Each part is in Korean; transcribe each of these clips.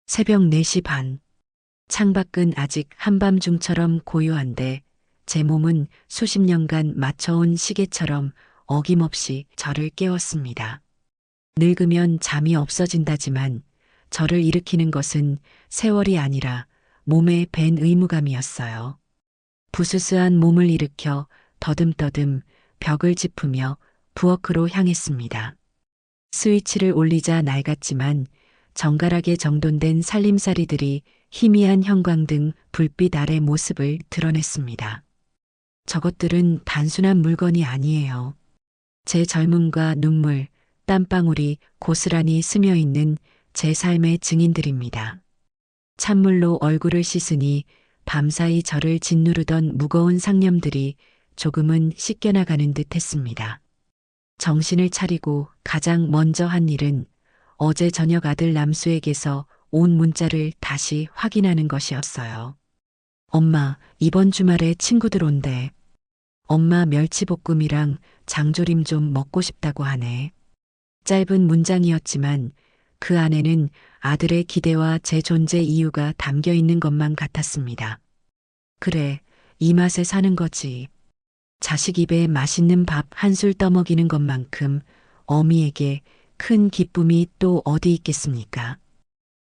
새벽 4시 반. 창밖은 아직 한밤중처럼 고요한데 제 몸은 수십 년간 맞춰온 시계처럼 어김없이 저를 깨웠습니다. 늙으면 잠이 없어진다지만 저를 일으키는 것은 세월이 아니라 몸에 밴 의무감이었어요. 부스스한 몸을 일으켜 더듬더듬 벽을 짚으며 부엌으로 향했습니다. 스위치를 올리자 낡았지만 정갈하게 정돈된 살림살이들이 희미한 형광등 불빛 아래 모습을 드러냈습니다. 저것들은 단순한 물건이 아니에요. 제 젊음과 눈물, 땀방울이 고스란히 스며 있는 제 삶의 증인들입니다. 찬물로 얼굴을 씻으니 밤사이 저를 짓누르던 무거운 상념들이 조금은 씻겨나가는 듯 했습니다. 정신을 차리고 가장 먼저 한 일은 어제 저녁 아들 남수에게서 온 문자를 다시 확인하는 것이었어요. 엄마, 이번 주말에 친구들 온대. 엄마 멸치볶음이랑 장조림 좀 먹고 싶다고 하네. 짧은 문장이었지만 그 안에는 아들의 기대와 제 존재 이유가 담겨 있는 것만 같았습니다. 그래, 이 맛에 사는 거지. 자식 입에 맛있는 밥 한 술 떠먹이는 것만큼 어미에게 큰 기쁨이 또 어디 있겠습니까?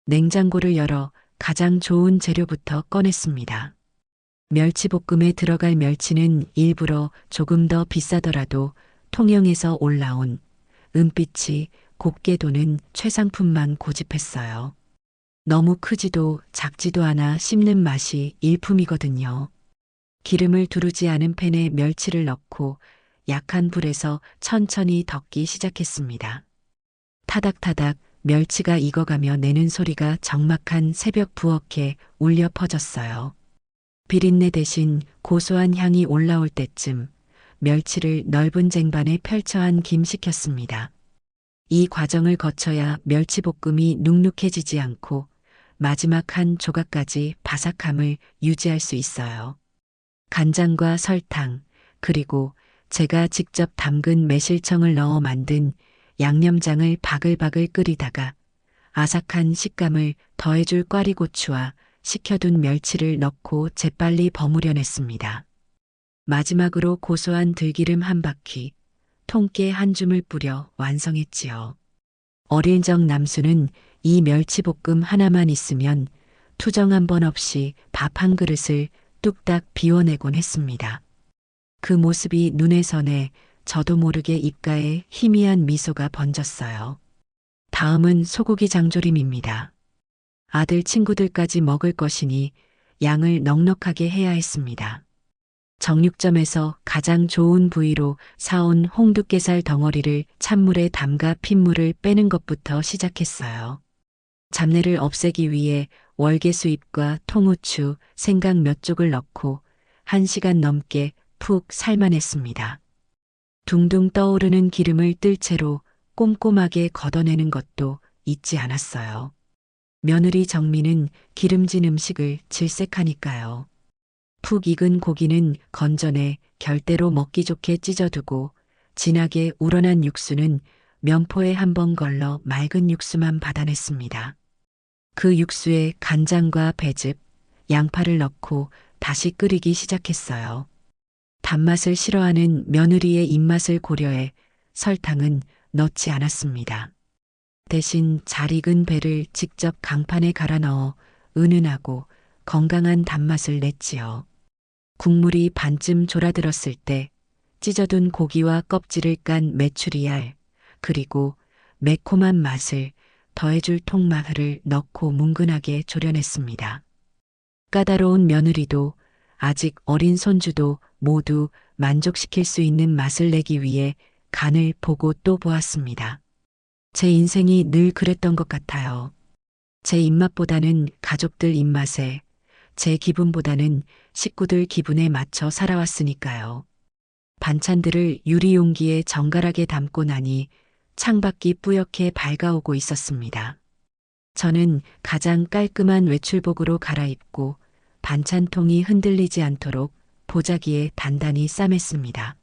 냉장고를 열어 가장 좋은 재료부터 꺼냈습니다. 멸치볶음에 들어갈 멸치는 일부러 조금 더 비싸더라도 통영에서 올라온 은빛이 곱게 도는 최상품만 고집했어요. 너무 크지도 작지도 않아 씹는 맛이 일품이거든요. 기름을 두르지 않은 팬에 멸치를 넣고 약한 불에서 천천히 덮기 시작했습니다. 타닥타닥 멸치가 익어가며 내는 소리가 적막한 새벽 부엌에 울려 퍼졌어요. 비린내 대신 고소한 향이 올라올 때쯤 멸치를 넓은 쟁반에 펼쳐 한 김 식혔습니다. 이 과정을 거쳐야 멸치볶음이 눅눅해지지 않고 마지막 한 조각까지 바삭함을 유지할 수 있어요. 간장과 설탕, 그리고 제가 직접 담근 매실청을 넣어 만든 양념장을 바글바글 끓이다가 아삭한 식감을 더해줄 꽈리고추와 식혀둔 멸치를 넣고 재빨리 버무려냈습니다. 마지막으로 고소한 들기름 한 바퀴, 통깨 한 줌을 뿌려 완성했지요. 어릴 적 남수는 이 멸치볶음 하나만 있으면 투정 한 번 없이 밥 한 그릇을 뚝딱 비워내곤 했습니다. 그 모습이 눈에 선해 저도 모르게 입가에 희미한 미소가 번졌어요. 다음은 소고기 장조림입니다. 아들 친구들까지 먹을 것이니 양을 넉넉하게 해야 했습니다. 정육점에서 가장 좋은 부위로 사온 홍두깨살 덩어리를 찬물에 담가 핏물을 빼는 것부터 시작했어요. 잡내를 없애기 위해 월계수잎과 통후추, 생강 몇 쪽을 넣고 1시간 넘게 푹 삶아냈습니다. 둥둥 떠오르는 기름을 뜰 채로 꼼꼼하게 걷어내는 것도 잊지 않았어요. 며느리 정미는 기름진 음식을 질색하니까요. 푹 익은 고기는 건져내 결대로 먹기 좋게 찢어두고 진하게 우러난 육수는 면포에 한번 걸러 맑은 육수만 받아냈습니다. 그 육수에 간장과 배즙, 양파를 넣고 다시 끓이기 시작했어요. 단맛을 싫어하는 며느리의 입맛을 고려해 설탕은 넣지 않았습니다. 대신 잘 익은 배를 직접 강판에 갈아 넣어 은은하고 건강한 단맛을 냈지요. 국물이 반쯤 졸아들었을 때 찢어둔 고기와 껍질을 깐 메추리알, 그리고 매콤한 맛을 더해줄 통마늘을 넣고 뭉근하게 졸여냈습니다. 까다로운 며느리도 아직 어린 손주도 모두 만족시킬 수 있는 맛을 내기 위해 간을 보고 또 보았습니다. 제 인생이 늘 그랬던 것 같아요. 제 입맛보다는 가족들 입맛에, 제 기분보다는 식구들 기분에 맞춰 살아왔으니까요. 반찬들을 유리 용기에 정갈하게 담고 나니 창밖이 뿌옇게 밝아오고 있었습니다. 저는 가장 깔끔한 외출복으로 갈아입고 반찬통이 흔들리지 않도록 보자기에 단단히 싸맸습니다.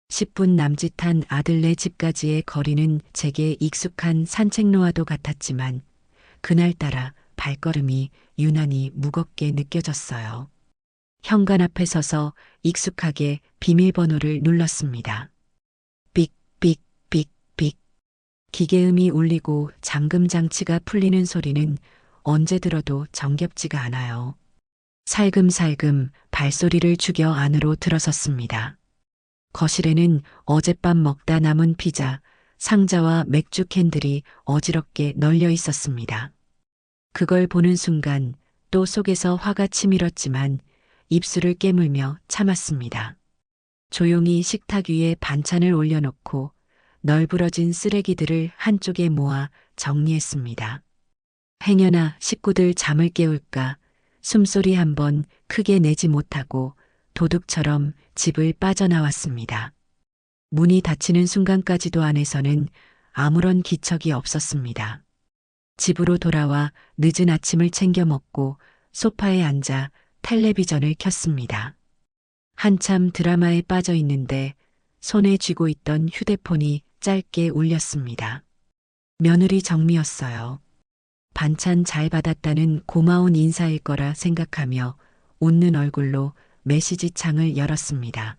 10분 남짓한 아들네 집까지의 거리는 제게 익숙한 산책로와도 같았지만 그날따라 발걸음이 유난히 무겁게 느껴졌어요. 현관 앞에 서서 익숙하게 비밀번호를 눌렀습니다. 삑, 삑, 삑, 삑. 기계음이 울리고 잠금 장치가 풀리는 소리는 언제 들어도 정겹지가 않아요. 살금살금 발소리를 죽여 안으로 들어섰습니다. 거실에는 어젯밤 먹다 남은 피자, 상자와 맥주 캔들이 어지럽게 널려 있었습니다. 그걸 보는 순간 또 속에서 화가 치밀었지만 입술을 깨물며 참았습니다. 조용히 식탁 위에 반찬을 올려놓고 널브러진 쓰레기들을 한쪽에 모아 정리했습니다. 행여나 식구들 잠을 깨울까 숨소리 한번 크게 내지 못하고 도둑처럼 집을 빠져나왔습니다. 문이 닫히는 순간까지도 안에서는 아무런 기척이 없었습니다. 집으로 돌아와 늦은 아침을 챙겨 먹고 소파에 앉아 텔레비전을 켰습니다. 한참 드라마에 빠져 있는데 손에 쥐고 있던 휴대폰이 짧게 울렸습니다. 며느리 정미였어요. 반찬 잘 받았다는 고마운 인사일 거라 생각하며 웃는 얼굴로 메시지 창을 열었습니다.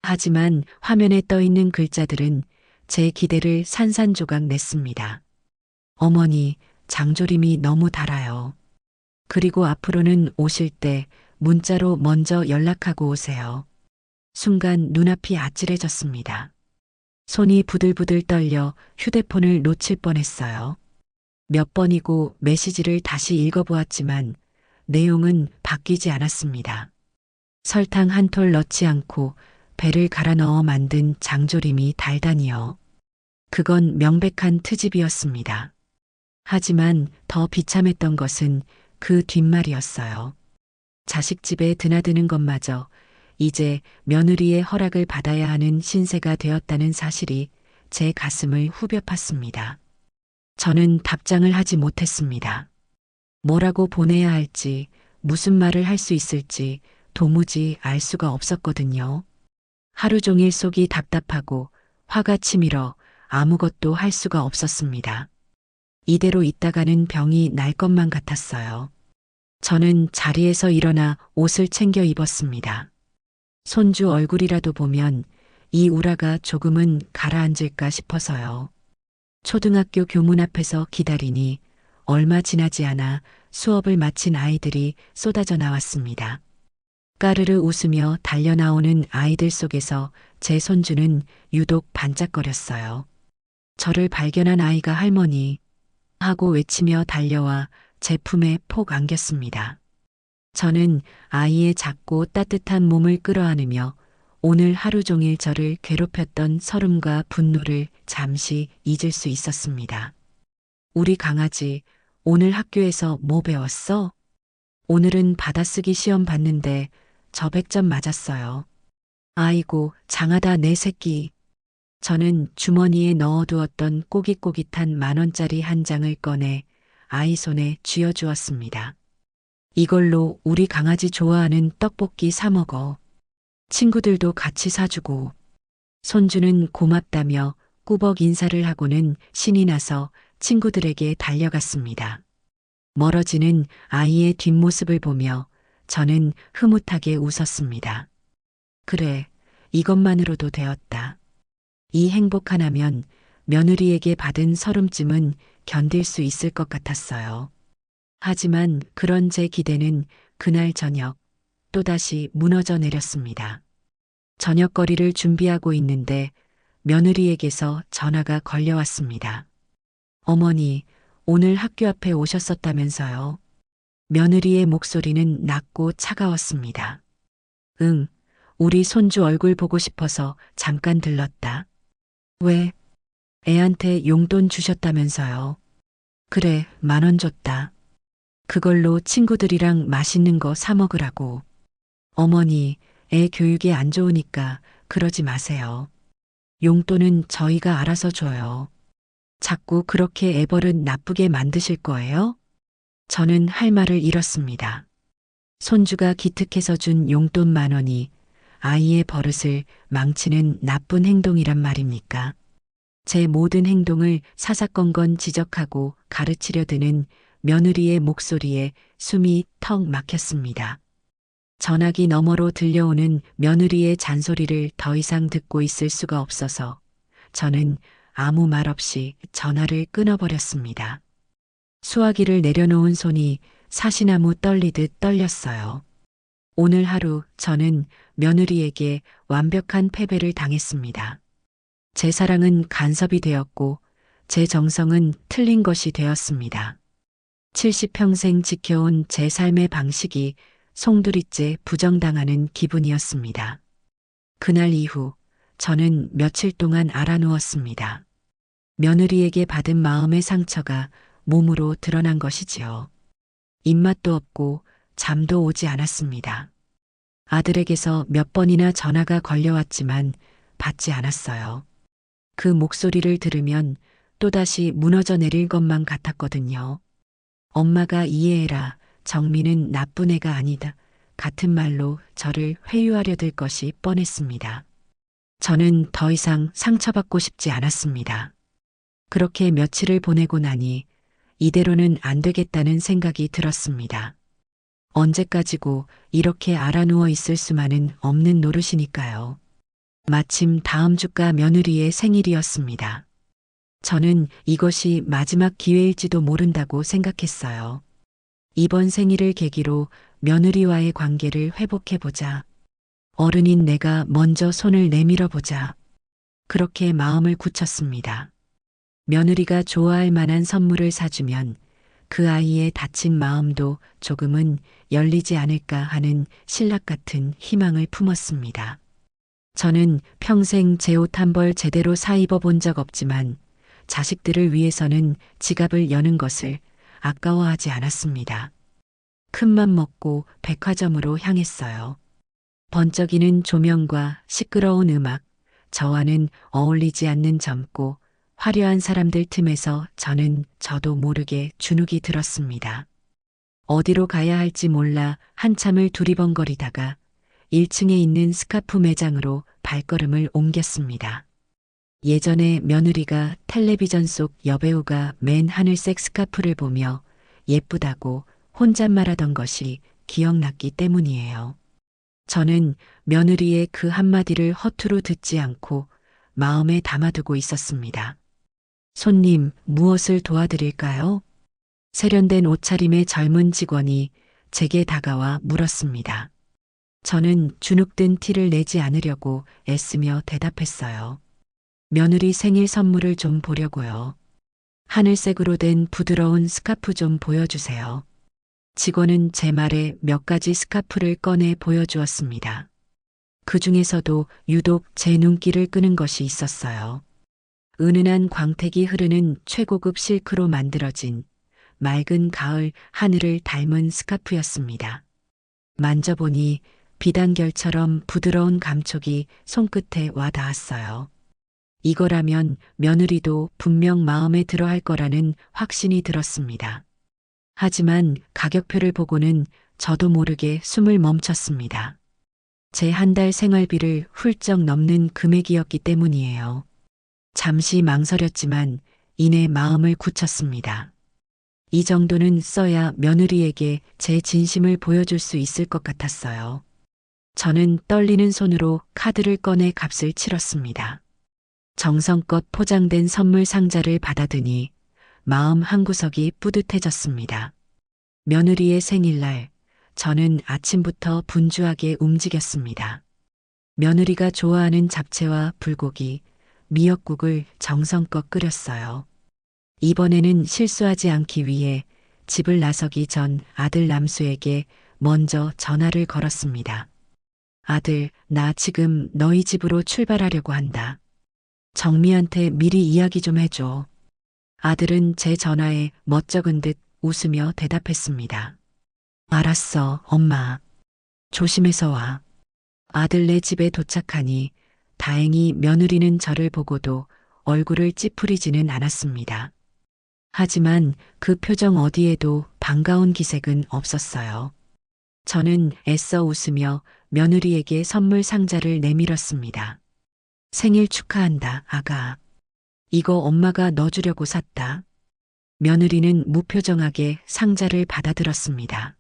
하지만 화면에 떠 있는 글자들은 제 기대를 산산조각 냈습니다. 어머니, 장조림이 너무 달아요. 그리고 앞으로는 오실 때 문자로 먼저 연락하고 오세요. 순간 눈앞이 아찔해졌습니다. 손이 부들부들 떨려 휴대폰을 놓칠 뻔했어요. 몇 번이고 메시지를 다시 읽어보았지만 내용은 바뀌지 않았습니다. 설탕 한 톨 넣지 않고 배를 갈아 넣어 만든 장조림이 달다니요. 그건 명백한 트집이었습니다. 하지만 더 비참했던 것은 그 뒷말이었어요. 자식 집에 드나드는 것마저 이제 며느리의 허락을 받아야 하는 신세가 되었다는 사실이 제 가슴을 후벼 팠습니다. 저는 답장을 하지 못했습니다. 뭐라고 보내야 할지, 무슨 말을 할 수 있을지 도무지 알 수가 없었거든요. 하루 종일 속이 답답하고 화가 치밀어 아무것도 할 수가 없었습니다. 이대로 있다가는 병이 날 것만 같았어요. 저는 자리에서 일어나 옷을 챙겨 입었습니다. 손주 얼굴이라도 보면 이 우라가 조금은 가라앉을까 싶어서요. 초등학교 교문 앞에서 기다리니 얼마 지나지 않아 수업을 마친 아이들이 쏟아져 나왔습니다. 까르르 웃으며 달려나오는 아이들 속에서 제 손주는 유독 반짝거렸어요. 저를 발견한 아이가 할머니 하고 외치며 달려와 제 품에 폭 안겼습니다. 저는 아이의 작고 따뜻한 몸을 끌어안으며 오늘 하루 종일 저를 괴롭혔던 서름과 분노를 잠시 잊을 수 있었습니다. 우리 강아지, 오늘 학교에서 뭐 배웠어? 오늘은 받아쓰기 시험 봤는데 저 100점 맞았어요. 아이고, 장하다 내 새끼. 저는 주머니에 넣어두었던 꼬깃꼬깃한 10,000원짜리 한 장을 꺼내 아이 손에 쥐어주었습니다. 이걸로 우리 강아지 좋아하는 떡볶이 사 먹어. 친구들도 같이 사주고. 손주는 고맙다며 꾸벅 인사를 하고는 신이 나서 친구들에게 달려갔습니다. 멀어지는 아이의 뒷모습을 보며 저는 흐뭇하게 웃었습니다. 그래, 이것만으로도 되었다. 이 행복 하나면 며느리에게 받은 서름쯤은 견딜 수 있을 것 같았어요. 하지만 그런 제 기대는 그날 저녁 또다시 무너져 내렸습니다. 저녁거리를 준비하고 있는데 며느리에게서 전화가 걸려왔습니다. 어머니, 오늘 학교 앞에 오셨었다면서요. 며느리의 목소리는 낮고 차가웠습니다. 응, 우리 손주 얼굴 보고 싶어서 잠깐 들렀다. 왜? 애한테 용돈 주셨다면서요. 그래, 10,000원 줬다. 그걸로 친구들이랑 맛있는 거 사 먹으라고. 어머니, 애 교육에 안 좋으니까 그러지 마세요. 용돈은 저희가 알아서 줘요. 자꾸 그렇게 애버릇 나쁘게 만드실 거예요? 저는 할 말을 잃었습니다. 손주가 기특해서 준 용돈 10,000원이 아이의 버릇을 망치는 나쁜 행동이란 말입니까? 제 모든 행동을 사사건건 지적하고 가르치려 드는 며느리의 목소리에 숨이 턱 막혔습니다. 전화기 너머로 들려오는 며느리의 잔소리를 더 이상 듣고 있을 수가 없어서 저는 아무 말 없이 전화를 끊어버렸습니다. 수화기를 내려놓은 손이 사시나무 떨리듯 떨렸어요. 오늘 하루 저는 며느리에게 완벽한 패배를 당했습니다. 제 사랑은 간섭이 되었고 제 정성은 틀린 것이 되었습니다. 70평생 지켜온 제 삶의 방식이 송두리째 부정당하는 기분이었습니다. 그날 이후 저는 며칠 동안 알아누웠습니다. 며느리에게 받은 마음의 상처가 몸으로 드러난 것이지요. 입맛도 없고 잠도 오지 않았습니다. 아들에게서 몇 번이나 전화가 걸려왔지만 받지 않았어요. 그 목소리를 들으면 또다시 무너져 내릴 것만 같았거든요. 엄마가 이해해라. 정민은 나쁜 애가 아니다. 같은 말로 저를 회유하려 들 것이 뻔했습니다. 저는 더 이상 상처받고 싶지 않았습니다. 그렇게 며칠을 보내고 나니 이대로는 안 되겠다는 생각이 들었습니다. 언제까지고 이렇게 알아누워 있을 수만은 없는 노릇이니까요. 마침 다음 주가 며느리의 생일이었습니다. 저는 이것이 마지막 기회일지도 모른다고 생각했어요. 이번 생일을 계기로 며느리와의 관계를 회복해보자. 어른인 내가 먼저 손을 내밀어보자. 그렇게 마음을 굳혔습니다. 며느리가 좋아할 만한 선물을 사주면 그 아이의 다친 마음도 조금은 열리지 않을까 하는 신락 같은 희망을 품었습니다. 저는 평생 제 옷 한 벌 제대로 사 입어본 적 없지만 자식들을 위해서는 지갑을 여는 것을 아까워하지 않았습니다. 큰맘 먹고 백화점으로 향했어요. 번쩍이는 조명과 시끄러운 음악, 저와는 어울리지 않는 젊고 화려한 사람들 틈에서 저는 저도 모르게 주눅이 들었습니다. 어디로 가야 할지 몰라 한참을 두리번거리다가 1층에 있는 스카프 매장으로 발걸음을 옮겼습니다. 예전에 며느리가 텔레비전 속 여배우가 맨 하늘색 스카프를 보며 예쁘다고 혼잣말하던 것이 기억났기 때문이에요. 저는 며느리의 그 한마디를 허투루 듣지 않고 마음에 담아두고 있었습니다. 손님, 무엇을 도와드릴까요? 세련된 옷차림의 젊은 직원이 제게 다가와 물었습니다. 저는 주눅든 티를 내지 않으려고 애쓰며 대답했어요. 며느리 생일 선물을 좀 보려고요. 하늘색으로 된 부드러운 스카프 좀 보여주세요. 직원은 제 말에 몇 가지 스카프를 꺼내 보여주었습니다. 그 중에서도 유독 제 눈길을 끄는 것이 있었어요. 은은한 광택이 흐르는 최고급 실크로 만들어진 맑은 가을 하늘을 닮은 스카프였습니다. 만져보니 비단결처럼 부드러운 감촉이 손끝에 와 닿았어요. 이거라면 며느리도 분명 마음에 들어 할 거라는 확신이 들었습니다. 하지만 가격표를 보고는 저도 모르게 숨을 멈췄습니다. 제 한 달 생활비를 훌쩍 넘는 금액이었기 때문이에요. 잠시 망설였지만 이내 마음을 굳혔습니다. 이 정도는 써야 며느리에게 제 진심을 보여줄 수 있을 것 같았어요. 저는 떨리는 손으로 카드를 꺼내 값을 치렀습니다. 정성껏 포장된 선물 상자를 받아드니 마음 한구석이 뿌듯해졌습니다. 며느리의 생일날 저는 아침부터 분주하게 움직였습니다. 며느리가 좋아하는 잡채와 불고기, 미역국을 정성껏 끓였어요. 이번에는 실수하지 않기 위해 집을 나서기 전 아들 남수에게 먼저 전화를 걸었습니다. 아들, 나 지금 너희 집으로 출발하려고 한다. 정미한테 미리 이야기 좀 해줘. 아들은 제 전화에 멋쩍은 듯 웃으며 대답했습니다. 알았어, 엄마. 조심해서 와. 아들네 집에 도착하니 다행히 며느리는 저를 보고도 얼굴을 찌푸리지는 않았습니다. 하지만 그 표정 어디에도 반가운 기색은 없었어요. 저는 애써 웃으며 며느리에게 선물 상자를 내밀었습니다. 생일 축하한다, 아가. 이거 엄마가 넣어주려고 샀다. 며느리는 무표정하게 상자를 받아들었습니다.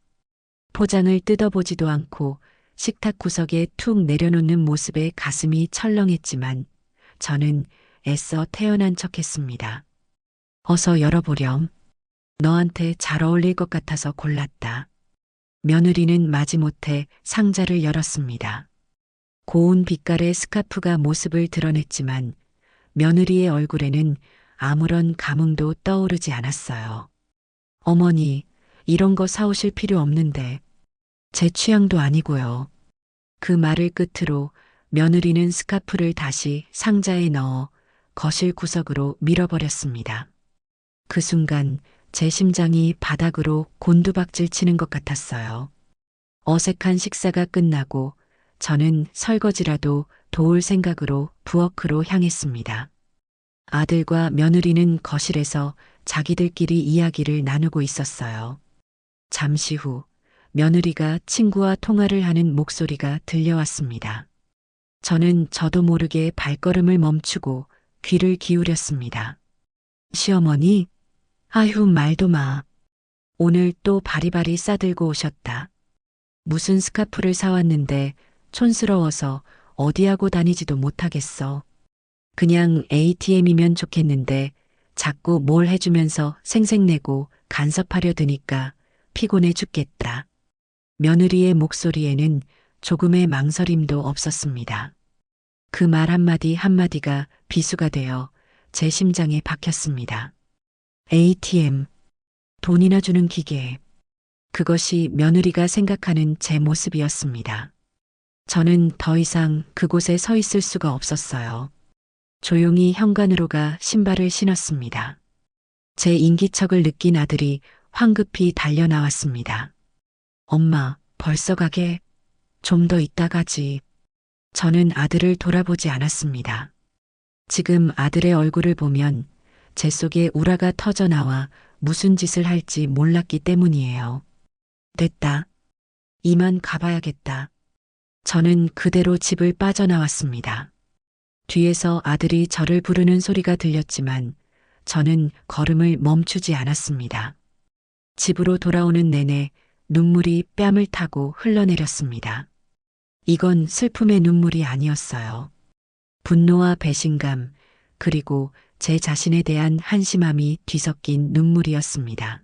포장을 뜯어보지도 않고 식탁 구석에 툭 내려놓는 모습에 가슴이 철렁했지만 저는 애써 태연한 척했습니다. 어서 열어보렴. 너한테 잘 어울릴 것 같아서 골랐다. 며느리는 마지못해 상자를 열었습니다. 고운 빛깔의 스카프가 모습을 드러냈지만 며느리의 얼굴에는 아무런 감흥도 떠오르지 않았어요. 어머니, 이런 거 사오실 필요 없는데 제 취향도 아니고요. 그 말을 끝으로 며느리는 스카프를 다시 상자에 넣어 거실 구석으로 밀어버렸습니다. 그 순간 제 심장이 바닥으로 곤두박질 치는 것 같았어요. 어색한 식사가 끝나고 저는 설거지라도 도울 생각으로 부엌으로 향했습니다. 아들과 며느리는 거실에서 자기들끼리 이야기를 나누고 있었어요. 잠시 후 며느리가 친구와 통화를 하는 목소리가 들려왔습니다. 저는 저도 모르게 발걸음을 멈추고 귀를 기울였습니다. 시어머니, 아휴 말도 마. 오늘 또 바리바리 싸들고 오셨다. 무슨 스카프를 사왔는데 촌스러워서 어디하고 다니지도 못하겠어. 그냥 ATM이면 좋겠는데 자꾸 뭘 해주면서 생색내고 간섭하려 드니까 피곤해 죽겠다. 며느리의 목소리에는 조금의 망설임도 없었습니다. 그 말 한마디 한마디가 비수가 되어 제 심장에 박혔습니다. ATM, 돈이나 주는 기계. 그것이 며느리가 생각하는 제 모습이었습니다. 저는 더 이상 그곳에 서 있을 수가 없었어요. 조용히 현관으로 가 신발을 신었습니다. 제 인기척을 느낀 아들이 황급히 달려 나왔습니다. 엄마, 벌써 가게? 좀 더 있다 가지. 저는 아들을 돌아보지 않았습니다. 지금 아들의 얼굴을 보면 제 속에 우라가 터져 나와 무슨 짓을 할지 몰랐기 때문이에요. 됐다. 이만 가봐야겠다. 저는 그대로 집을 빠져나왔습니다. 뒤에서 아들이 저를 부르는 소리가 들렸지만 저는 걸음을 멈추지 않았습니다. 집으로 돌아오는 내내 눈물이 뺨을 타고 흘러내렸습니다. 이건 슬픔의 눈물이 아니었어요. 분노와 배신감, 그리고 제 자신에 대한 한심함이 뒤섞인 눈물이었습니다.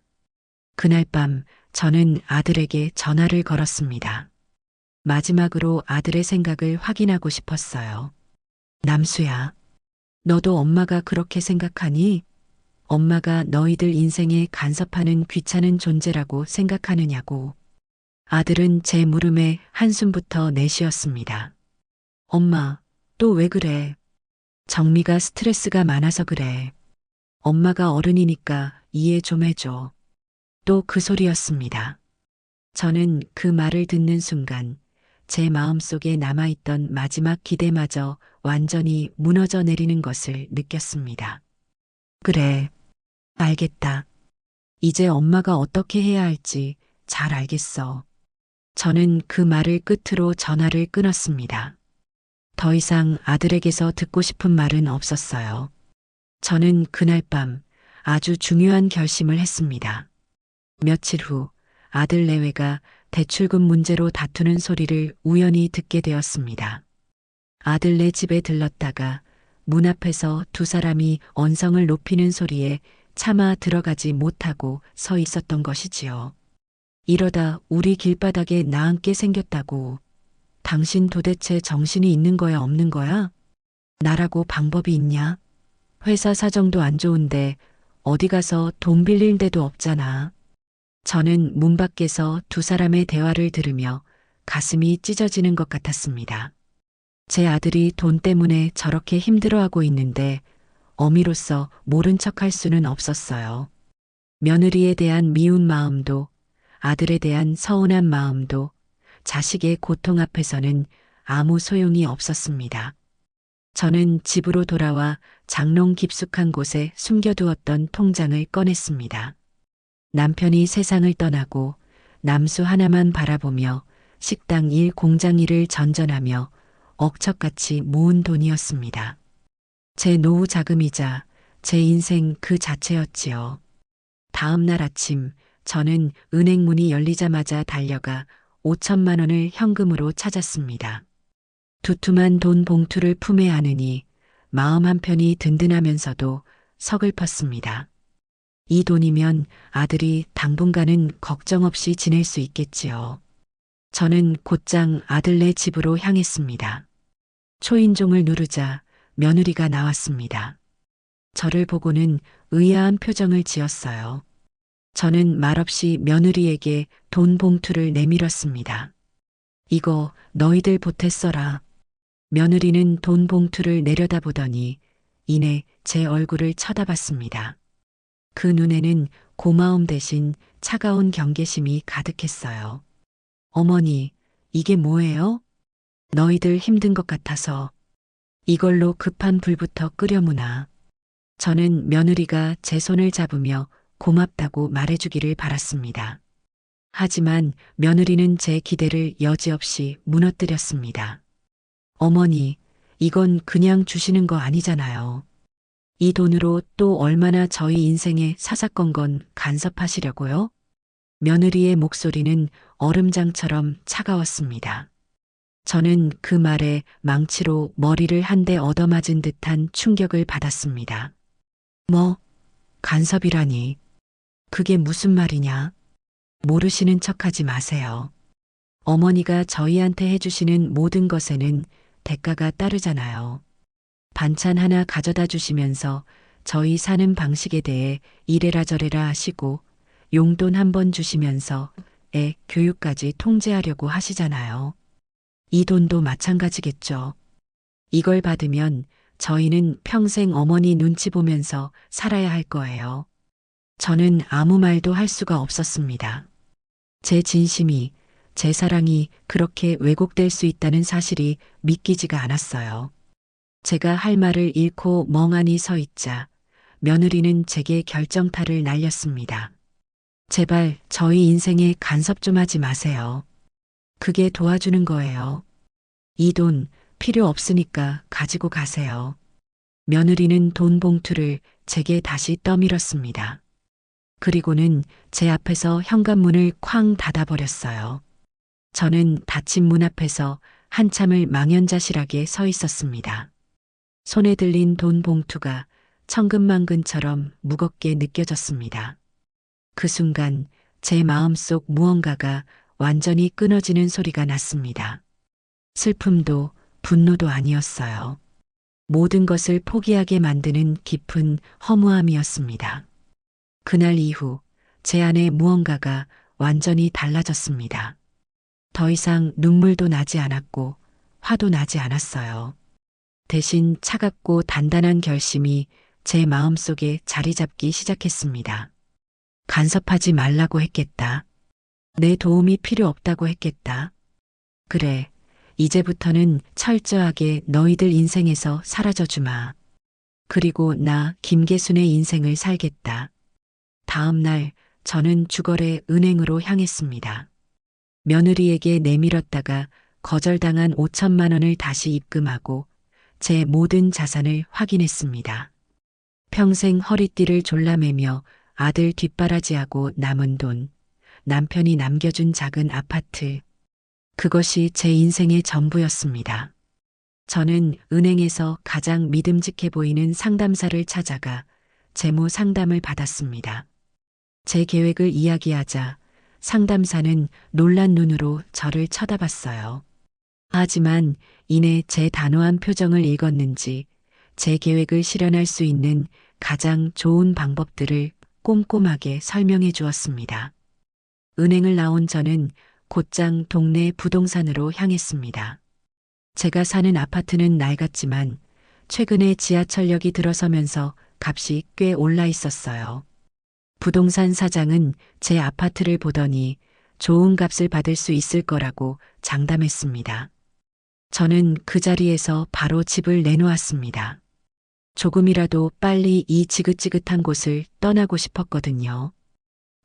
그날 밤 저는 아들에게 전화를 걸었습니다. 마지막으로 아들의 생각을 확인하고 싶었어요. 남수야, 너도 엄마가 그렇게 생각하니? 엄마가 너희들 인생에 간섭하는 귀찮은 존재라고 생각하느냐고. 아들은 제 물음에 한숨부터 내쉬었습니다. 엄마, 또 왜 그래? 정미가 스트레스가 많아서 그래. 엄마가 어른이니까 이해 좀 해줘. 또 그 소리였습니다. 저는 그 말을 듣는 순간 제 마음속에 남아있던 마지막 기대마저 완전히 무너져 내리는 것을 느꼈습니다. 그래, 알겠다. 이제 엄마가 어떻게 해야 할지 잘 알겠어. 저는 그 말을 끝으로 전화를 끊었습니다. 더 이상 아들에게서 듣고 싶은 말은 없었어요. 저는 그날 밤 아주 중요한 결심을 했습니다. 며칠 후 아들 내외가 대출금 문제로 다투는 소리를 우연히 듣게 되었습니다. 아들네 집에 들렀다가 문 앞에서 두 사람이 언성을 높이는 소리에 차마 들어가지 못하고 서 있었던 것이지요. 이러다 우리 길바닥에 나앉게 생겼다고. 당신 도대체 정신이 있는 거야 없는 거야? 나라고 방법이 있냐? 회사 사정도 안 좋은데 어디 가서 돈 빌릴 데도 없잖아. 저는 문 밖에서 두 사람의 대화를 들으며 가슴이 찢어지는 것 같았습니다. 제 아들이 돈 때문에 저렇게 힘들어하고 있는데 어미로서 모른 척할 수는 없었어요. 며느리에 대한 미운 마음도 아들에 대한 서운한 마음도 자식의 고통 앞에서는 아무 소용이 없었습니다. 저는 집으로 돌아와 장롱 깊숙한 곳에 숨겨두었던 통장을 꺼냈습니다. 남편이 세상을 떠나고 남수 하나만 바라보며 식당 일, 공장 일을 전전하며 억척같이 모은 돈이었습니다. 제 노후 자금이자 제 인생 그 자체였지요. 다음 날 아침 저는 은행 문이 열리자마자 달려가 5천만 원을 현금으로 찾았습니다. 두툼한 돈 봉투를 품에 안으니 마음 한편이 든든하면서도 서글펐습니다. 이 돈이면 아들이 당분간은 걱정 없이 지낼 수 있겠지요. 저는 곧장 아들네 집으로 향했습니다. 초인종을 누르자 며느리가 나왔습니다. 저를 보고는 의아한 표정을 지었어요. 저는 말없이 며느리에게 돈 봉투를 내밀었습니다. 이거 너희들 보태 써라. 며느리는 돈 봉투를 내려다보더니 이내 제 얼굴을 쳐다봤습니다. 그 눈에는 고마움 대신 차가운 경계심이 가득했어요. 어머니, 이게 뭐예요? 너희들 힘든 것 같아서 이걸로 급한 불부터 끄려무나. 저는 며느리가 제 손을 잡으며 고맙다고 말해주기를 바랐습니다. 하지만 며느리는 제 기대를 여지없이 무너뜨렸습니다. 어머니, 이건 그냥 주시는 거 아니잖아요. 이 돈으로 또 얼마나 저희 인생에 사사건건 간섭하시려고요? 며느리의 목소리는 얼음장처럼 차가웠습니다. 저는 그 말에 망치로 머리를 한 대 얻어맞은 듯한 충격을 받았습니다. 뭐, 간섭이라니. 그게 무슨 말이냐? 모르시는 척하지 마세요. 어머니가 저희한테 해주시는 모든 것에는 대가가 따르잖아요. 반찬 하나 가져다 주시면서 저희 사는 방식에 대해 이래라 저래라 하시고 용돈 한 번 주시면서 애 교육까지 통제하려고 하시잖아요. 이 돈도 마찬가지겠죠. 이걸 받으면 저희는 평생 어머니 눈치 보면서 살아야 할 거예요. 저는 아무 말도 할 수가 없었습니다. 제 진심이, 제 사랑이 그렇게 왜곡될 수 있다는 사실이 믿기지가 않았어요. 제가 할 말을 잃고 멍하니 서 있자 며느리는 제게 결정타를 날렸습니다. 제발 저희 인생에 간섭 좀 하지 마세요. 그게 도와주는 거예요. 이 돈 필요 없으니까 가지고 가세요. 며느리는 돈 봉투를 제게 다시 떠밀었습니다. 그리고는 제 앞에서 현관문을 쾅 닫아버렸어요. 저는 닫힌 문 앞에서 한참을 망연자실하게 서 있었습니다. 손에 들린 돈 봉투가 천근만근처럼 무겁게 느껴졌습니다. 그 순간 제 마음속 무언가가 완전히 끊어지는 소리가 났습니다. 슬픔도 분노도 아니었어요. 모든 것을 포기하게 만드는 깊은 허무함이었습니다. 그날 이후 제 안에 무언가가 완전히 달라졌습니다. 더 이상 눈물도 나지 않았고 화도 나지 않았어요. 대신 차갑고 단단한 결심이 제 마음속에 자리 잡기 시작했습니다. 간섭하지 말라고 했겠다. 내 도움이 필요 없다고 했겠다. 그래, 이제부터는 철저하게 너희들 인생에서 사라져 주마. 그리고 나 김계순의 인생을 살겠다. 다음 날 저는 주거래 은행으로 향했습니다. 며느리에게 내밀었다가 거절당한 5천만 원을 다시 입금하고 제 모든 자산을 확인했습니다. 평생 허리띠를 졸라매며 아들 뒷바라지하고 남은 돈, 남편이 남겨준 작은 아파트. 그것이 제 인생의 전부였습니다. 저는 은행에서 가장 믿음직해 보이는 상담사를 찾아가 재무 상담을 받았습니다. 제 계획을 이야기하자 상담사는 놀란 눈으로 저를 쳐다봤어요. 하지만 이내 제 단호한 표정을 읽었는지 제 계획을 실현할 수 있는 가장 좋은 방법들을 꼼꼼하게 설명해 주었습니다. 은행을 나온 저는 곧장 동네 부동산으로 향했습니다. 제가 사는 아파트는 낡았지만 최근에 지하철역이 들어서면서 값이 꽤 올라 있었어요. 부동산 사장은 제 아파트를 보더니 좋은 값을 받을 수 있을 거라고 장담했습니다. 저는 그 자리에서 바로 집을 내놓았습니다. 조금이라도 빨리 이 지긋지긋한 곳을 떠나고 싶었거든요.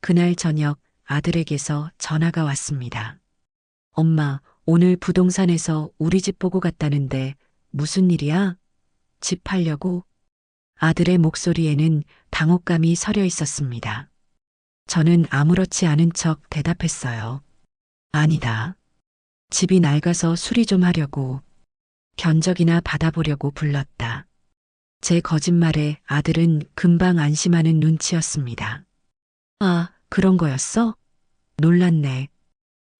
그날 저녁 아들에게서 전화가 왔습니다. 엄마, 오늘 부동산에서 우리 집 보고 갔다는데 무슨 일이야? 집 팔려고? 아들의 목소리에는 당혹감이 서려 있었습니다. 저는 아무렇지 않은 척 대답했어요. 아니다. 집이 낡아서 수리 좀 하려고, 견적이나 받아보려고 불렀다. 제 거짓말에 아들은 금방 안심하는 눈치였습니다. 아, 그런 거였어? 놀랐네.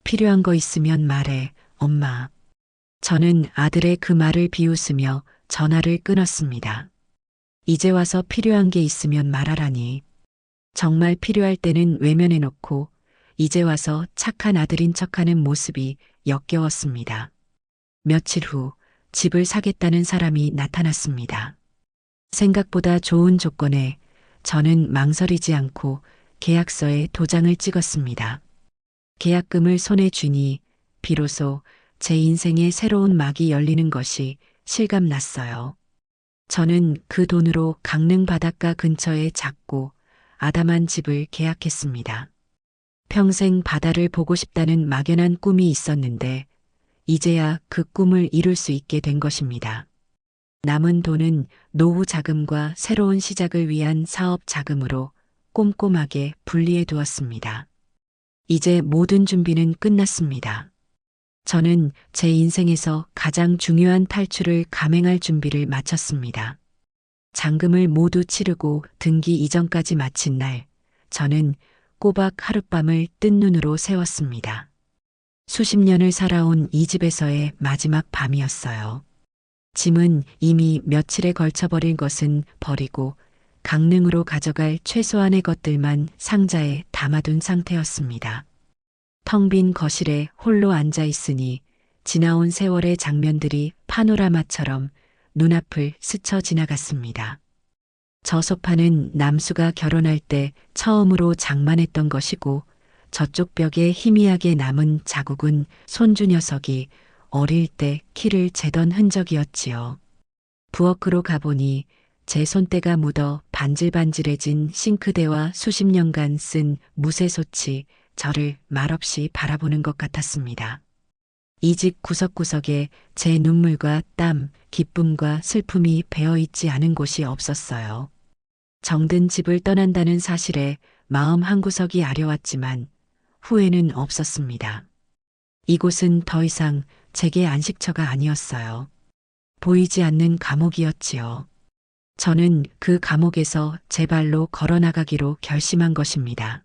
필요한 거 있으면 말해, 엄마. 저는 아들의 그 말을 비웃으며 전화를 끊었습니다. 이제 와서 필요한 게 있으면 말하라니. 정말 필요할 때는 외면해놓고 이제 와서 착한 아들인 척하는 모습이 역겨웠습니다. 며칠 후 집을 사겠다는 사람이 나타났습니다. 생각보다 좋은 조건에 저는 망설이지 않고 계약서에 도장을 찍었습니다. 계약금을 손에 쥐니 비로소 제 인생의 새로운 막이 열리는 것이 실감났어요. 저는 그 돈으로 강릉 바닷가 근처에 작고 아담한 집을 계약했습니다. 평생 바다를 보고 싶다는 막연한 꿈이 있었는데 이제야 그 꿈을 이룰 수 있게 된 것입니다. 남은 돈은 노후 자금과 새로운 시작을 위한 사업 자금으로 꼼꼼하게 분리해 두었습니다. 이제 모든 준비는 끝났습니다. 저는 제 인생에서 가장 중요한 탈출을 감행할 준비를 마쳤습니다. 잔금을 모두 치르고 등기 이전까지 마친 날, 저는 꼬박 하룻밤을 뜬 눈으로 세웠습니다. 수십 년을 살아온 이 집에서의 마지막 밤이었어요. 짐은 이미 며칠에 걸쳐 버린 것은 버리고 강릉으로 가져갈 최소한의 것들만 상자에 담아둔 상태였습니다. 텅 빈 거실에 홀로 앉아 있으니 지나온 세월의 장면들이 파노라마처럼 눈앞을 스쳐 지나갔습니다. 저 소파는 남수가 결혼할 때 처음으로 장만했던 것이고 저쪽 벽에 희미하게 남은 자국은 손주 녀석이 어릴 때 키를 재던 흔적이었지요. 부엌으로 가보니 제 손때가 묻어 반질반질해진 싱크대와 수십 년간 쓴 무쇠솥이 저를 말없이 바라보는 것 같았습니다. 이 집 구석구석에 제 눈물과 땀, 기쁨과 슬픔이 배어있지 않은 곳이 없었어요. 정든 집을 떠난다는 사실에 마음 한구석이 아려왔지만 후회는 없었습니다. 이곳은 더 이상 제게 안식처가 아니었어요. 보이지 않는 감옥이었지요. 저는 그 감옥에서 제 발로 걸어나가기로 결심한 것입니다.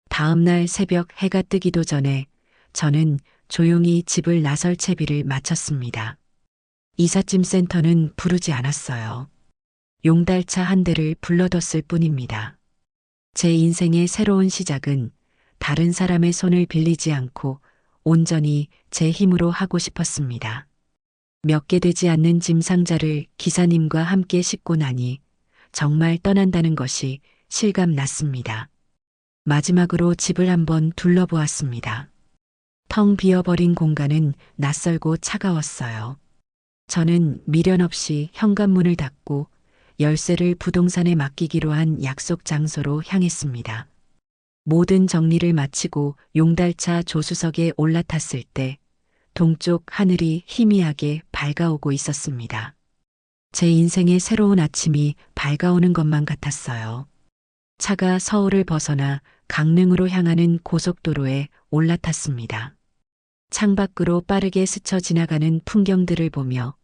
다음 날 새벽 해가 뜨기도 전에 저는 조용히 집을 나설 채비를 마쳤습니다. 이삿짐 센터는 부르지 않았어요. 용달차 한 대를 불러뒀을 뿐입니다. 제 인생의 새로운 시작은 다른 사람의 손을 빌리지 않고 온전히 제 힘으로 하고 싶었습니다. 몇 개 되지 않는 짐 상자를 기사님과 함께 싣고 나니 정말 떠난다는 것이 실감 났습니다. 마지막으로 집을 한번 둘러보았습니다. 텅 비어버린 공간은 낯설고 차가웠어요. 저는 미련 없이 현관문을 닫고 열쇠를 부동산에 맡기기로 한 약속 장소로 향했습니다. 모든 정리를 마치고 용달차 조수석에 올라탔을 때 동쪽 하늘이 희미하게 밝아오고 있었습니다. 제 인생의 새로운 아침이 밝아오는 것만 같았어요. 차가 서울을 벗어나 강릉으로 향하는 고속도로에 올라탔습니다. 창밖으로 빠르게 스쳐 지나가는 풍경들을 보며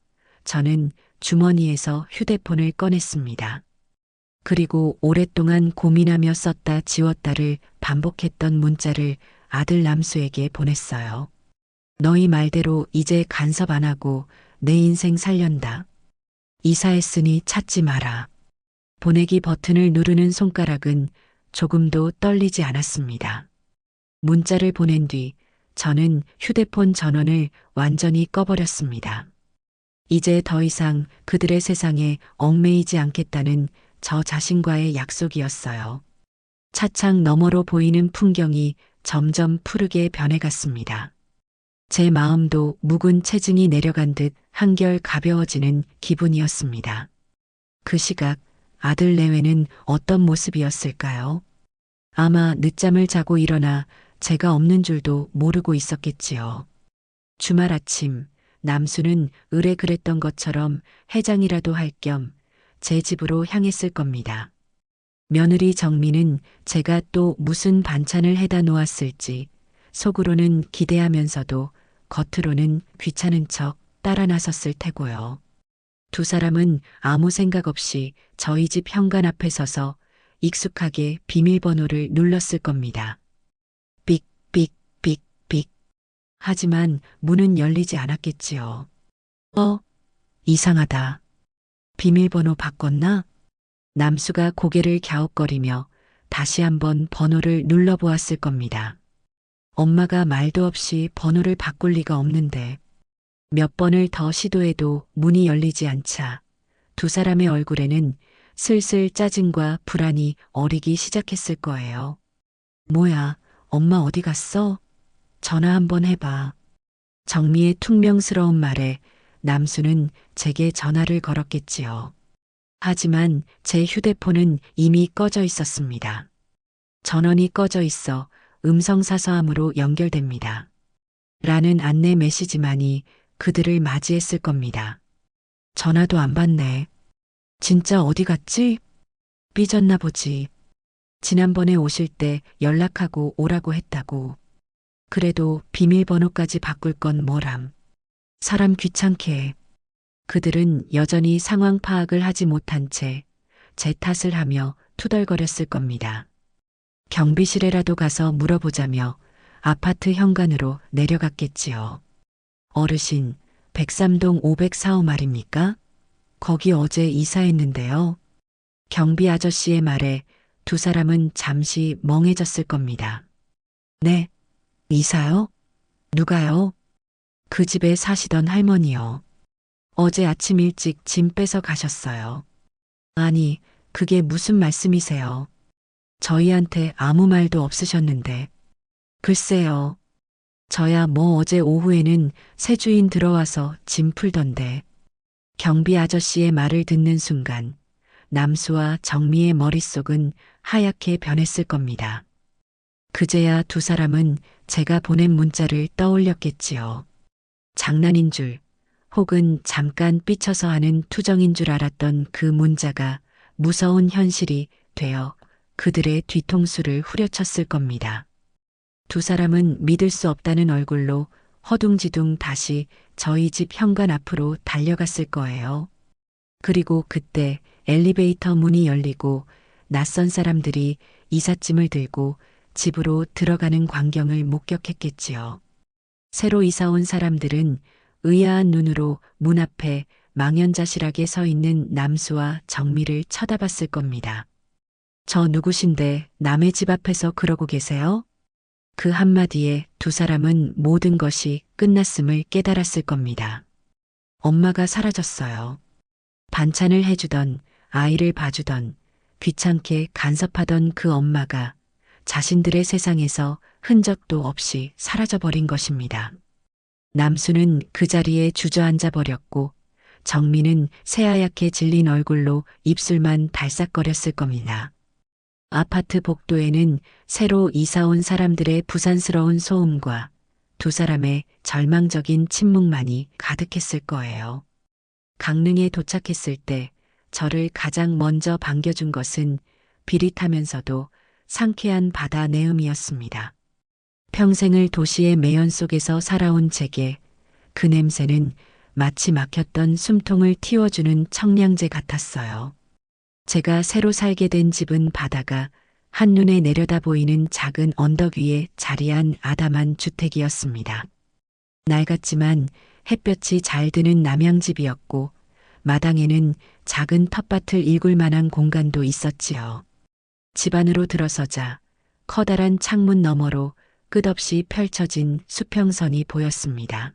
저는 주머니에서 휴대폰을 꺼냈습니다. 그리고 오랫동안 고민하며 썼다 지웠다를 반복했던 문자를 아들 남수에게 보냈어요. 너희 말대로 이제 간섭 안 하고 내 인생 살련다. 이사했으니 찾지 마라. 보내기 버튼을 누르는 손가락은 조금도 떨리지 않았습니다. 문자를 보낸 뒤 저는 휴대폰 전원을 완전히 꺼버렸습니다. 이제 더 이상 그들의 세상에 얽매이지 않겠다는 저 자신과의 약속이었어요. 차창 너머로 보이는 풍경이 점점 푸르게 변해갔습니다. 제 마음도 묵은 체증이 내려간 듯 한결 가벼워지는 기분이었습니다. 그 시각 아들 내외는 어떤 모습이었을까요? 아마 늦잠을 자고 일어나 제가 없는 줄도 모르고 있었겠지요. 주말 아침 남수는 의뢰 그랬던 것처럼 해장이라도 할 겸 제 집으로 향했을 겁니다. 며느리 정미는 제가 또 무슨 반찬을 해다 놓았을지 속으로는 기대하면서도 겉으로는 귀찮은 척 따라 나섰을 테고요. 두 사람은 아무 생각 없이 저희 집 현관 앞에 서서 익숙하게 비밀번호를 눌렀을 겁니다. 삑, 삑, 삑, 삑. 하지만 문은 열리지 않았겠지요. 이상하다. 비밀번호 바꿨나? 남수가 고개를 갸웃거리며 다시 한번 번호를 눌러보았을 겁니다. 엄마가 말도 없이 번호를 바꿀 리가 없는데 몇 번을 더 시도해도 문이 열리지 않자 두 사람의 얼굴에는 슬슬 짜증과 불안이 어리기 시작했을 거예요. 뭐야, 엄마 어디 갔어? 전화 한번 해봐. 정미의 퉁명스러운 말에 남수는 제게 전화를 걸었겠지요. 하지만 제 휴대폰은 이미 꺼져 있었습니다. 전원이 꺼져 있어 음성사서함으로 연결됩니다. 라는 안내 메시지만이 그들을 맞이했을 겁니다. 전화도 안 받네. 진짜 어디 갔지? 삐졌나 보지. 지난번에 오실 때 연락하고 오라고 했다고. 그래도 비밀번호까지 바꿀 건 뭐람. 사람 귀찮게 해. 그들은 여전히 상황 파악을 하지 못한 채 제 탓을 하며 투덜거렸을 겁니다. 경비실에라도 가서 물어보자며 아파트 현관으로 내려갔겠지요. 어르신, 103동 504호 말입니까? 거기 어제 이사했는데요. 경비 아저씨의 말에 두 사람은 잠시 멍해졌을 겁니다. 네, 이사요? 누가요? 그 집에 사시던 할머니요. 어제 아침 일찍 짐 빼서 가셨어요. 아니, 그게 무슨 말씀이세요? 저희한테 아무 말도 없으셨는데. 글쎄요. 저야 뭐 어제 오후에는 새 주인 들어와서 짐 풀던데. 경비 아저씨의 말을 듣는 순간 남수와 정미의 머릿속은 하얗게 변했을 겁니다. 그제야 두 사람은 제가 보낸 문자를 떠올렸겠지요. 장난인 줄 혹은 잠깐 삐쳐서 하는 투정인 줄 알았던 그 문자가 무서운 현실이 되어 그들의 뒤통수를 후려쳤을 겁니다. 두 사람은 믿을 수 없다는 얼굴로 허둥지둥 다시 저희 집 현관 앞으로 달려갔을 거예요. 그리고 그때 엘리베이터 문이 열리고 낯선 사람들이 이삿짐을 들고 집으로 들어가는 광경을 목격했겠지요. 새로 이사 온 사람들은 의아한 눈으로 문 앞에 망연자실하게 서 있는 남수와 정미를 쳐다봤을 겁니다. 저 누구신데 남의 집 앞에서 그러고 계세요? 그 한마디에 두 사람은 모든 것이 끝났음을 깨달았을 겁니다. 엄마가 사라졌어요. 반찬을 해주던, 아이를 봐주던, 귀찮게 간섭하던 그 엄마가 자신들의 세상에서 흔적도 없이 사라져버린 것입니다. 남수는 그 자리에 주저앉아 버렸고 정미는 새하얗게 질린 얼굴로 입술만 달싹거렸을 겁니다. 아파트 복도에는 새로 이사 온 사람들의 부산스러운 소음과 두 사람의 절망적인 침묵만이 가득했을 거예요. 강릉에 도착했을 때 저를 가장 먼저 반겨준 것은 비릿하면서도 상쾌한 바다 내음이었습니다. 평생을 도시의 매연 속에서 살아온 제게 그 냄새는 마치 막혔던 숨통을 틔워주는 청량제 같았어요. 제가 새로 살게 된 집은 바다가 한눈에 내려다 보이는 작은 언덕 위에 자리한 아담한 주택이었습니다. 낡았지만 햇볕이 잘 드는 남양집이었고 마당에는 작은 텃밭을 일굴 만한 공간도 있었지요. 집 안으로 들어서자 커다란 창문 너머로 끝없이 펼쳐진 수평선이 보였습니다.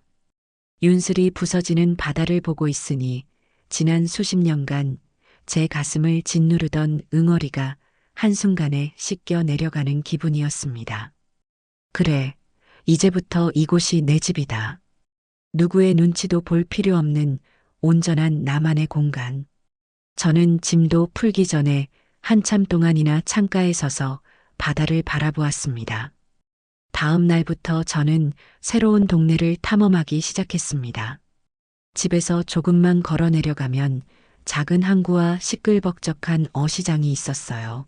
윤슬이 부서지는 바다를 보고 있으니 지난 수십 년간 제 가슴을 짓누르던 응어리가 한순간에 씻겨 내려가는 기분이었습니다. 그래, 이제부터 이곳이 내 집이다. 누구의 눈치도 볼 필요 없는 온전한 나만의 공간. 저는 짐도 풀기 전에 한참 동안이나 창가에 서서 바다를 바라보았습니다. 다음 날부터 저는 새로운 동네를 탐험하기 시작했습니다. 집에서 조금만 걸어 내려가면 작은 항구와 시끌벅적한 어시장이 있었어요.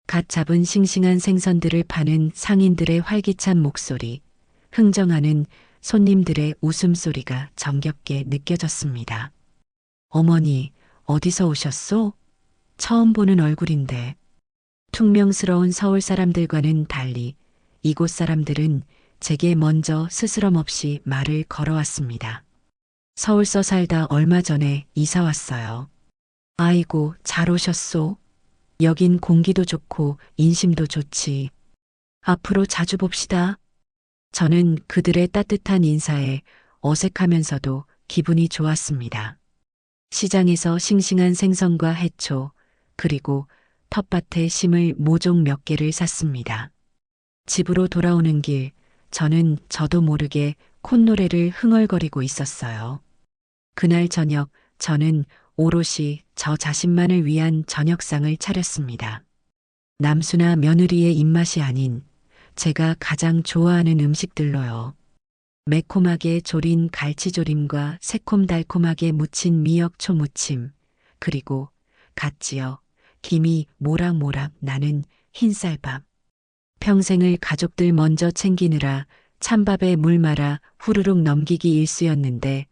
갓 잡은 싱싱한 생선들을 파는 상인들의 활기찬 목소리, 흥정하는 손님들의 웃음소리가 정겹게 느껴졌습니다. 어머니, 어디서 오셨소? 처음 보는 얼굴인데. 퉁명스러운 서울 사람들과는 달리 이곳 사람들은 제게 먼저 스스럼 없이 말을 걸어왔습니다. 서울서 살다 얼마 전에 이사 왔어요. 아이고, 잘 오셨소. 여긴 공기도 좋고 인심도 좋지. 앞으로 자주 봅시다. 저는 그들의 따뜻한 인사에 어색하면서도 기분이 좋았습니다. 시장에서 싱싱한 생선과 해초, 그리고 텃밭에 심을 모종 몇 개를 샀습니다. 집으로 돌아오는 길, 저는 저도 모르게 콧노래를 흥얼거리고 있었어요. 그날 저녁, 저는 오롯이 저 자신만을 위한 저녁상을 차렸습니다. 남수나 며느리의 입맛이 아닌 제가 가장 좋아하는 음식들로요. 매콤하게 조린 갈치조림과 새콤달콤하게 무친 미역초 무침, 그리고 갓 지어 김이 모락모락 나는 흰쌀밥. 평생을 가족들 먼저 챙기느라 찬밥에 물 말아 후루룩 넘기기 일쑤였는데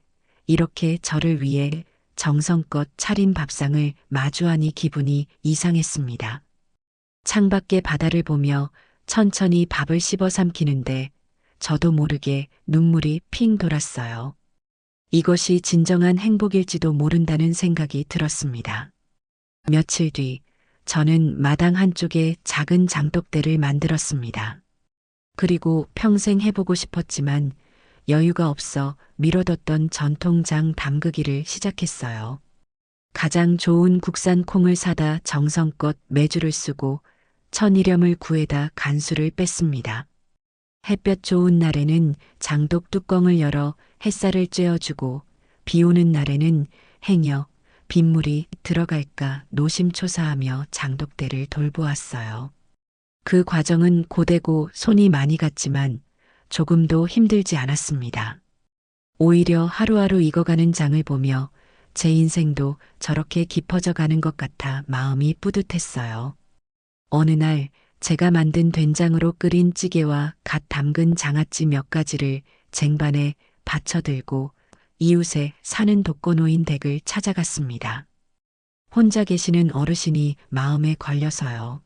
이렇게 저를 위해 정성껏 차린 밥상을 마주하니 기분이 이상했습니다. 창밖의 바다를 보며 천천히 밥을 씹어 삼키는데 저도 모르게 눈물이 핑 돌았어요. 이것이 진정한 행복일지도 모른다는 생각이 들었습니다. 며칠 뒤 저는 마당 한쪽에 작은 장독대를 만들었습니다. 그리고 평생 해보고 싶었지만 여유가 없어 미뤄뒀던 전통장 담그기를 시작했어요. 가장 좋은 국산 콩을 사다 정성껏 메주를 쓰고 천일염을 구해다 간수를 뺐습니다. 햇볕 좋은 날에는 장독 뚜껑을 열어 햇살을 쬐어주고 비 오는 날에는 행여 빗물이 들어갈까 노심초사하며 장독대를 돌보았어요. 그 과정은 고되고 손이 많이 갔지만 조금도 힘들지 않았습니다. 오히려 하루하루 익어가는 장을 보며 제 인생도 저렇게 깊어져 가는 것 같아 마음이 뿌듯했어요. 어느 날 제가 만든 된장으로 끓인 찌개와 갓 담근 장아찌 몇 가지를 쟁반에 받쳐들고 이웃에 사는 독거노인 댁을 찾아갔습니다. 혼자 계시는 어르신이 마음에 걸려서요.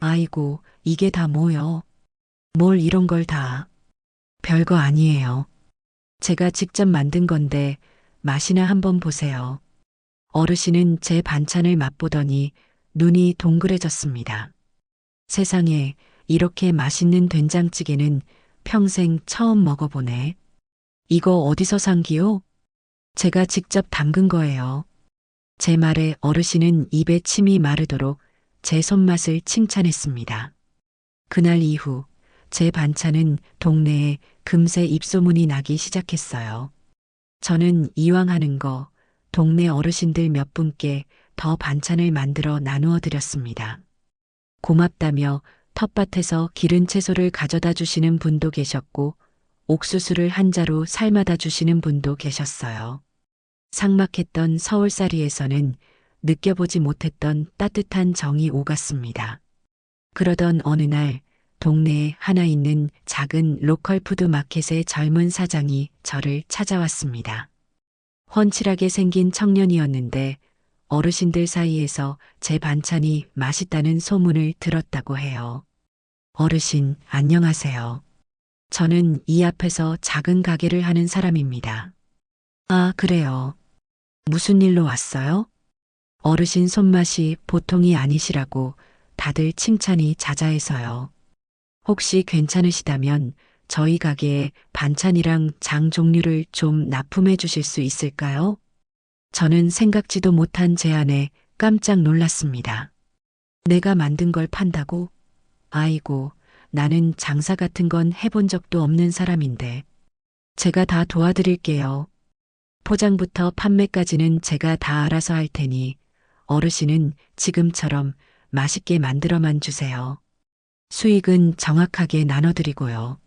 아이고, 이게 다 뭐여? 뭘 이런 걸 다. 별거 아니에요. 제가 직접 만든 건데 맛이나 한번 보세요. 어르신은 제 반찬을 맛보더니 눈이 동그래졌습니다. 세상에 이렇게 맛있는 된장찌개는 평생 처음 먹어보네. 이거 어디서 산기요? 제가 직접 담근 거예요. 제 말에 어르신은 입에 침이 마르도록 제 손맛을 칭찬했습니다. 그날 이후 제 반찬은 동네에 금세 입소문이 나기 시작했어요. 저는 이왕 하는 거 동네 어르신들 몇 분께 더 반찬을 만들어 나누어 드렸습니다. 고맙다며 텃밭에서 기른 채소를 가져다 주시는 분도 계셨고 옥수수를 한 자루 삶아다 주시는 분도 계셨어요. 삭막했던 서울살이에서는 느껴보지 못했던 따뜻한 정이 오갔습니다. 그러던 어느 날 동네에 하나 있는 작은 로컬 푸드 마켓의 젊은 사장이 저를 찾아왔습니다. 훤칠하게 생긴 청년이었는데 어르신들 사이에서 제 반찬이 맛있다는 소문을 들었다고 해요. 어르신, 안녕하세요. 저는 이 앞에서 작은 가게를 하는 사람입니다. 아, 그래요. 무슨 일로 왔어요? 어르신 손맛이 보통이 아니시라고 다들 칭찬이 자자해서요. 혹시 괜찮으시다면 저희 가게에 반찬이랑 장 종류를 좀 납품해 주실 수 있을까요? 저는 생각지도 못한 제안에 깜짝 놀랐습니다. 내가 만든 걸 판다고? 아이고, 나는 장사 같은 건 해본 적도 없는 사람인데. 제가 다 도와드릴게요. 포장부터 판매까지는 제가 다 알아서 할 테니 어르신은 지금처럼 맛있게 만들어만 주세요. 수익은 정확하게 나눠드리고요.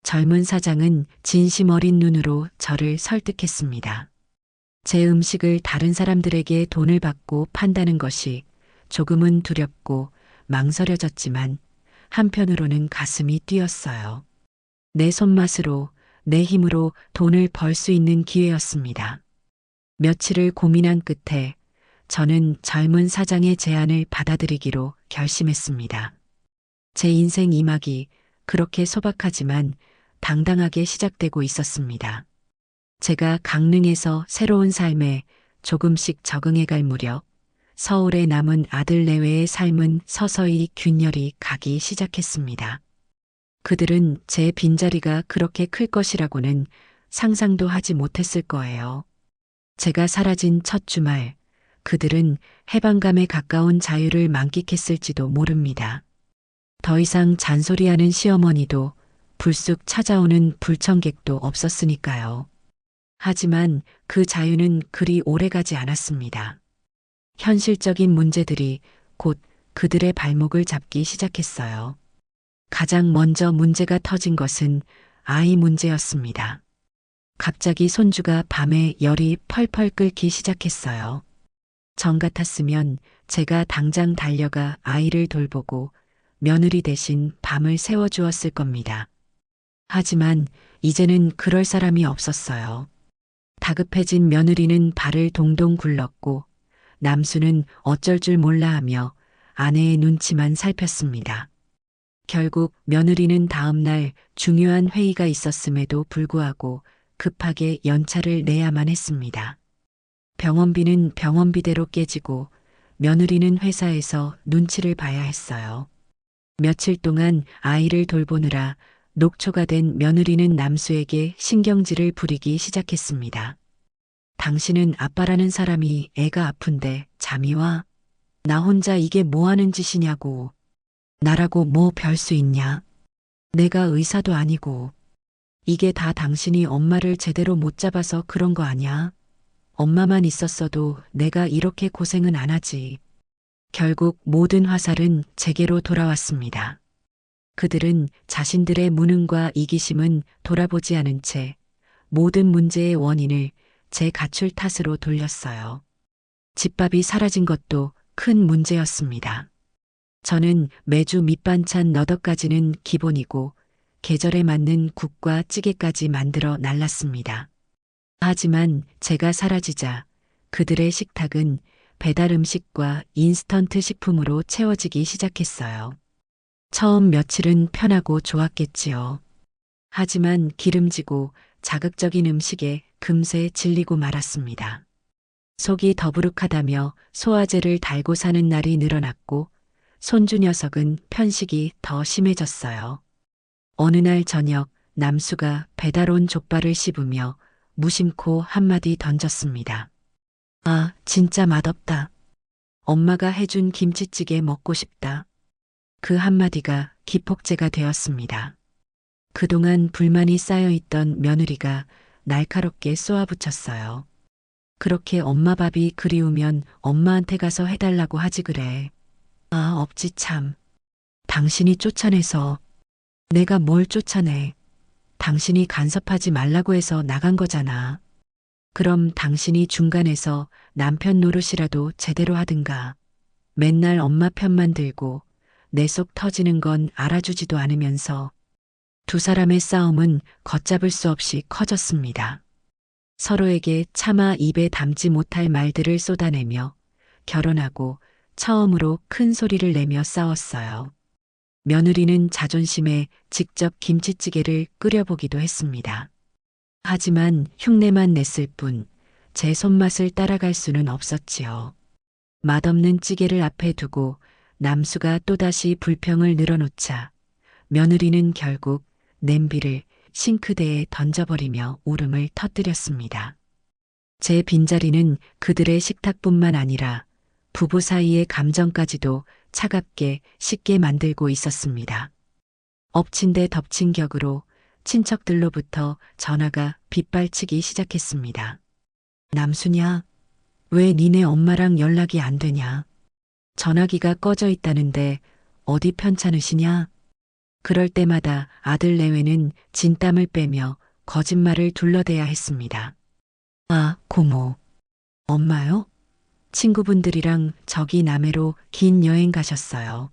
젊은 사장은 진심 어린 눈으로 저를 설득했습니다. 제 음식을 다른 사람들에게 돈을 받고 판다는 것이 조금은 두렵고 망설여졌지만 한편으로는 가슴이 뛰었어요. 내 손맛으로, 내 힘으로 돈을 벌 수 있는 기회였습니다. 며칠을 고민한 끝에 저는 젊은 사장의 제안을 받아들이기로 결심했습니다. 제 인생 2막이 그렇게 소박하지만 당당하게 시작되고 있었습니다. 제가 강릉에서 새로운 삶에 조금씩 적응해갈 무렵 서울에 남은 아들 내외의 삶은 서서히 균열이 가기 시작했습니다. 그들은 제 빈자리가 그렇게 클 것이라고는 상상도 하지 못했을 거예요. 제가 사라진 첫 주말, 그들은 해방감에 가까운 자유를 만끽했을지도 모릅니다. 더 이상 잔소리하는 시어머니도 불쑥 찾아오는 불청객도 없었으니까요. 하지만 그 자유는 그리 오래가지 않았습니다. 현실적인 문제들이 곧 그들의 발목을 잡기 시작했어요. 가장 먼저 문제가 터진 것은 아이 문제였습니다. 갑자기 손주가 밤에 열이 펄펄 끓기 시작했어요. 전 같았으면 제가 당장 달려가 아이를 돌보고 며느리 대신 밤을 새워주었을 겁니다. 하지만 이제는 그럴 사람이 없었어요. 다급해진 며느리는 발을 동동 굴렀고 남수는 어쩔 줄 몰라 하며 아내의 눈치만 살폈습니다. 결국 며느리는 다음 날 중요한 회의가 있었음에도 불구하고 급하게 연차를 내야만 했습니다. 병원비는 병원비대로 깨지고 며느리는 회사에서 눈치를 봐야 했어요. 며칠 동안 아이를 돌보느라 녹초가 된 며느리는 남수에게 신경질을 부리기 시작했습니다. 당신은 아빠라는 사람이 애가 아픈데 잠이 와? 나 혼자 이게 뭐 하는 짓이냐고. 나라고 뭐 별 수 있냐? 내가 의사도 아니고. 이게 다 당신이 엄마를 제대로 못 잡아서 그런 거 아냐? 엄마만 있었어도 내가 이렇게 고생은 안 하지. 결국 모든 화살은 제게로 돌아왔습니다. 그들은 자신들의 무능과 이기심은 돌아보지 않은 채 모든 문제의 원인을 제 가출 탓으로 돌렸어요. 집밥이 사라진 것도 큰 문제였습니다. 저는 매주 밑반찬 너댓 가지는 기본이고 계절에 맞는 국과 찌개까지 만들어 날랐습니다. 하지만 제가 사라지자 그들의 식탁은 배달 음식과 인스턴트 식품으로 채워지기 시작했어요. 처음 며칠은 편하고 좋았겠지요. 하지만 기름지고 자극적인 음식에 금세 질리고 말았습니다. 속이 더부룩하다며 소화제를 달고 사는 날이 늘어났고 손주 녀석은 편식이 더 심해졌어요. 어느 날 저녁 남수가 배달 온 족발을 씹으며 무심코 한마디 던졌습니다. 아, 진짜 맛없다. 엄마가 해준 김치찌개 먹고 싶다. 그 한마디가 기폭제가 되었습니다. 그동안 불만이 쌓여있던 며느리가 날카롭게 쏘아붙였어요. 그렇게 엄마 밥이 그리우면 엄마한테 가서 해달라고 하지 그래. 아, 없지 참. 당신이 쫓아내서. 내가 뭘 쫓아내. 당신이 간섭하지 말라고 해서 나간 거잖아. 그럼 당신이 중간에서 남편 노릇이라도 제대로 하든가. 맨날 엄마 편만 들고 내 속 터지는 건 알아주지도 않으면서 두 사람의 싸움은 걷잡을 수 없이 커졌습니다. 서로에게 차마 입에 담지 못할 말들을 쏟아내며 결혼하고 처음으로 큰 소리를 내며 싸웠어요. 며느리는 자존심에 직접 김치찌개를 끓여보기도 했습니다. 하지만 흉내만 냈을 뿐 제 손맛을 따라갈 수는 없었지요. 맛없는 찌개를 앞에 두고 남수가 또다시 불평을 늘어놓자 며느리는 결국 냄비를 싱크대에 던져버리며 울음을 터뜨렸습니다. 제 빈자리는 그들의 식탁뿐만 아니라 부부 사이의 감정까지도 차갑게 식게 만들고 있었습니다. 엎친 데 덮친 격으로 친척들로부터 전화가 빗발치기 시작했습니다. 남수냐? 왜 니네 엄마랑 연락이 안 되냐? 전화기가 꺼져 있다는데 어디 편찮으시냐? 그럴 때마다 아들 내외는 진땀을 빼며 거짓말을 둘러대야 했습니다. 아, 고모. 엄마요? 친구분들이랑 저기 남해로 긴 여행 가셨어요.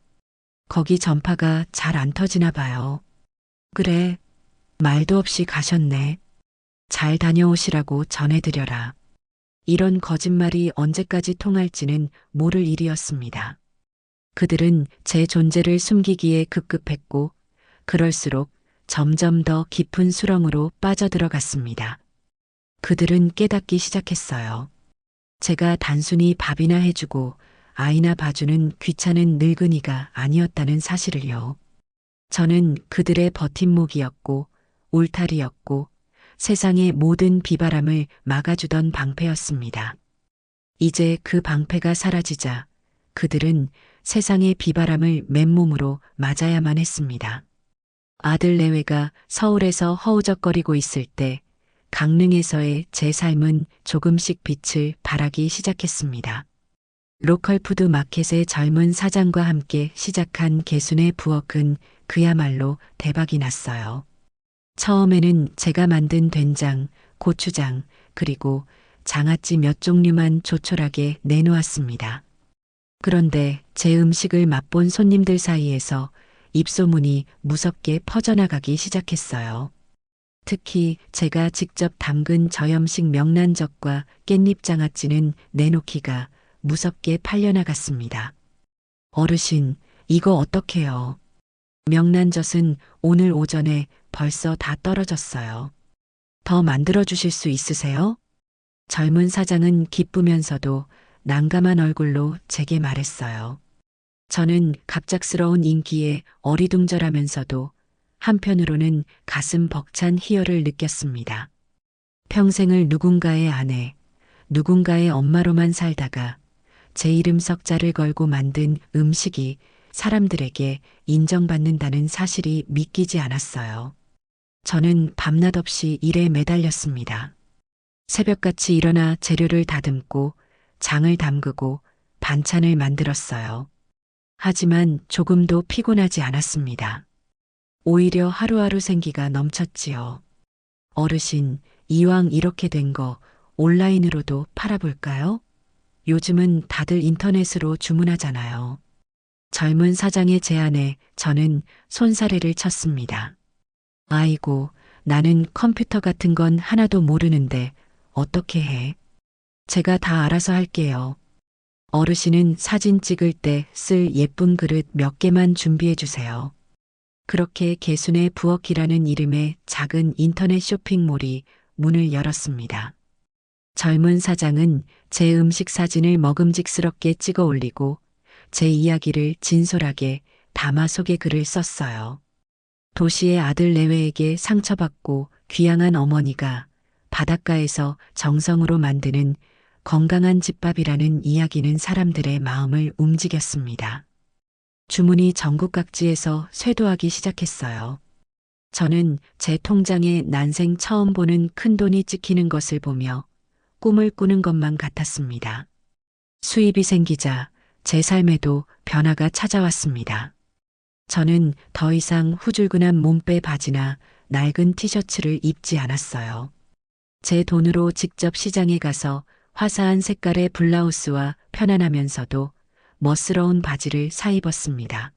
거기 전파가 잘 안 터지나 봐요. 그래, 말도 없이 가셨네. 잘 다녀오시라고 전해드려라. 이런 거짓말이 언제까지 통할지는 모를 일이었습니다. 그들은 제 존재를 숨기기에 급급했고, 그럴수록 점점 더 깊은 수렁으로 빠져들어갔습니다. 그들은 깨닫기 시작했어요. 제가 단순히 밥이나 해주고 아이나 봐주는 귀찮은 늙은이가 아니었다는 사실을요. 저는 그들의 버팀목이었고 울타리였고 세상의 모든 비바람을 막아주던 방패였습니다. 이제 그 방패가 사라지자 그들은 세상의 비바람을 맨몸으로 맞아야만 했습니다. 아들 내외가 서울에서 허우적거리고 있을 때 강릉에서의 제 삶은 조금씩 빛을 발하기 시작했습니다. 로컬 푸드 마켓의 젊은 사장과 함께 시작한 개순의 부엌은 그야말로 대박이 났어요. 처음에는 제가 만든 된장, 고추장, 그리고 장아찌 몇 종류만 조촐하게 내놓았습니다. 그런데 제 음식을 맛본 손님들 사이에서 입소문이 무섭게 퍼져나가기 시작했어요. 특히 제가 직접 담근 저염식 명란젓과 깻잎 장아찌는 내놓기가 무섭게 팔려나갔습니다. 어르신, 이거 어떡해요? 명란젓은 오늘 오전에 벌써 다 떨어졌어요. 더 만들어 주실 수 있으세요? 젊은 사장은 기쁘면서도 난감한 얼굴로 제게 말했어요. 저는 갑작스러운 인기에 어리둥절하면서도 한편으로는 가슴 벅찬 희열을 느꼈습니다. 평생을 누군가의 아내, 누군가의 엄마로만 살다가 제 이름 석자를 걸고 만든 음식이 사람들에게 인정받는다는 사실이 믿기지 않았어요. 저는 밤낮 없이 일에 매달렸습니다. 새벽같이 일어나 재료를 다듬고 장을 담그고 반찬을 만들었어요. 하지만 조금도 피곤하지 않았습니다. 오히려 하루하루 생기가 넘쳤지요. 어르신, 이왕 이렇게 된 거 온라인으로도 팔아볼까요? 요즘은 다들 인터넷으로 주문하잖아요. 젊은 사장의 제안에 저는 손사래를 쳤습니다. 아이고, 나는 컴퓨터 같은 건 하나도 모르는데 어떻게 해? 제가 다 알아서 할게요. 어르신은 사진 찍을 때 쓸 예쁜 그릇 몇 개만 준비해 주세요. 그렇게 개순의 부엌이라는 이름의 작은 인터넷 쇼핑몰이 문을 열었습니다. 젊은 사장은 제 음식 사진을 먹음직스럽게 찍어 올리고 제 이야기를 진솔하게 담아 속에 글을 썼어요. 도시의 아들 내외에게 상처받고 귀향한 어머니가 바닷가에서 정성으로 만드는 건강한 집밥이라는 이야기는 사람들의 마음을 움직였습니다. 주문이 전국 각지에서 쇄도하기 시작했어요. 저는 제 통장에 난생 처음 보는 큰돈이 찍히는 것을 보며 꿈을 꾸는 것만 같았습니다. 수입이 생기자 제 삶에도 변화가 찾아왔습니다. 저는 더 이상 후줄근한 몸빼 바지나 낡은 티셔츠를 입지 않았어요. 제 돈으로 직접 시장에 가서 화사한 색깔의 블라우스와 편안하면서도 멋스러운 바지를 사 입었습니다.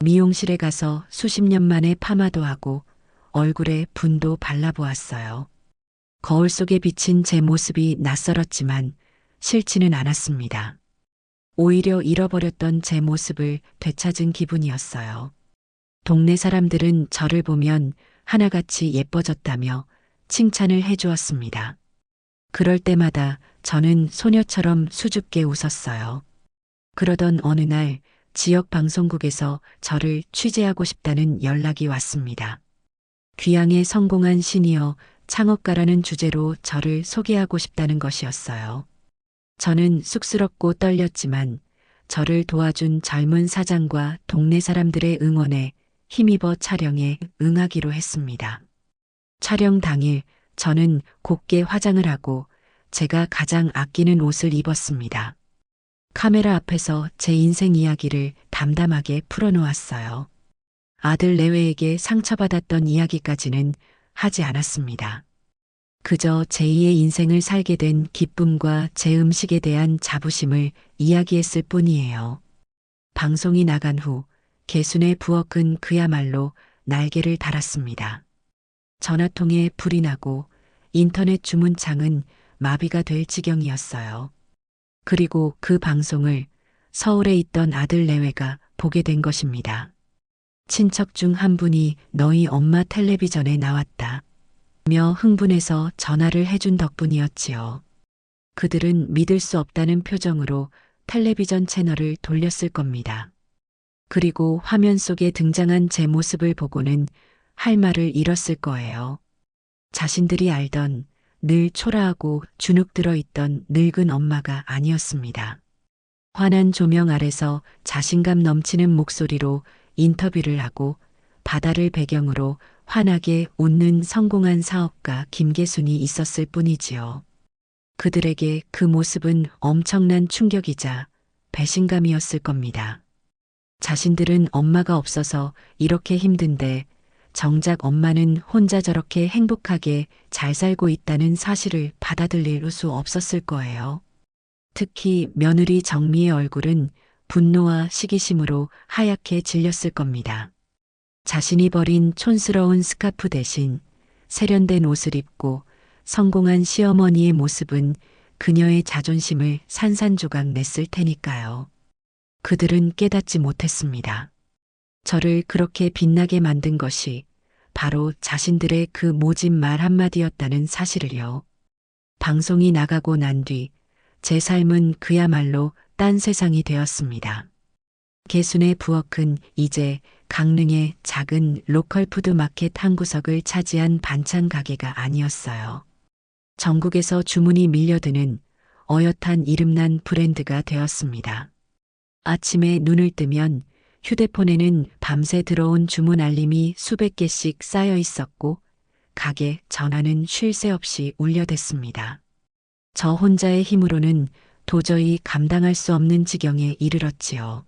미용실에 가서 수십 년 만에 파마도 하고 얼굴에 분도 발라보았어요. 거울 속에 비친 제 모습이 낯설었지만 싫지는 않았습니다. 오히려 잃어버렸던 제 모습을 되찾은 기분이었어요. 동네 사람들은 저를 보면 하나같이 예뻐졌다며 칭찬을 해주었습니다. 그럴 때마다 저는 소녀처럼 수줍게 웃었어요. 그러던 어느 날 지역 방송국에서 저를 취재하고 싶다는 연락이 왔습니다. 귀향에 성공한 시니어 창업가라는 주제로 저를 소개하고 싶다는 것이었어요. 저는 쑥스럽고 떨렸지만 저를 도와준 젊은 사장과 동네 사람들의 응원에 힘입어 촬영에 응하기로 했습니다. 촬영 당일 저는 곱게 화장을 하고 제가 가장 아끼는 옷을 입었습니다. 카메라 앞에서 제 인생 이야기를 담담하게 풀어놓았어요. 아들 내외에게 상처받았던 이야기까지는 하지 않았습니다. 그저 제2의 인생을 살게 된 기쁨과 제 음식에 대한 자부심을 이야기했을 뿐이에요. 방송이 나간 후 개순의 부엌은 그야말로 날개를 달았습니다. 전화통에 불이 나고 인터넷 주문창은 마비가 될 지경이었어요. 그리고 그 방송을 서울에 있던 아들 내외가 보게 된 것입니다. 친척 중 한 분이 너희 엄마 텔레비전에 나왔다 며 흥분해서 전화를 해준 덕분이었지요. 그들은 믿을 수 없다는 표정으로 텔레비전 채널을 돌렸을 겁니다. 그리고 화면 속에 등장한 제 모습을 보고는 할 말을 잃었을 거예요. 자신들이 알던 늘 초라하고 주눅 들어 있던 늙은 엄마가 아니었습니다. 환한 조명 아래서 자신감 넘치는 목소리로 인터뷰를 하고 바다를 배경으로 환하게 웃는 성공한 사업가 김계순이 있었을 뿐이지요. 그들에게 그 모습은 엄청난 충격이자 배신감이었을 겁니다. 자신들은 엄마가 없어서 이렇게 힘든데 정작 엄마는 혼자 저렇게 행복하게 잘 살고 있다는 사실을 받아들일 수 없었을 거예요. 특히 며느리 정미의 얼굴은 분노와 시기심으로 하얗게 질렸을 겁니다. 자신이 버린 촌스러운 스카프 대신 세련된 옷을 입고 성공한 시어머니의 모습은 그녀의 자존심을 산산조각 냈을 테니까요. 그들은 깨닫지 못했습니다. 저를 그렇게 빛나게 만든 것이 바로 자신들의 그 모진 말 한마디였다는 사실을요. 방송이 나가고 난 뒤 제 삶은 그야말로 딴 세상이 되었습니다. 개순의 부엌은 이제 강릉의 작은 로컬 푸드마켓 한 구석을 차지한 반찬 가게가 아니었어요. 전국에서 주문이 밀려드는 어엿한 이름난 브랜드가 되었습니다. 아침에 눈을 뜨면 휴대폰에는 밤새 들어온 주문 알림이 수백 개씩 쌓여 있었고 가게 전화는 쉴 새 없이 울려댔습니다. 저 혼자의 힘으로는 도저히 감당할 수 없는 지경에 이르렀지요.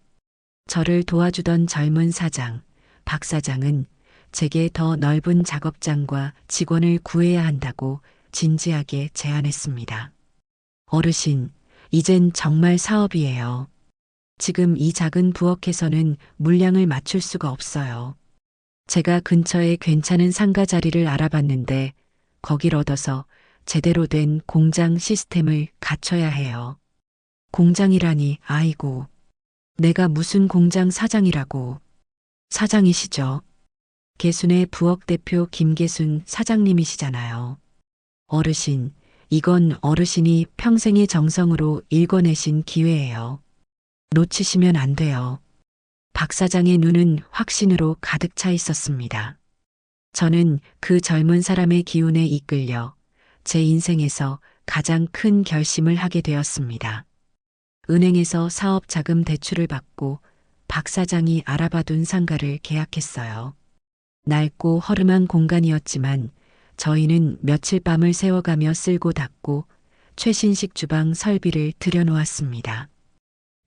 저를 도와주던 젊은 사장, 박 사장은 제게 더 넓은 작업장과 직원을 구해야 한다고 진지하게 제안했습니다. 어르신, 이젠 정말 사업이에요. 지금 이 작은 부엌에서는 물량을 맞출 수가 없어요. 제가 근처에 괜찮은 상가 자리를 알아봤는데 거길 얻어서 제대로 된 공장 시스템을 갖춰야 해요. 공장이라니, 아이고. 내가 무슨 공장 사장이라고. 사장이시죠? 개순의 부엌 대표 김계순 사장님이시잖아요. 어르신, 이건 어르신이 평생의 정성으로 일궈내신 기회예요. 놓치시면 안 돼요. 박 사장의 눈은 확신으로 가득 차 있었습니다. 저는 그 젊은 사람의 기운에 이끌려 제 인생에서 가장 큰 결심을 하게 되었습니다. 은행에서 사업 자금 대출을 받고 박 사장이 알아봐둔 상가를 계약했어요. 낡고 허름한 공간이었지만 저희는 며칠 밤을 새워가며 쓸고 닦고 최신식 주방 설비를 들여놓았습니다.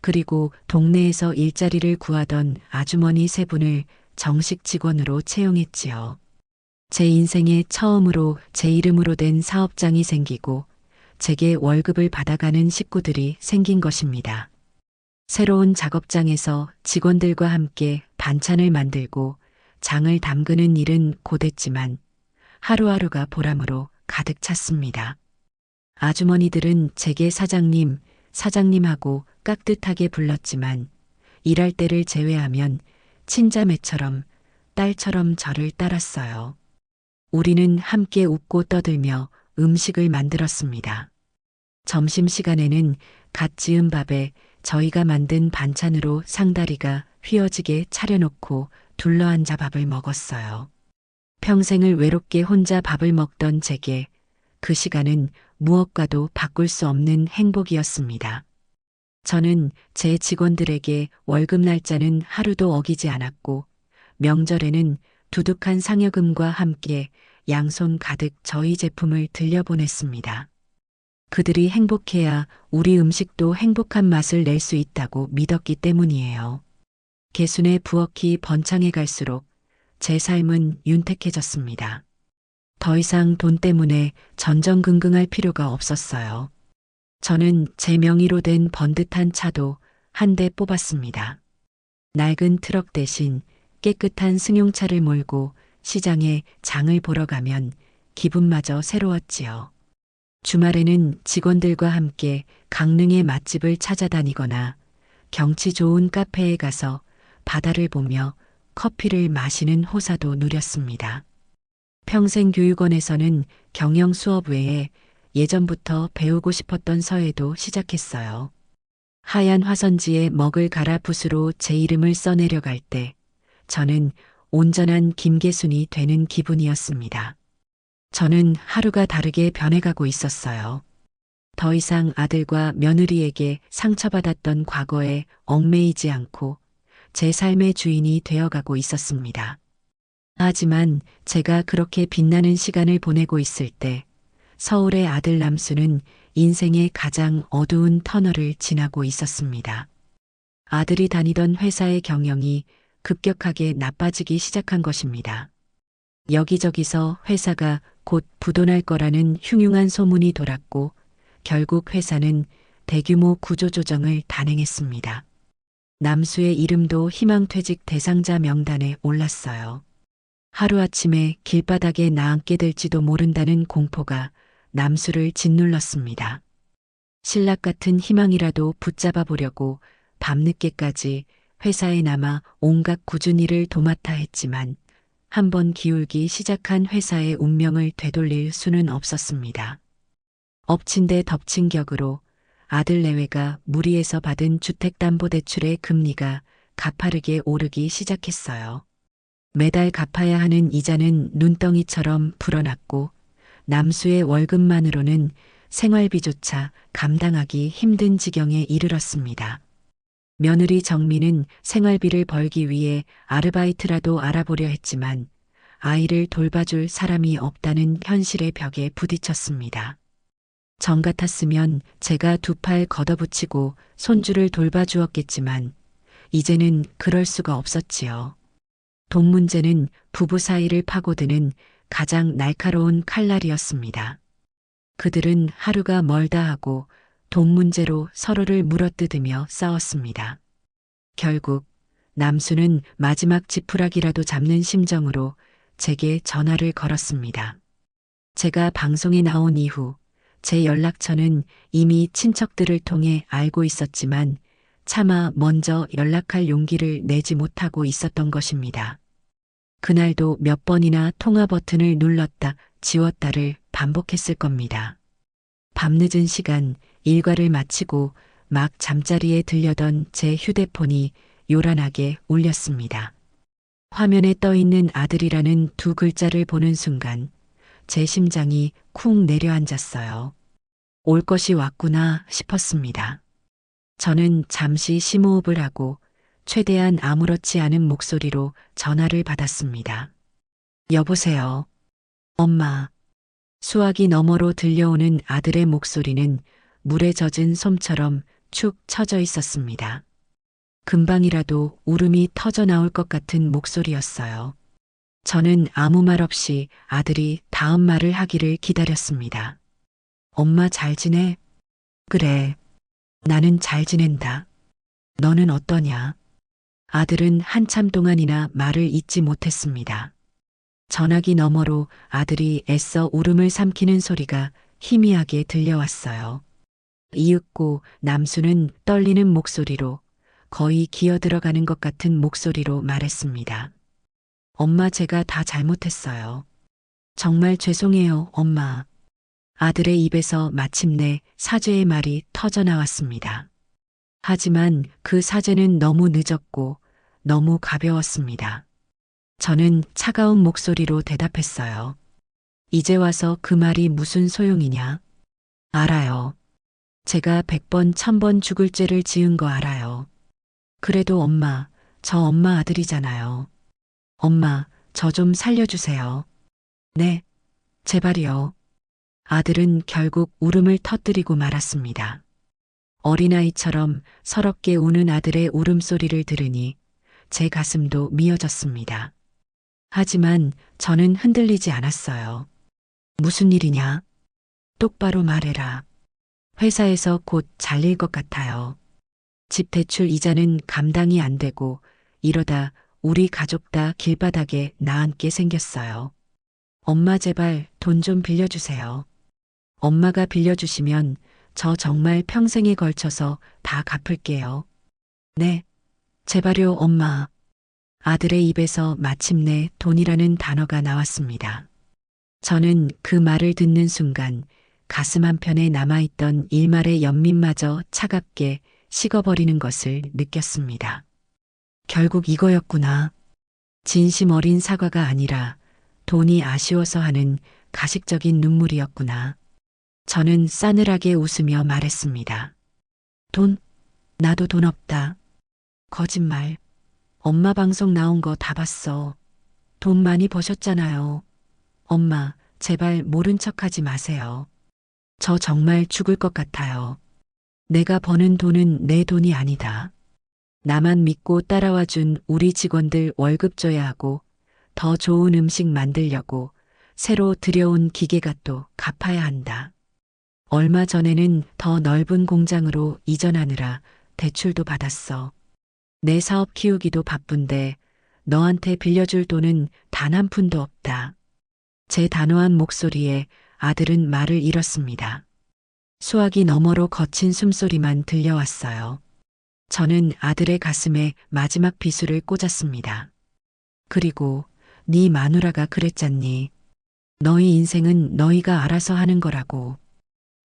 그리고 동네에서 일자리를 구하던 아주머니 세 분을 정식 직원으로 채용했지요. 제 인생에 처음으로 제 이름으로 된 사업장이 생기고 제게 월급을 받아가는 식구들이 생긴 것입니다. 새로운 작업장에서 직원들과 함께 반찬을 만들고 장을 담그는 일은 고됐지만 하루하루가 보람으로 가득 찼습니다. 아주머니들은 제게 사장님, 사장님하고 깍듯하게 불렀지만 일할 때를 제외하면 친자매처럼 딸처럼 저를 따랐어요. 우리는 함께 웃고 떠들며 음식을 만들었습니다. 점심시간에는 갓 지은 밥에 저희가 만든 반찬으로 상다리가 휘어지게 차려놓고 둘러앉아 밥을 먹었어요. 평생을 외롭게 혼자 밥을 먹던 제게 그 시간은 무엇과도 바꿀 수 없는 행복이었습니다. 저는 제 직원들에게 월급 날짜는 하루도 어기지 않았고 명절에는 두둑한 상여금과 함께 양손 가득 저희 제품을 들려보냈습니다. 그들이 행복해야 우리 음식도 행복한 맛을 낼 수 있다고 믿었기 때문이에요. 개순의 부엌이 번창해 갈수록 제 삶은 윤택해졌습니다. 더 이상 돈 때문에 전전긍긍할 필요가 없었어요. 저는 제 명의로 된 번듯한 차도 한 대 뽑았습니다. 낡은 트럭 대신 깨끗한 승용차를 몰고 시장에 장을 보러 가면 기분마저 새로웠지요. 주말에는 직원들과 함께 강릉의 맛집을 찾아다니거나 경치 좋은 카페에 가서 바다를 보며 커피를 마시는 호사도 누렸습니다. 평생교육원에서는 경영 수업 외에 예전부터 배우고 싶었던 서예도 시작했어요. 하얀 화선지에 먹을 갈아 붓으로 제 이름을 써내려갈 때 저는 온전한 김계순이 되는 기분이었습니다. 저는 하루가 다르게 변해가고 있었어요. 더 이상 아들과 며느리에게 상처받았던 과거에 얽매이지 않고 제 삶의 주인이 되어가고 있었습니다. 하지만 제가 그렇게 빛나는 시간을 보내고 있을 때 서울의 아들 남수는 인생의 가장 어두운 터널을 지나고 있었습니다. 아들이 다니던 회사의 경영이 급격하게 나빠지기 시작한 것입니다. 여기저기서 회사가 곧 부도날 거라는 흉흉한 소문이 돌았고 결국 회사는 대규모 구조조정을 단행했습니다. 남수의 이름도 희망퇴직 대상자 명단에 올랐어요. 하루아침에 길바닥에 나앉게 될지도 모른다는 공포가 남수를 짓눌렀습니다. 신락 같은 희망이라도 붙잡아 보려고 밤늦게까지 회사에 남아 온갖 꾸준일을 도맡아 했지만 한번 기울기 시작한 회사의 운명을 되돌릴 수는 없었습니다. 엎친 데 덮친 격으로 아들 내외가 무리해서 받은 주택담보대출의 금리가 가파르게 오르기 시작했어요. 매달 갚아야 하는 이자는 눈덩이처럼 불어났고 남수의 월급만으로는 생활비조차 감당하기 힘든 지경에 이르렀습니다. 며느리 정미는 생활비를 벌기 위해 아르바이트라도 알아보려 했지만 아이를 돌봐줄 사람이 없다는 현실의 벽에 부딪혔습니다. 정 같았으면 제가 두 팔 걷어붙이고 손주를 돌봐주었겠지만 이제는 그럴 수가 없었지요. 돈 문제는 부부 사이를 파고드는 가장 날카로운 칼날이었습니다. 그들은 하루가 멀다 하고 돈 문제로 서로를 물어뜯으며 싸웠습니다. 결국 남수는 마지막 지푸라기라도 잡는 심정으로 제게 전화를 걸었습니다. 제가 방송에 나온 이후 제 연락처는 이미 친척들을 통해 알고 있었지만 차마 먼저 연락할 용기를 내지 못하고 있었던 것입니다. 그날도 몇 번이나 통화 버튼을 눌렀다 지웠다를 반복했을 겁니다. 밤늦은 시간 일과를 마치고 막 잠자리에 들려던 제 휴대폰이 요란하게 울렸습니다. 화면에 떠있는 아들이라는 두 글자를 보는 순간 제 심장이 쿵 내려앉았어요. 올 것이 왔구나 싶었습니다. 저는 잠시 심호흡을 하고 최대한 아무렇지 않은 목소리로 전화를 받았습니다. 여보세요. 엄마. 수화기 너머로 들려오는 아들의 목소리는 물에 젖은 솜처럼 축 처져 있었습니다. 금방이라도 울음이 터져 나올 것 같은 목소리였어요. 저는 아무 말 없이 아들이 다음 말을 하기를 기다렸습니다. 엄마 잘 지내? 그래. 나는 잘 지낸다. 너는 어떠냐? 아들은 한참 동안이나 말을 잇지 못했습니다. 전화기 너머로 아들이 애써 울음을 삼키는 소리가 희미하게 들려왔어요. 이윽고 남수는 떨리는 목소리로 거의 기어들어가는 것 같은 목소리로 말했습니다. 엄마 제가 다 잘못했어요. 정말 죄송해요, 엄마. 아들의 입에서 마침내 사죄의 말이 터져 나왔습니다. 하지만 그 사죄는 너무 늦었고 너무 가벼웠습니다. 저는 차가운 목소리로 대답했어요. 이제 와서 그 말이 무슨 소용이냐? 알아요. 제가 100번, 1000번 죽을 죄를 지은 거 알아요. 그래도 엄마, 저 엄마 아들이잖아요. 엄마, 저 좀 살려주세요. 네, 제발이요. 아들은 결국 울음을 터뜨리고 말았습니다. 어린아이처럼 서럽게 우는 아들의 울음소리를 들으니 제 가슴도 미어졌습니다. 하지만 저는 흔들리지 않았어요. 무슨 일이냐? 똑바로 말해라. 회사에서 곧 잘릴 것 같아요. 집 대출 이자는 감당이 안 되고 이러다 우리 가족 다 길바닥에 나앉게 생겼어요. 엄마 제발 돈 좀 빌려주세요. 엄마가 빌려주시면 저 정말 평생에 걸쳐서 다 갚을게요. 네, 제발요, 엄마. 아들의 입에서 마침내 돈이라는 단어가 나왔습니다. 저는 그 말을 듣는 순간 가슴 한편에 남아있던 일말의 연민마저 차갑게 식어버리는 것을 느꼈습니다. 결국 이거였구나. 진심 어린 사과가 아니라 돈이 아쉬워서 하는 가식적인 눈물이었구나. 저는 싸늘하게 웃으며 말했습니다. 돈? 나도 돈 없다. 거짓말. 엄마 방송 나온 거 다 봤어. 돈 많이 버셨잖아요. 엄마, 제발 모른 척 하지 마세요. 저 정말 죽을 것 같아요. 내가 버는 돈은 내 돈이 아니다. 나만 믿고 따라와 준 우리 직원들 월급 줘야 하고 더 좋은 음식 만들려고 새로 들여온 기계가 또 갚아야 한다. 얼마 전에는 더 넓은 공장으로 이전하느라 대출도 받았어. 내 사업 키우기도 바쁜데 너한테 빌려줄 돈은 단 한 푼도 없다. 제 단호한 목소리에 아들은 말을 잃었습니다. 수화기 너머로 거친 숨소리만 들려왔어요. 저는 아들의 가슴에 마지막 비수를 꽂았습니다. 그리고 네 마누라가 그랬잖니. 너희 인생은 너희가 알아서 하는 거라고.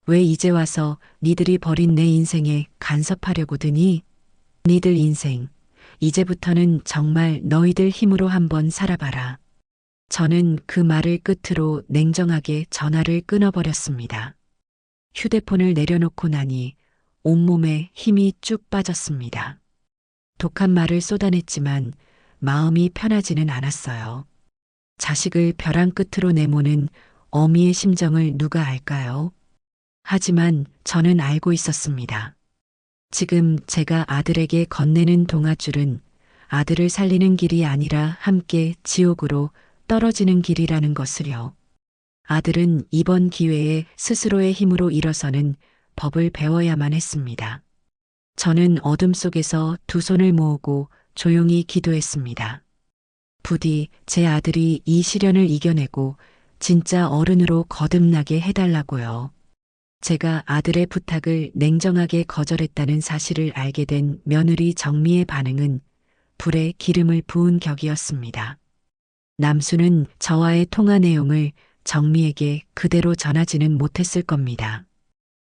왜 이제 와서 니들이 버린 내 인생에 간섭하려고 드니? 니들 인생, 이제부터는 정말 너희들 힘으로 한번 살아봐라. 저는 그 말을 끝으로 냉정하게 전화를 끊어버렸습니다. 휴대폰을 내려놓고 나니 온몸에 힘이 쭉 빠졌습니다. 독한 말을 쏟아냈지만 마음이 편하지는 않았어요. 자식을 벼랑 끝으로 내모는 어미의 심정을 누가 알까요? 하지만 저는 알고 있었습니다. 지금 제가 아들에게 건네는 동아줄은 아들을 살리는 길이 아니라 함께 지옥으로 떨어지는 길이라는 것을요. 아들은 이번 기회에 스스로의 힘으로 일어서는 법을 배워야만 했습니다. 저는 어둠 속에서 두 손을 모으고 조용히 기도했습니다. 부디 제 아들이 이 시련을 이겨내고 진짜 어른으로 거듭나게 해달라고요. 제가 아들의 부탁을 냉정하게 거절했다는 사실을 알게 된 며느리 정미의 반응은 불에 기름을 부은 격이었습니다. 남수는 저와의 통화 내용을 정미에게 그대로 전하지는 못했을 겁니다.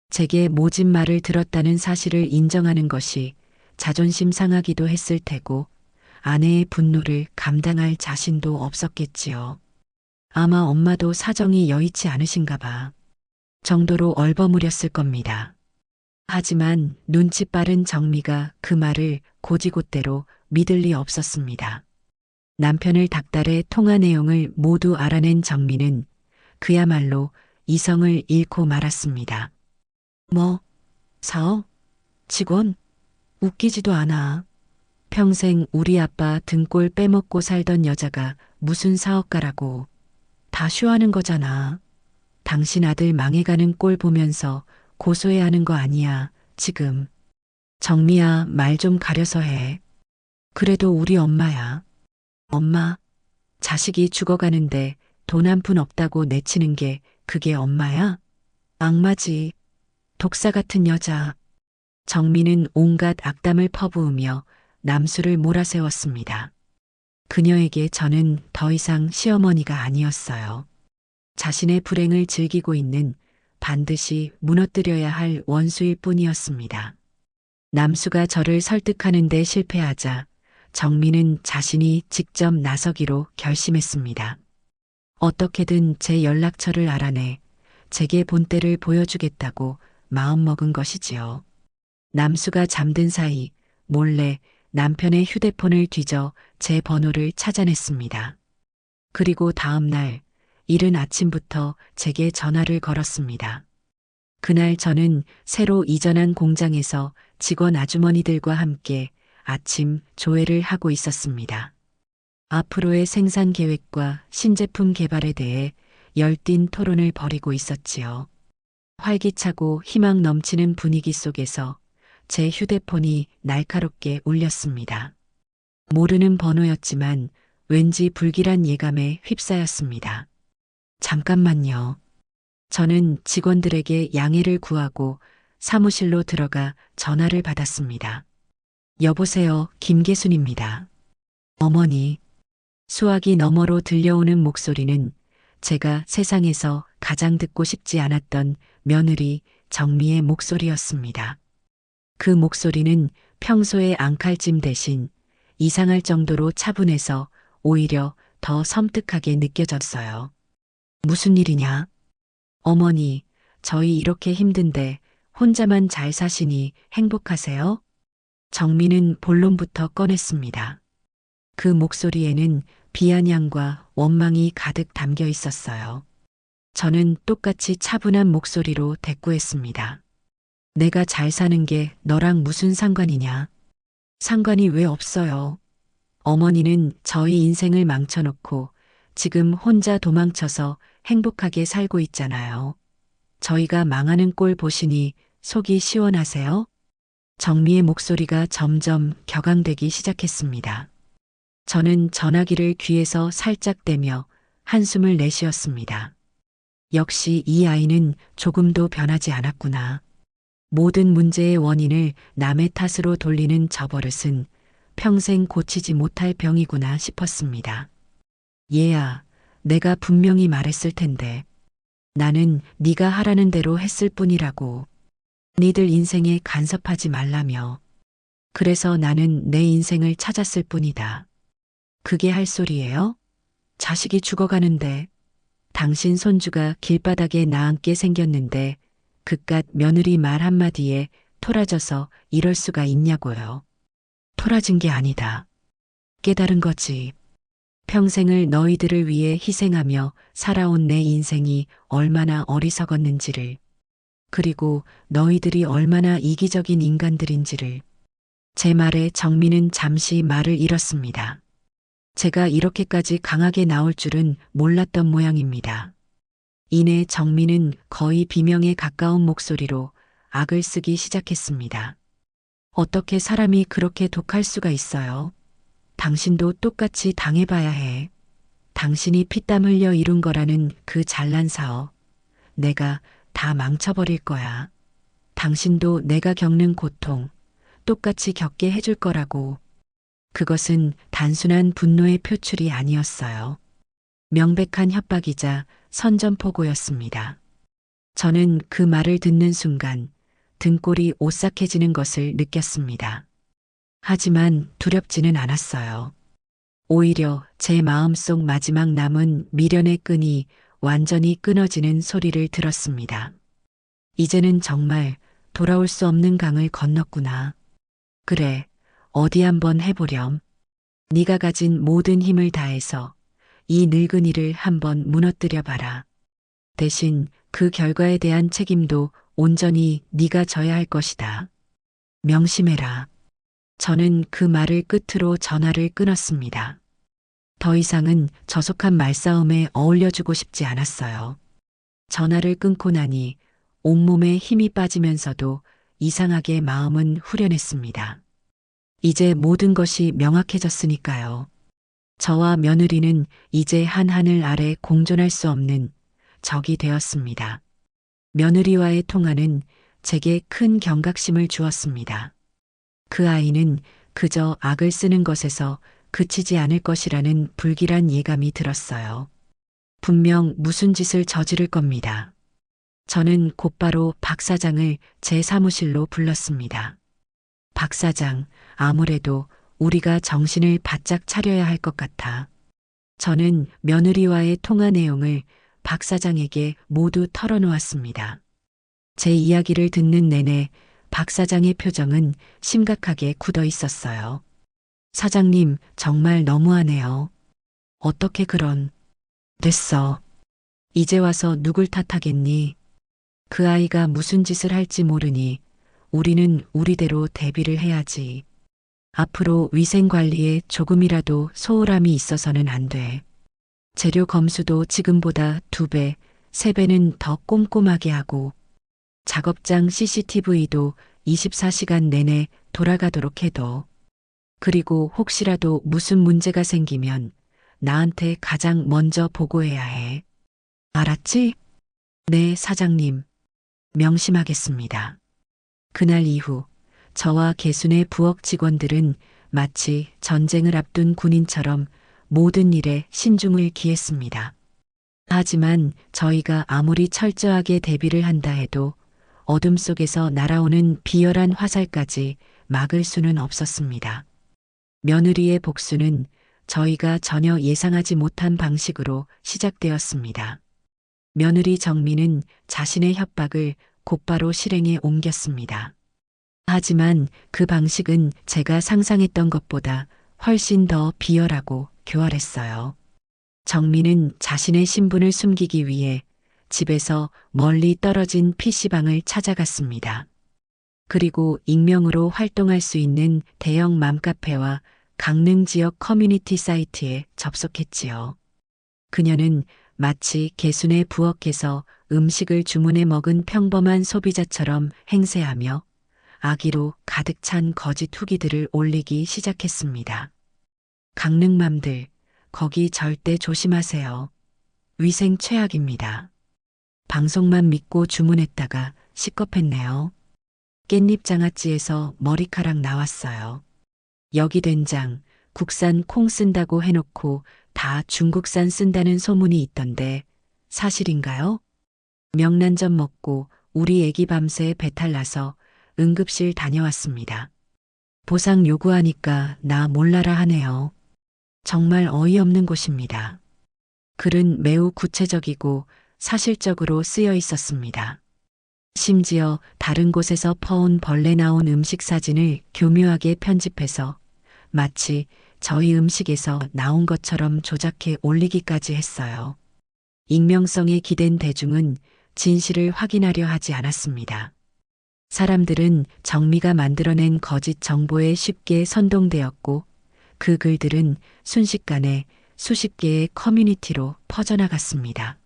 제게 모진 말을 들었다는 사실을 인정하는 것이 자존심 상하기도 했을 테고 아내의 분노를 감당할 자신도 없었겠지요. 아마 엄마도 사정이 여의치 않으신가 봐. 정도로 얼버무렸을 겁니다. 하지만 눈치 빠른 정미가 그 말을 곧이곧대로 믿을 리 없었습니다. 남편을 닥달해 통화 내용을 모두 알아낸 정미는 그야말로 이성을 잃고 말았습니다. 뭐, 사업? 직원? 웃기지도 않아. 평생 우리 아빠 등골 빼먹고 살던 여자가 무슨 사업가라고. 다 쇼하는 거잖아. 당신 아들 망해가는 꼴 보면서 고소해야 하는 거 아니야, 지금. 정미야, 말 좀 가려서 해. 그래도 우리 엄마야. 엄마, 자식이 죽어가는데 돈 한 푼 없다고 내치는 게 그게 엄마야? 악마지. 독사 같은 여자. 정미는 온갖 악담을 퍼부으며 남수를 몰아세웠습니다. 그녀에게 저는 더 이상 시어머니가 아니었어요. 자신의 불행을 즐기고 있는 반드시 무너뜨려야 할 원수일 뿐이었습니다. 남수가 저를 설득하는 데 실패하자 정미는 자신이 직접 나서기로 결심했습니다. 어떻게든 제 연락처를 알아내 제게 본때를 보여주겠다고 마음먹은 것이지요. 남수가 잠든 사이 몰래 남편의 휴대폰을 뒤져 제 번호를 찾아냈습니다. 그리고 다음 날 이른 아침부터 제게 전화를 걸었습니다. 그날 저는 새로 이전한 공장에서 직원 아주머니들과 함께 아침 조회를 하고 있었습니다. 앞으로의 생산 계획과 신제품 개발에 대해 열띤 토론을 벌이고 있었지요. 활기차고 희망 넘치는 분위기 속에서 제 휴대폰이 날카롭게 울렸습니다. 모르는 번호였지만 왠지 불길한 예감에 휩싸였습니다. 잠깐만요. 저는 직원들에게 양해를 구하고 사무실로 들어가 전화를 받았습니다. 여보세요, 김계순입니다. 어머니, 수화기 너머로 들려오는 목소리는 제가 세상에서 가장 듣고 싶지 않았던 며느리 정미의 목소리였습니다. 그 목소리는 평소의 앙칼짐 대신 이상할 정도로 차분해서 오히려 더 섬뜩하게 느껴졌어요. 무슨 일이냐? 어머니, 저희 이렇게 힘든데 혼자만 잘 사시니 행복하세요? 정민은 본론부터 꺼냈습니다. 그 목소리에는 비아냥과 원망이 가득 담겨 있었어요. 저는 똑같이 차분한 목소리로 대꾸했습니다. 내가 잘 사는 게 너랑 무슨 상관이냐? 상관이 왜 없어요? 어머니는 저희 인생을 망쳐놓고 지금 혼자 도망쳐서 행복하게 살고 있잖아요. 저희가 망하는 꼴 보시니 속이 시원하세요? 정미의 목소리가 점점 격앙되기 시작했습니다. 저는 전화기를 귀에서 살짝 대며 한숨을 내쉬었습니다. 역시 이 아이는 조금도 변하지 않았구나. 모든 문제의 원인을 남의 탓으로 돌리는 저 버릇은 평생 고치지 못할 병이구나 싶었습니다. 얘야, 내가 분명히 말했을 텐데. 나는 네가 하라는 대로 했을 뿐이라고. 니들 인생에 간섭하지 말라며. 그래서 나는 내 인생을 찾았을 뿐이다. 그게 할 소리예요? 자식이 죽어가는데. 당신 손주가 길바닥에 나앉게 생겼는데 그깟 며느리 말 한마디에 토라져서 이럴 수가 있냐고요. 토라진 게 아니다. 깨달은 거지. 평생을 너희들을 위해 희생하며 살아온 내 인생이 얼마나 어리석었는지를, 그리고 너희들이 얼마나 이기적인 인간들인지를. 제 말에 정민은 잠시 말을 잃었습니다. 제가 이렇게까지 강하게 나올 줄은 몰랐던 모양입니다. 이내 정민은 거의 비명에 가까운 목소리로 악을 쓰기 시작했습니다. 어떻게 사람이 그렇게 독할 수가 있어요? 당신도 똑같이 당해봐야 해. 당신이 피땀 흘려 이룬 거라는 그 잘난 사업. 내가 다 망쳐버릴 거야. 당신도 내가 겪는 고통 똑같이 겪게 해줄 거라고. 그것은 단순한 분노의 표출이 아니었어요. 명백한 협박이자 선전포고였습니다. 저는 그 말을 듣는 순간 등골이 오싹해지는 것을 느꼈습니다. 하지만 두렵지는 않았어요. 오히려 제 마음속 마지막 남은 미련의 끈이 완전히 끊어지는 소리를 들었습니다. 이제는 정말 돌아올 수 없는 강을 건넜구나. 그래, 어디 한번 해보렴. 네가 가진 모든 힘을 다해서 이 늙은이를 한번 무너뜨려 봐라. 대신 그 결과에 대한 책임도 온전히 네가 져야 할 것이다. 명심해라. 저는 그 말을 끝으로 전화를 끊었습니다. 더 이상은 저속한 말싸움에 어울려주고 싶지 않았어요. 전화를 끊고 나니 온몸에 힘이 빠지면서도 이상하게 마음은 후련했습니다. 이제 모든 것이 명확해졌으니까요. 저와 며느리는 이제 한 하늘 아래 공존할 수 없는 적이 되었습니다. 며느리와의 통화는 제게 큰 경각심을 주었습니다. 그 아이는 그저 악을 쓰는 것에서 그치지 않을 것이라는 불길한 예감이 들었어요. 분명 무슨 짓을 저지를 겁니다. 저는 곧바로 박 사장을 제 사무실로 불렀습니다. 박 사장, 아무래도 우리가 정신을 바짝 차려야 할 것 같아. 저는 며느리와의 통화 내용을 박 사장에게 모두 털어놓았습니다. 제 이야기를 듣는 내내 박 사장의 표정은 심각하게 굳어 있었어요. 사장님, 정말 너무하네요. 어떻게 그런. 됐어. 이제 와서 누굴 탓하겠니? 그 아이가 무슨 짓을 할지 모르니 우리는 우리대로 대비를 해야지. 앞으로 위생 관리에 조금이라도 소홀함이 있어서는 안 돼. 재료 검수도 지금보다 2배, 3배는 더 꼼꼼하게 하고 작업장 CCTV도 24시간 내내 돌아가도록 해둬. 그리고 혹시라도 무슨 문제가 생기면 나한테 가장 먼저 보고해야 해. 알았지? 네, 사장님. 명심하겠습니다. 그날 이후 저와 개순의 부엌 직원들은 마치 전쟁을 앞둔 군인처럼 모든 일에 신중을 기했습니다. 하지만 저희가 아무리 철저하게 대비를 한다 해도 어둠 속에서 날아오는 비열한 화살까지 막을 수는 없었습니다. 며느리의 복수는 저희가 전혀 예상하지 못한 방식으로 시작되었습니다. 며느리 정민은 자신의 협박을 곧바로 실행에 옮겼습니다. 하지만 그 방식은 제가 상상했던 것보다 훨씬 더 비열하고 교활했어요. 정민은 자신의 신분을 숨기기 위해 집에서 멀리 떨어진 PC방을 찾아갔습니다. 그리고 익명으로 활동할 수 있는 대형 맘카페와 강릉 지역 커뮤니티 사이트에 접속했지요. 그녀는 마치 개순의 부엌에서 음식을 주문해 먹은 평범한 소비자처럼 행세하며 악의로 가득 찬 거짓 후기들을 올리기 시작했습니다. 강릉맘들, 거기 절대 조심하세요. 위생 최악입니다. 방송만 믿고 주문했다가 식겁했네요. 깻잎 장아찌에서 머리카락 나왔어요. 여기 된장, 국산 콩 쓴다고 해놓고 다 중국산 쓴다는 소문이 있던데 사실인가요? 명란젓 먹고 우리 애기 밤새 배탈 나서 응급실 다녀왔습니다. 보상 요구하니까 나 몰라라 하네요. 정말 어이없는 곳입니다. 글은 매우 구체적이고 사실적으로 쓰여 있었습니다. 심지어 다른 곳에서 퍼온 벌레 나온 음식 사진을 교묘하게 편집해서 마치 저희 음식에서 나온 것처럼 조작해 올리기까지 했어요. 익명성에 기댄 대중은 진실을 확인하려 하지 않았습니다. 사람들은 정미가 만들어낸 거짓 정보에 쉽게 선동되었고 그 글들은 순식간에 수십 개의 커뮤니티로 퍼져나갔습니다.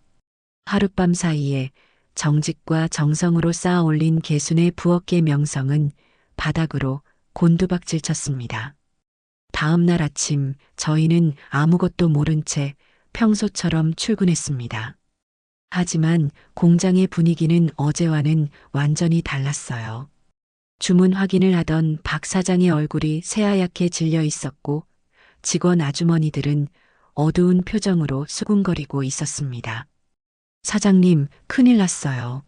하룻밤 사이에 정직과 정성으로 쌓아 올린 개순의 부엌의 명성은 바닥으로 곤두박질 쳤습니다. 다음 날 아침 저희는 아무것도 모른 채 평소처럼 출근했습니다. 하지만 공장의 분위기는 어제와는 완전히 달랐어요. 주문 확인을 하던 박 사장의 얼굴이 새하얗게 질려 있었고 직원 아주머니들은 어두운 표정으로 수군거리고 있었습니다. 사장님, 큰일 났어요.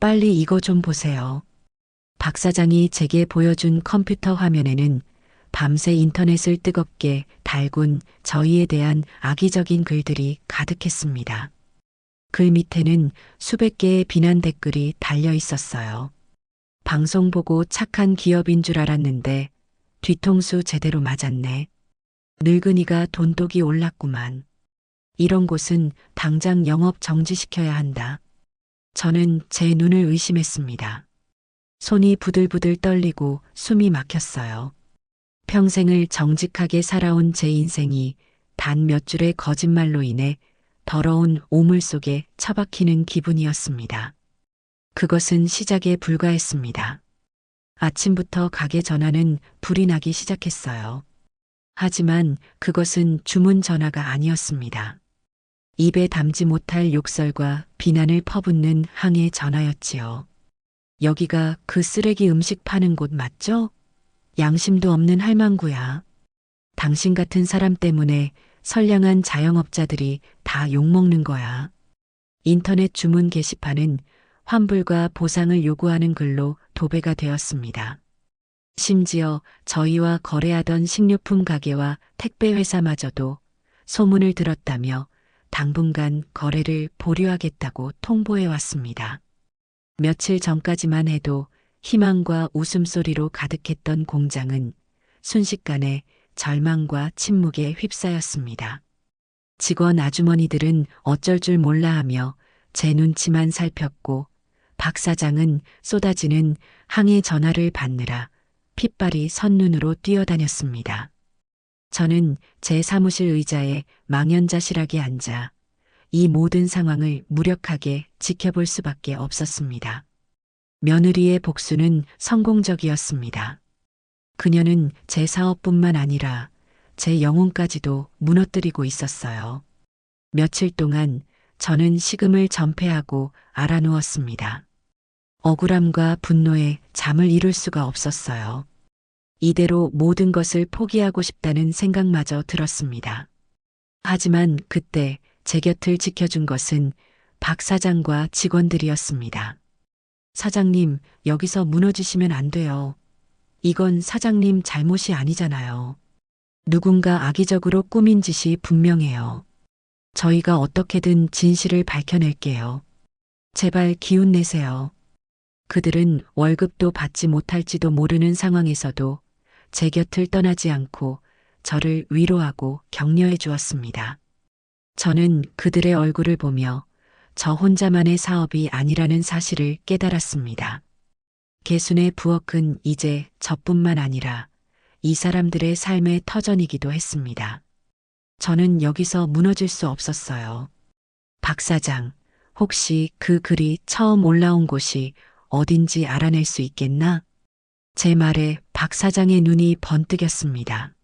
빨리 이거 좀 보세요. 박 사장이 제게 보여준 컴퓨터 화면에는 밤새 인터넷을 뜨겁게 달군 저희에 대한 악의적인 글들이 가득했습니다. 글 밑에는 수백 개의 비난 댓글이 달려 있었어요. 방송 보고 착한 기업인 줄 알았는데 뒤통수 제대로 맞았네. 늙은이가 돈독이 올랐구만. 이런 곳은 당장 영업 정지시켜야 한다. 저는 제 눈을 의심했습니다. 손이 부들부들 떨리고 숨이 막혔어요. 평생을 정직하게 살아온 제 인생이 단 몇 줄의 거짓말로 인해 더러운 오물 속에 처박히는 기분이었습니다. 그것은 시작에 불과했습니다. 아침부터 가게 전화는 불이 나기 시작했어요. 하지만 그것은 주문 전화가 아니었습니다. 입에 담지 못할 욕설과 비난을 퍼붓는 항해 전화였지요. 여기가 그 쓰레기 음식 파는 곳 맞죠? 양심도 없는 할망구야. 당신 같은 사람 때문에 선량한 자영업자들이 다 욕먹는 거야. 인터넷 주문 게시판은 환불과 보상을 요구하는 글로 도배가 되었습니다. 심지어 저희와 거래하던 식료품 가게와 택배 회사마저도 소문을 들었다며 당분간 거래를 보류하겠다고 통보해 왔습니다. 며칠 전까지만 해도 희망과 웃음소리로 가득했던 공장은 순식간에 절망과 침묵에 휩싸였습니다. 직원 아주머니들은 어쩔 줄 몰라 하며 제 눈치만 살폈고 박 사장은 쏟아지는 항해 전화를 받느라 핏발이 선눈으로 뛰어다녔습니다. 저는 제 사무실 의자에 망연자실하게 앉아 이 모든 상황을 무력하게 지켜볼 수밖에 없었습니다. 며느리의 복수는 성공적이었습니다. 그녀는 제 사업뿐만 아니라 제 영혼까지도 무너뜨리고 있었어요. 며칠 동안 저는 식음을 전폐하고 알아누웠습니다. 억울함과 분노에 잠을 이룰 수가 없었어요. 이대로 모든 것을 포기하고 싶다는 생각마저 들었습니다. 하지만 그때 제 곁을 지켜준 것은 박 사장과 직원들이었습니다. 사장님, 여기서 무너지시면 안 돼요. 이건 사장님 잘못이 아니잖아요. 누군가 악의적으로 꾸민 짓이 분명해요. 저희가 어떻게든 진실을 밝혀낼게요. 제발 기운 내세요. 그들은 월급도 받지 못할지도 모르는 상황에서도 제 곁을 떠나지 않고 저를 위로하고 격려해 주었습니다. 저는 그들의 얼굴을 보며 저 혼자만의 사업이 아니라는 사실을 깨달았습니다. 개순의 부엌은 이제 저뿐만 아니라 이 사람들의 삶의 터전이기도 했습니다. 저는 여기서 무너질 수 없었어요. 박 사장, 혹시 그 글이 처음 올라온 곳이 어딘지 알아낼 수 있겠나? 제 말에 박 사장의 눈이 번뜩였습니다.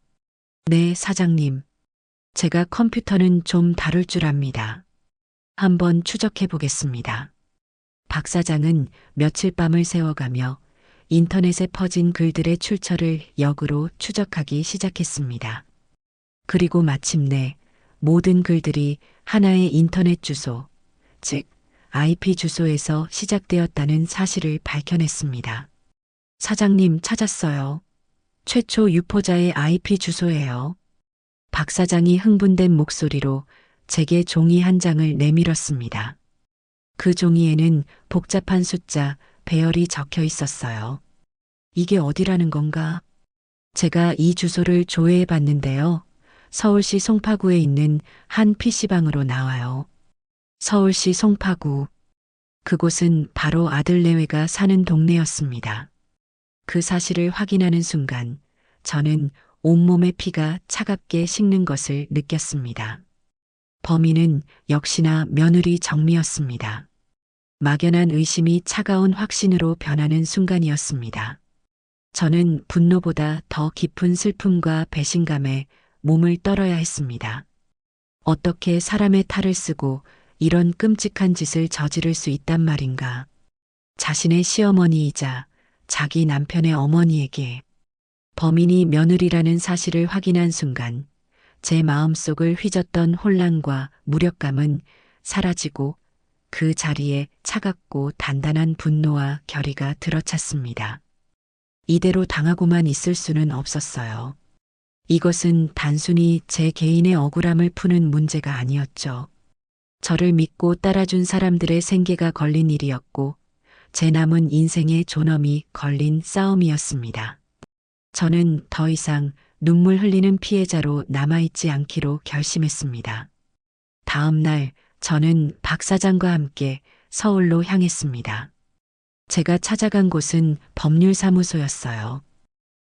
네, 사장님. 제가 컴퓨터는 좀 다룰 줄 압니다. 한번 추적해 보겠습니다. 박 사장은 며칠 밤을 새워가며 인터넷에 퍼진 글들의 출처를 역으로 추적하기 시작했습니다. 그리고 마침내 모든 글들이 하나의 인터넷 주소, 즉 IP 주소에서 시작되었다는 사실을 밝혀냈습니다. 사장님 찾았어요. 최초 유포자의 IP 주소예요. 박 사장이 흥분된 목소리로 제게 종이 한 장을 내밀었습니다. 그 종이에는 복잡한 숫자, 배열이 적혀 있었어요. 이게 어디라는 건가? 제가 이 주소를 조회해 봤는데요. 서울시 송파구에 있는 한 PC방으로 나와요. 서울시 송파구. 그곳은 바로 아들 내외가 사는 동네였습니다. 그 사실을 확인하는 순간 저는 온몸의 피가 차갑게 식는 것을 느꼈습니다. 범인은 역시나 며느리 정미였습니다. 막연한 의심이 차가운 확신으로 변하는 순간이었습니다. 저는 분노보다 더 깊은 슬픔과 배신감에 몸을 떨어야 했습니다. 어떻게 사람의 탈을 쓰고 이런 끔찍한 짓을 저지를 수 있단 말인가. 자신의 시어머니이자 자기 남편의 어머니에게 범인이 며느리라는 사실을 확인한 순간 제 마음속을 휘젓던 혼란과 무력감은 사라지고 그 자리에 차갑고 단단한 분노와 결의가 들어찼습니다. 이대로 당하고만 있을 수는 없었어요. 이것은 단순히 제 개인의 억울함을 푸는 문제가 아니었죠. 저를 믿고 따라준 사람들의 생계가 걸린 일이었고 제 남은 인생의 존엄이 걸린 싸움이었습니다. 저는 더 이상 눈물 흘리는 피해자로 남아있지 않기로 결심했습니다. 다음 날 저는 박 사장과 함께 서울로 향했습니다. 제가 찾아간 곳은 법률사무소였어요.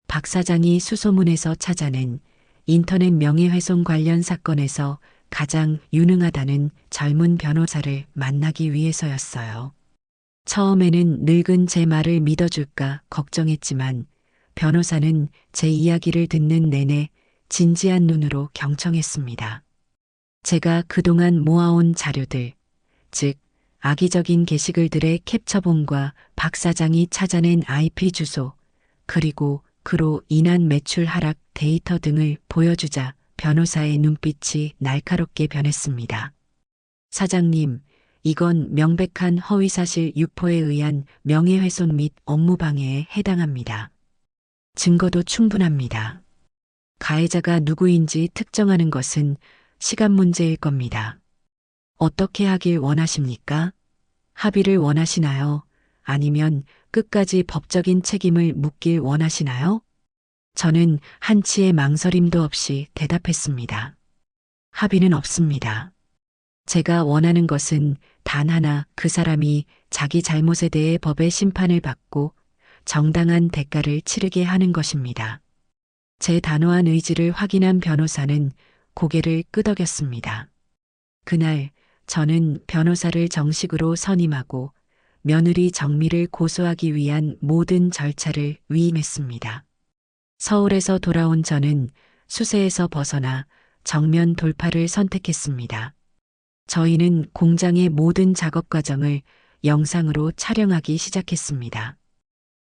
박 사장이 수소문에서 찾아낸 인터넷 명예훼손 관련 사건에서 가장 유능하다는 젊은 변호사를 만나기 위해서였어요. 처음에는 늙은 제 말을 믿어줄까 걱정했지만 변호사는 제 이야기를 듣는 내내 진지한 눈으로 경청했습니다. 제가 그동안 모아온 자료들, 즉 악의적인 게시글들의 캡처본과 박 사장이 찾아낸 IP 주소, 그리고 그로 인한 매출 하락 데이터 등을 보여주자 변호사의 눈빛이 날카롭게 변했습니다. 사장님, 이건 명백한 허위사실 유포에 의한 명예훼손 및 업무방해에 해당합니다. 증거도 충분합니다. 가해자가 누구인지 특정하는 것은 시간 문제일 겁니다. 어떻게 하길 원하십니까? 합의를 원하시나요? 아니면 끝까지 법적인 책임을 묻길 원하시나요? 저는 한치의 망설임도 없이 대답했습니다. 합의는 없습니다. 제가 원하는 것은 단 하나, 그 사람이 자기 잘못에 대해 법의 심판을 받고 정당한 대가를 치르게 하는 것입니다. 제 단호한 의지를 확인한 변호사는 고개를 끄덕였습니다. 그날 저는 변호사를 정식으로 선임하고 며느리 정미를 고소하기 위한 모든 절차를 위임했습니다. 서울에서 돌아온 저는 수세에서 벗어나 정면 돌파를 선택했습니다. 저희는 공장의 모든 작업 과정을 영상으로 촬영하기 시작했습니다.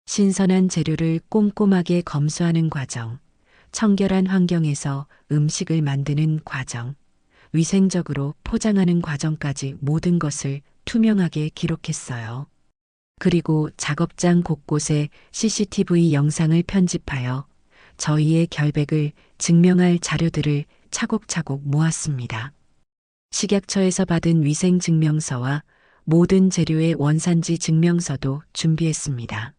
신선한 재료를 꼼꼼하게 검수하는 과정, 청결한 환경에서 음식을 만드는 과정, 위생적으로 포장하는 과정까지 모든 것을 투명하게 기록했어요. 그리고 작업장 곳곳에 CCTV 영상을 편집하여 저희의 결백을 증명할 자료들을 차곡차곡 모았습니다. 식약처에서 받은 위생증명서와 모든 재료의 원산지 증명서도 준비했습니다.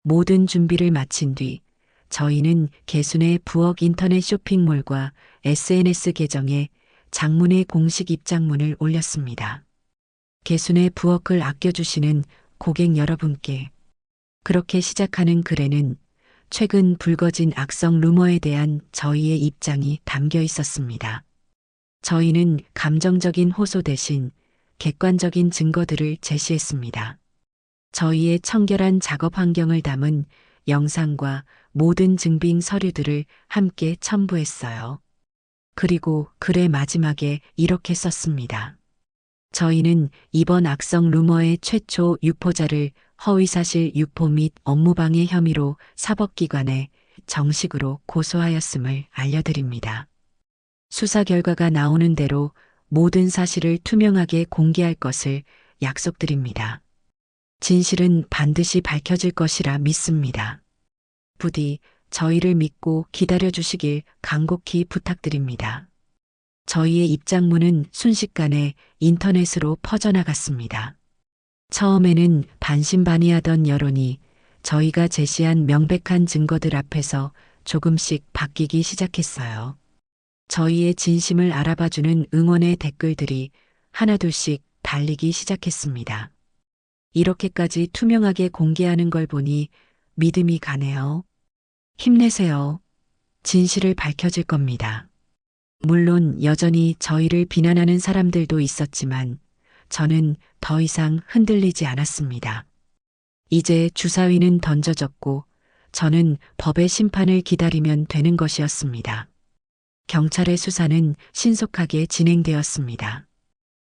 모든 준비를 마친 뒤 저희는 개순의 부엌 인터넷 쇼핑몰과 SNS 계정에 장문의 공식 입장문을 올렸습니다. 개순의 부엌을 아껴주시는 고객 여러분께. 그렇게 시작하는 글에는 최근 불거진 악성 루머에 대한 저희의 입장이 담겨 있었습니다. 저희는 감정적인 호소 대신 객관적인 증거들을 제시했습니다. 저희의 청결한 작업 환경을 담은 영상과 모든 증빙 서류들을 함께 첨부했어요. 그리고 글의 마지막에 이렇게 썼습니다. 저희는 이번 악성 루머의 최초 유포자를 허위사실 유포 및 업무방해 혐의로 사법기관에 정식으로 고소하였음을 알려드립니다. 수사 결과가 나오는 대로 모든 사실을 투명하게 공개할 것을 약속드립니다. 진실은 반드시 밝혀질 것이라 믿습니다. 부디 저희를 믿고 기다려 주시길 간곡히 부탁드립니다. 저희의 입장문은 순식간에 인터넷으로 퍼져나갔습니다. 처음에는 반신반의하던 여론이 저희가 제시한 명백한 증거들 앞에서 조금씩 바뀌기 시작했어요. 저희의 진심을 알아봐주는 응원의 댓글들이 하나둘씩 달리기 시작했습니다. 이렇게까지 투명하게 공개하는 걸 보니 믿음이 가네요. 힘내세요. 진실을 밝혀질 겁니다. 물론 여전히 저희를 비난하는 사람들도 있었지만 저는 더 이상 흔들리지 않았습니다. 이제 주사위는 던져졌고 저는 법의 심판을 기다리면 되는 것이었습니다. 경찰의 수사는 신속하게 진행되었습니다.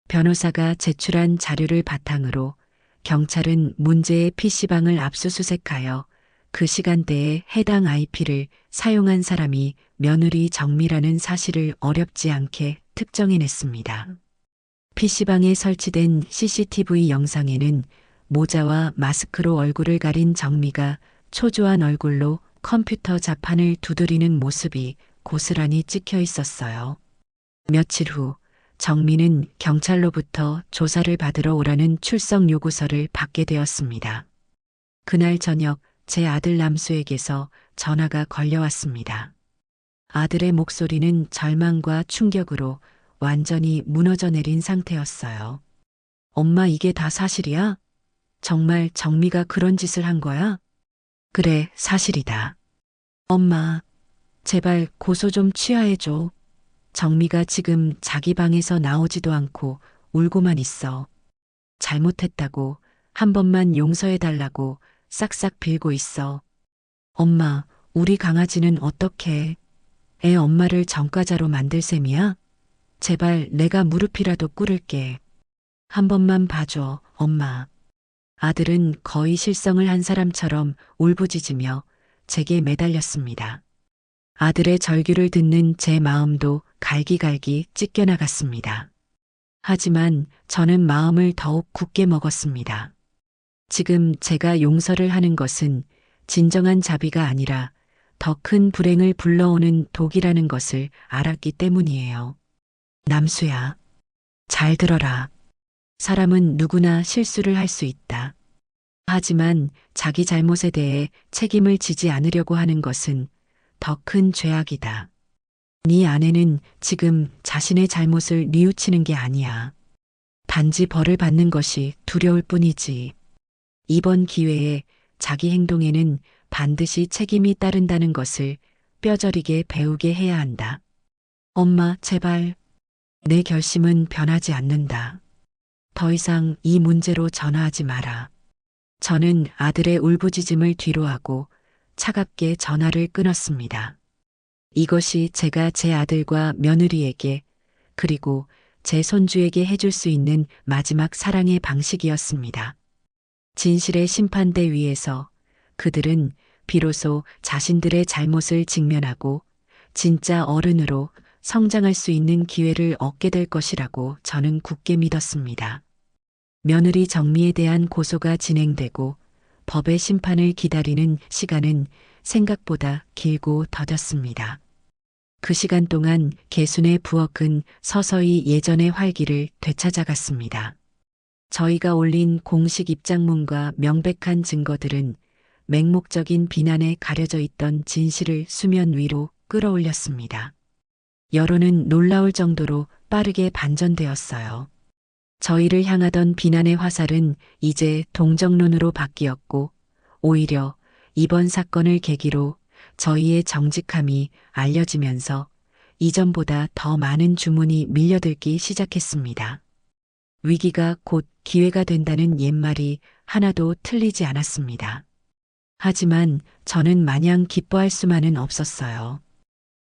변호사가 제출한 자료를 바탕으로 경찰은 문제의 PC방을 압수수색하여 그 시간대에 해당 IP를 사용한 사람이 며느리 정미라는 사실을 어렵지 않게 특정해냈습니다. PC방에 설치된 CCTV 영상에는 모자와 마스크로 얼굴을 가린 정미가 초조한 얼굴로 컴퓨터 자판을 두드리는 모습이 고스란히 찍혀 있었어요. 며칠 후 정미는 경찰로부터 조사를 받으러 오라는 출석 요구서를 받게 되었습니다. 그날 저녁 제 아들 남수에게서 전화가 걸려왔습니다. 아들의 목소리는 절망과 충격으로 완전히 무너져 내린 상태였어요. 엄마, 이게 다 사실이야? 정말 정미가 그런 짓을 한 거야? 그래, 사실이다. 엄마, 제발 고소 좀 취하해줘. 정미가 지금 자기 방에서 나오지도 않고 울고만 있어. 잘못했다고, 한 번만 용서해달라고 싹싹 빌고 있어. 엄마, 우리 강아지는 어떡해? 애 엄마를 전과자로 만들 셈이야? 제발 내가 무릎이라도 꿇을게. 한 번만 봐줘, 엄마. 아들은 거의 실성을 한 사람처럼 울부짖으며 제게 매달렸습니다. 아들의 절규를 듣는 제 마음도 갈기갈기 찢겨나갔습니다. 하지만 저는 마음을 더욱 굳게 먹었습니다. 지금 제가 용서를 하는 것은 진정한 자비가 아니라 더 큰 불행을 불러오는 독이라는 것을 알았기 때문이에요. 남수야, 잘 들어라. 사람은 누구나 실수를 할 수 있다. 하지만 자기 잘못에 대해 책임을 지지 않으려고 하는 것은 더 큰 죄악이다. 네 아내는 지금 자신의 잘못을 뉘우치는 게 아니야. 단지 벌을 받는 것이 두려울 뿐이지. 이번 기회에 자기 행동에는 반드시 책임이 따른다는 것을 뼈저리게 배우게 해야 한다. 엄마, 제발. 내 결심은 변하지 않는다. 더 이상 이 문제로 전화하지 마라. 저는 아들의 울부짖음을 뒤로하고 차갑게 전화를 끊었습니다. 이것이 제가 제 아들과 며느리에게 그리고 제 손주에게 해줄 수 있는 마지막 사랑의 방식이었습니다. 진실의 심판대 위에서 그들은 비로소 자신들의 잘못을 직면하고 진짜 어른으로 성장할 수 있는 기회를 얻게 될 것이라고 저는 굳게 믿었습니다. 며느리 정미에 대한 고소가 진행되고 법의 심판을 기다리는 시간은 생각보다 길고 더뎠습니다. 그 시간 동안 개순의 부엌은 서서히 예전의 활기를 되찾아갔습니다. 저희가 올린 공식 입장문과 명백한 증거들은 맹목적인 비난에 가려져 있던 진실을 수면 위로 끌어올렸습니다. 여론은 놀라울 정도로 빠르게 반전되었어요. 저희를 향하던 비난의 화살은 이제 동정론으로 바뀌었고, 오히려 이번 사건을 계기로 저희의 정직함이 알려지면서 이전보다 더 많은 주문이 밀려들기 시작했습니다. 위기가 곧 기회가 된다는 옛말이 하나도 틀리지 않았습니다. 하지만 저는 마냥 기뻐할 수만은 없었어요.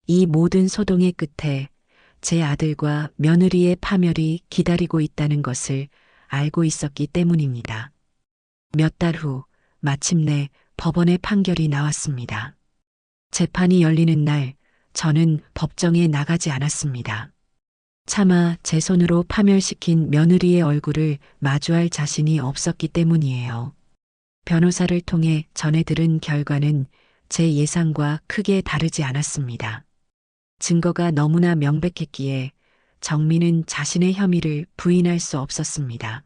이 모든 소동의 끝에 제 아들과 며느리의 파멸이 기다리고 있다는 것을 알고 있었기 때문입니다. 몇 달 후 마침내 법원의 판결이 나왔습니다. 재판이 열리는 날 저는 법정에 나가지 않았습니다. 차마 제 손으로 파멸시킨 며느리의 얼굴을 마주할 자신이 없었기 때문이에요. 변호사를 통해 전해 들은 결과는 제 예상과 크게 다르지 않았습니다. 증거가 너무나 명백했기에 정미는 자신의 혐의를 부인할 수 없었습니다.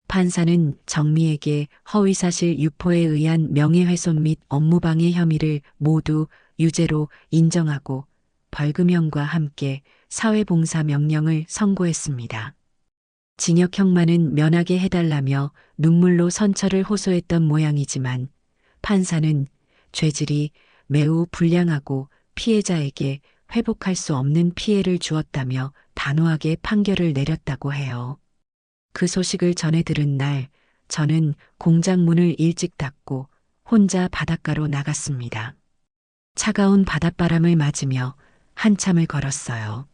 판사는 정미에게 허위사실 유포에 의한 명예훼손 및 업무방해 혐의를 모두 유죄로 인정하고 벌금형과 함께 사회봉사 명령을 선고했습니다. 징역형만은 면하게 해달라며 눈물로 선처를 호소했던 모양이지만 판사는 죄질이 매우 불량하고 피해자에게 회복할 수 없는 피해를 주었다며 단호하게 판결을 내렸다고 해요. 그 소식을 전해 들은 날 저는 공장 문을 일찍 닫고 혼자 바닷가로 나갔습니다. 차가운 바닷바람을 맞으며 한참을 걸었어요.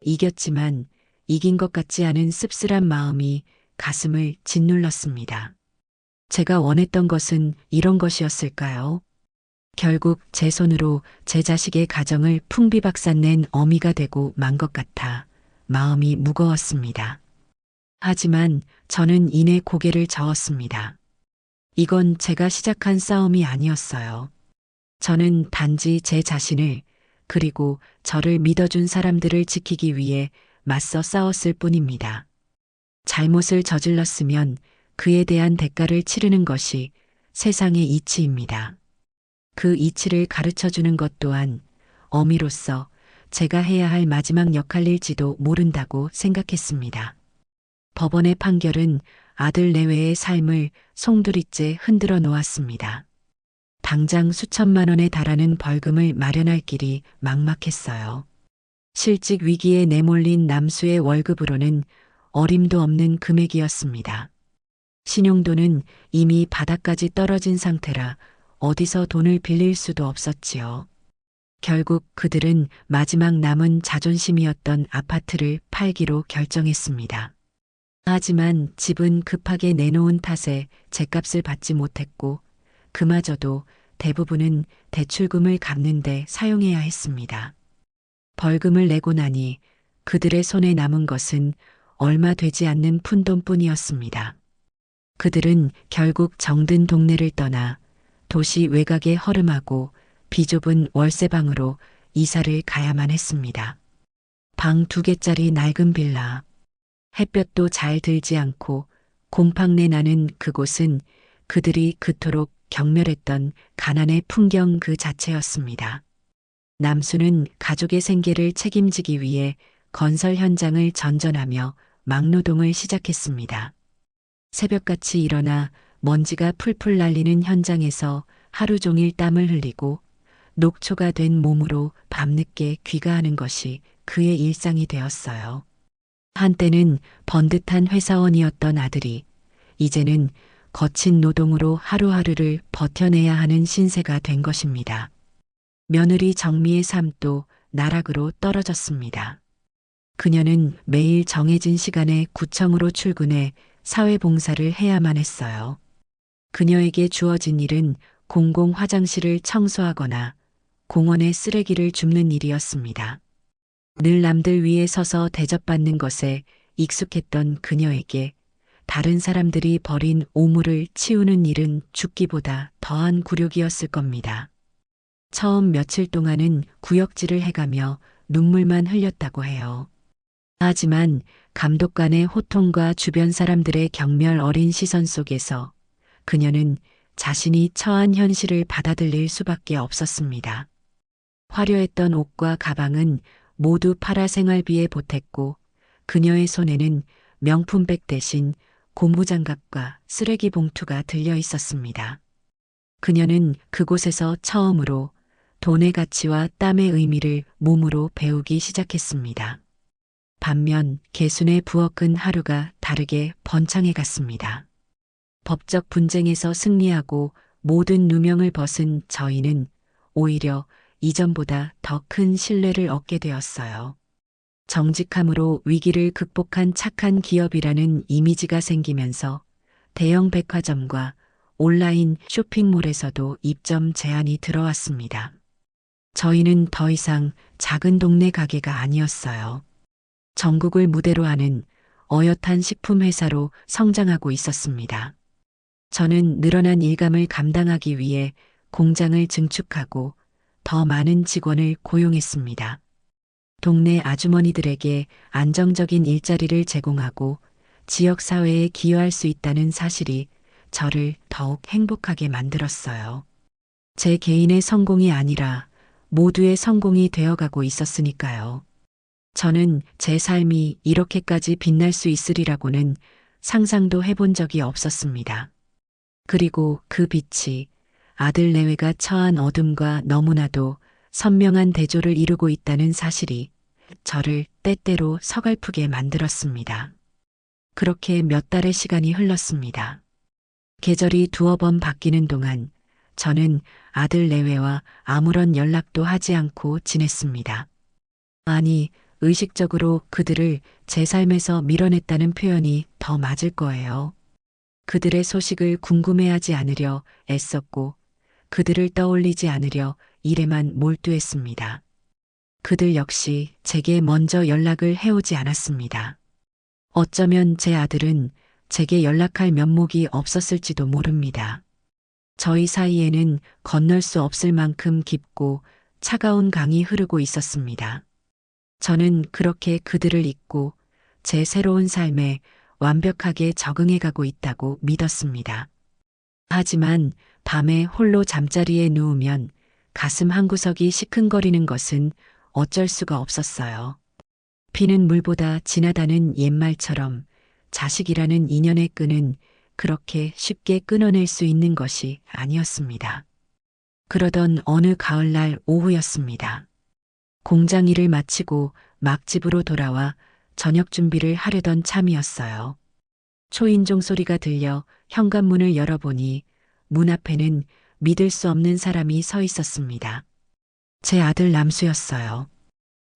이겼지만 이긴 것 같지 않은 씁쓸한 마음이 가슴을 짓눌렀습니다. 제가 원했던 것은 이런 것이었을까요? 결국 제 손으로 제 자식의 가정을 풍비박산낸 어미가 되고 만 것 같아 마음이 무거웠습니다. 하지만 저는 이내 고개를 저었습니다. 이건 제가 시작한 싸움이 아니었어요. 저는 단지 제 자신을 그리고 저를 믿어준 사람들을 지키기 위해 맞서 싸웠을 뿐입니다. 잘못을 저질렀으면 그에 대한 대가를 치르는 것이 세상의 이치입니다. 그 이치를 가르쳐주는 것 또한 어미로서 제가 해야 할 마지막 역할일지도 모른다고 생각했습니다. 법원의 판결은 아들 내외의 삶을 송두리째 흔들어 놓았습니다. 당장 수천만 원에 달하는 벌금을 마련할 길이 막막했어요. 실직 위기에 내몰린 남수의 월급으로는 어림도 없는 금액이었습니다. 신용도는 이미 바닥까지 떨어진 상태라 어디서 돈을 빌릴 수도 없었지요. 결국 그들은 마지막 남은 자존심이었던 아파트를 팔기로 결정했습니다. 하지만 집은 급하게 내놓은 탓에 제값을 받지 못했고 그마저도 대부분은 대출금을 갚는 데 사용해야 했습니다. 벌금을 내고 나니 그들의 손에 남은 것은 얼마 되지 않는 푼돈뿐이었습니다. 그들은 결국 정든 동네를 떠나 도시 외곽에 허름하고 비좁은 월세방으로 이사를 가야만 했습니다. 방 2개짜리 낡은 빌라. 햇볕도 잘 들지 않고 곰팡내 나는 그곳은 그들이 그토록 경멸했던 가난의 풍경 그 자체였습니다. 남수는 가족의 생계를 책임지기 위해 건설 현장을 전전하며 막노동을 시작했습니다. 새벽같이 일어나 먼지가 풀풀 날리는 현장에서 하루 종일 땀을 흘리고 녹초가 된 몸으로 밤늦게 귀가하는 것이 그의 일상이 되었어요. 한때는 번듯한 회사원이었던 아들이 이제는 거친 노동으로 하루하루를 버텨내야 하는 신세가 된 것입니다. 며느리 정미의 삶도 나락으로 떨어졌습니다. 그녀는 매일 정해진 시간에 구청으로 출근해 사회봉사를 해야만 했어요. 그녀에게 주어진 일은 공공 화장실을 청소하거나 공원에 쓰레기를 줍는 일이었습니다. 늘 남들 위에 서서 대접받는 것에 익숙했던 그녀에게 다른 사람들이 버린 오물을 치우는 일은 죽기보다 더한 굴욕이었을 겁니다. 처음 며칠 동안은 구역질을 해가며 눈물만 흘렸다고 해요. 하지만 감독관의 호통과 주변 사람들의 경멸 어린 시선 속에서 그녀는 자신이 처한 현실을 받아들일 수밖에 없었습니다. 화려했던 옷과 가방은 모두 팔아 생활비에 보탰고 그녀의 손에는 명품백 대신 고무장갑과 쓰레기 봉투가 들려 있었습니다. 그녀는 그곳에서 처음으로 돈의 가치와 땀의 의미를 몸으로 배우기 시작했습니다. 반면 개순의 부엌은 하루가 다르게 번창해 갔습니다. 법적 분쟁에서 승리하고 모든 누명을 벗은 저희는 오히려 이전보다 더 큰 신뢰를 얻게 되었어요. 정직함으로 위기를 극복한 착한 기업이라는 이미지가 생기면서 대형 백화점과 온라인 쇼핑몰에서도 입점 제한이 들어왔습니다. 저희는 더 이상 작은 동네 가게가 아니었어요. 전국을 무대로 하는 어엿한 식품 회사로 성장하고 있었습니다. 저는 늘어난 일감을 감당하기 위해 공장을 증축하고 더 많은 직원을 고용했습니다. 동네 아주머니들에게 안정적인 일자리를 제공하고 지역사회에 기여할 수 있다는 사실이 저를 더욱 행복하게 만들었어요. 제 개인의 성공이 아니라 모두의 성공이 되어가고 있었으니까요. 저는 제 삶이 이렇게까지 빛날 수 있으리라고는 상상도 해본 적이 없었습니다. 그리고 그 빛이 아들 내외가 처한 어둠과 너무나도 선명한 대조를 이루고 있다는 사실이 저를 때때로 서글프게 만들었습니다. 그렇게 몇 달의 시간이 흘렀습니다. 계절이 두어 번 바뀌는 동안 저는 아들 내외와 아무런 연락도 하지 않고 지냈습니다. 아니, 의식적으로 그들을 제 삶에서 밀어냈다는 표현이 더 맞을 거예요. 그들의 소식을 궁금해하지 않으려 애썼고 그들을 떠올리지 않으려 일에만 몰두했습니다. 그들 역시 제게 먼저 연락을 해오지 않았습니다. 어쩌면 제 아들은 제게 연락할 면목이 없었을지도 모릅니다. 저희 사이에는 건널 수 없을 만큼 깊고 차가운 강이 흐르고 있었습니다. 저는 그렇게 그들을 잊고 제 새로운 삶에 완벽하게 적응해가고 있다고 믿었습니다. 하지만 밤에 홀로 잠자리에 누우면 가슴 한구석이 시큰거리는 것은 어쩔 수가 없었어요. 피는 물보다 진하다는 옛말처럼 자식이라는 인연의 끈은 그렇게 쉽게 끊어낼 수 있는 것이 아니었습니다. 그러던 어느 가을날 오후였습니다. 공장 일을 마치고 막 집으로 돌아와 저녁 준비를 하려던 참이었어요. 초인종 소리가 들려 현관문을 열어보니 문 앞에는 믿을 수 없는 사람이 서 있었습니다. 제 아들 남수였어요.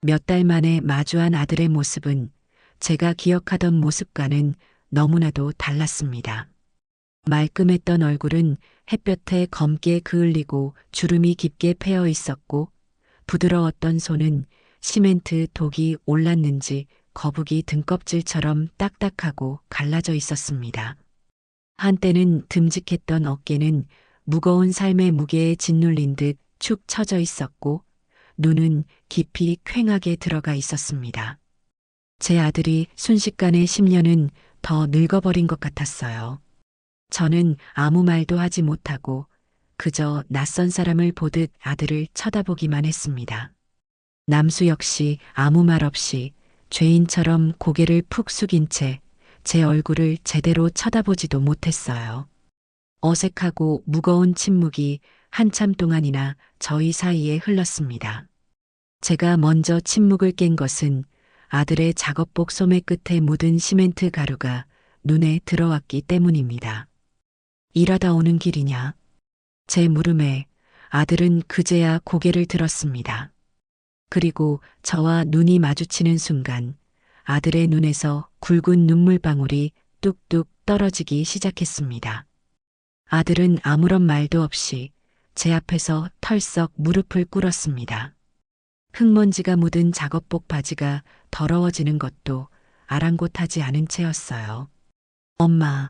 몇 달 만에 마주한 아들의 모습은 제가 기억하던 모습과는 너무나도 달랐습니다. 말끔했던 얼굴은 햇볕에 검게 그을리고 주름이 깊게 패여 있었고 부드러웠던 손은 시멘트 독이 올랐는지 거북이 등껍질처럼 딱딱하고 갈라져 있었습니다. 한때는 듬직했던 어깨는 무거운 삶의 무게에 짓눌린 듯 축 처져 있었고 눈은 깊이 퀭하게 들어가 있었습니다. 제 아들이 순식간에 10년은 더 늙어버린 것 같았어요. 저는 아무 말도 하지 못하고 그저 낯선 사람을 보듯 아들을 쳐다보기만 했습니다. 남수 역시 아무 말 없이 죄인처럼 고개를 푹 숙인 채 제 얼굴을 제대로 쳐다보지도 못했어요. 어색하고 무거운 침묵이 한참 동안이나 저희 사이에 흘렀습니다. 제가 먼저 침묵을 깬 것은 아들의 작업복 소매 끝에 묻은 시멘트 가루가 눈에 들어왔기 때문입니다. 일하다 오는 길이냐? 제 물음에 아들은 그제야 고개를 들었습니다. 그리고 저와 눈이 마주치는 순간 아들의 눈에서 굵은 눈물방울이 뚝뚝 떨어지기 시작했습니다. 아들은 아무런 말도 없이 제 앞에서 털썩 무릎을 꿇었습니다. 흙먼지가 묻은 작업복 바지가 더러워지는 것도 아랑곳하지 않은 채였어요. 엄마,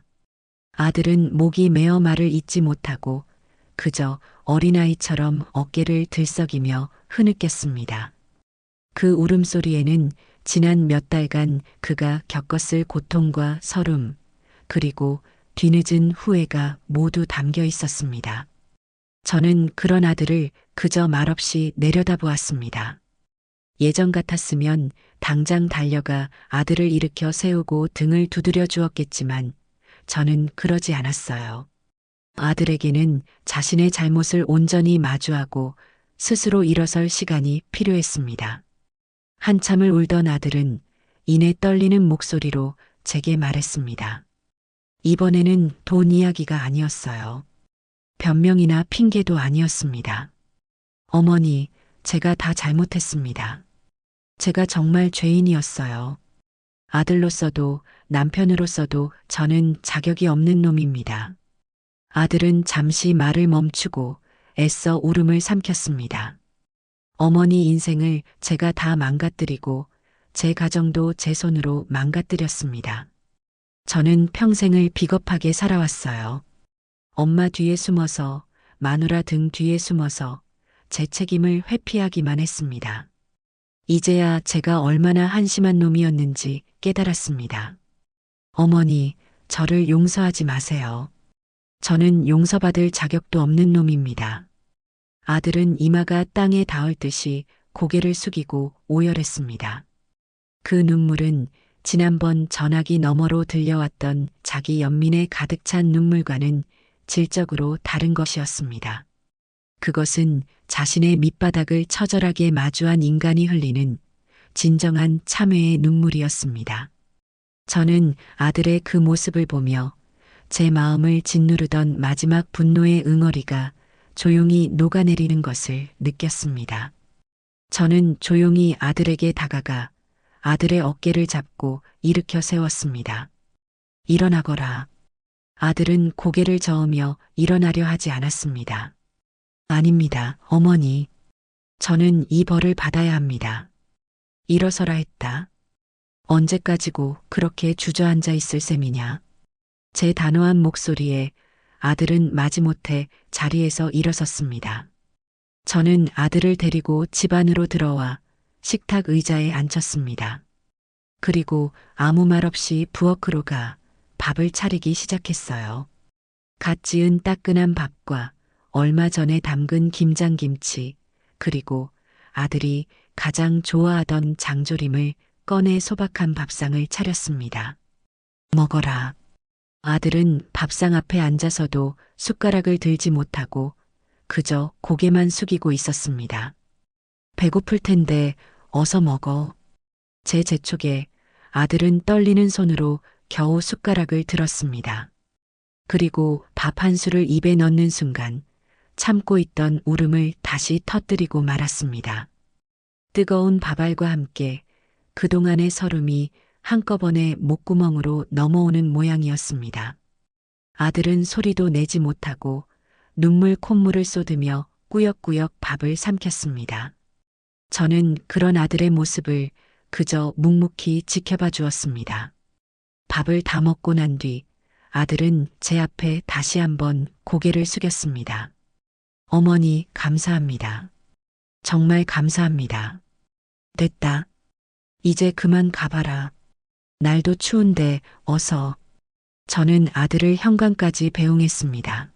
아들은 목이 메어 말을 잇지 못하고 그저 어린아이처럼 어깨를 들썩이며 흐느꼈습니다. 그 울음소리에는 지난 몇 달간 그가 겪었을 고통과 서름, 그리고 뒤늦은 후회가 모두 담겨 있었습니다. 저는 그런 아들을 그저 말없이 내려다보았습니다. 예전 같았으면 당장 달려가 아들을 일으켜 세우고 등을 두드려 주었겠지만 저는 그러지 않았어요. 아들에게는 자신의 잘못을 온전히 마주하고 스스로 일어설 시간이 필요했습니다. 한참을 울던 아들은 이내 떨리는 목소리로 제게 말했습니다. 이번에는 돈 이야기가 아니었어요. 변명이나 핑계도 아니었습니다. 어머니, 제가 다 잘못했습니다. 제가 정말 죄인이었어요. 아들로서도 남편으로서도 저는 자격이 없는 놈입니다. 아들은 잠시 말을 멈추고 애써 울음을 삼켰습니다. 어머니 인생을 제가 다 망가뜨리고 제 가정도 제 손으로 망가뜨렸습니다. 저는 평생을 비겁하게 살아왔어요. 엄마 뒤에 숨어서, 마누라 등 뒤에 숨어서 제 책임을 회피하기만 했습니다. 이제야 제가 얼마나 한심한 놈이었는지 깨달았습니다. 어머니, 저를 용서하지 마세요. 저는 용서받을 자격도 없는 놈입니다. 아들은 이마가 땅에 닿을 듯이 고개를 숙이고 오열했습니다. 그 눈물은 지난번 전화기 너머로 들려왔던 자기 연민에 가득 찬 눈물과는 질적으로 다른 것이었습니다. 그것은 자신의 밑바닥을 처절하게 마주한 인간이 흘리는 진정한 참회의 눈물이었습니다. 저는 아들의 그 모습을 보며 제 마음을 짓누르던 마지막 분노의 응어리가 조용히 녹아내리는 것을 느꼈습니다. 저는 조용히 아들에게 다가가 아들의 어깨를 잡고 일으켜 세웠습니다. 일어나거라. 아들은 고개를 저으며 일어나려 하지 않았습니다. 아닙니다, 어머니. 저는 이 벌을 받아야 합니다. 일어서라 했다. 언제까지고 그렇게 주저앉아 있을 셈이냐. 제 단호한 목소리에 아들은 마지못해 자리에서 일어섰습니다. 저는 아들을 데리고 집 안으로 들어와 식탁 의자에 앉혔습니다. 그리고 아무 말 없이 부엌으로 가 밥을 차리기 시작했어요. 갓 지은 따끈한 밥과 얼마 전에 담근 김장김치, 그리고 아들이 가장 좋아하던 장조림을 꺼내 소박한 밥상을 차렸습니다. 먹어라. 아들은 밥상 앞에 앉아서도 숟가락을 들지 못하고 그저 고개만 숙이고 있었습니다. 배고플 텐데 어서 먹어. 제 재촉에 아들은 떨리는 손으로 겨우 숟가락을 들었습니다. 그리고 밥 한 술을 입에 넣는 순간 참고 있던 울음을 다시 터뜨리고 말았습니다. 뜨거운 밥알과 함께 그동안의 서름이 한꺼번에 목구멍으로 넘어오는 모양이었습니다. 아들은 소리도 내지 못하고 눈물 콧물을 쏟으며 꾸역꾸역 밥을 삼켰습니다. 저는 그런 아들의 모습을 그저 묵묵히 지켜봐 주었습니다. 밥을 다 먹고 난 뒤 아들은 제 앞에 다시 한번 고개를 숙였습니다. 어머니, 감사합니다. 정말 감사합니다. 됐다. 이제 그만 가봐라. 날도 추운데 어서. 저는 아들을 현관까지 배웅했습니다.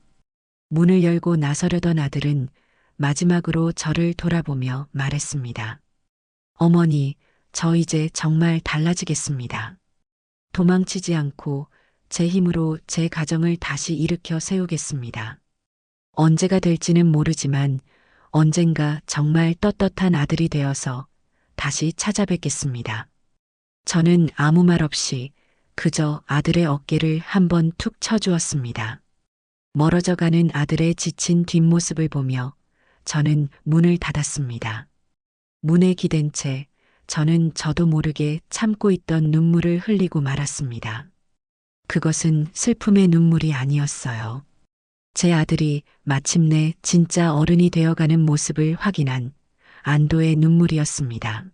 문을 열고 나서려던 아들은 마지막으로 저를 돌아보며 말했습니다. 어머니, 저 이제 정말 달라지겠습니다. 도망치지 않고 제 힘으로 제 가정을 다시 일으켜 세우겠습니다. 언제가 될지는 모르지만 언젠가 정말 떳떳한 아들이 되어서 다시 찾아뵙겠습니다. 저는 아무 말 없이 그저 아들의 어깨를 한번 툭 쳐주었습니다. 멀어져가는 아들의 지친 뒷모습을 보며 저는 문을 닫았습니다. 문에 기댄 채 저는 저도 모르게 참고 있던 눈물을 흘리고 말았습니다. 그것은 슬픔의 눈물이 아니었어요. 제 아들이 마침내 진짜 어른이 되어가는 모습을 확인한 안도의 눈물이었습니다.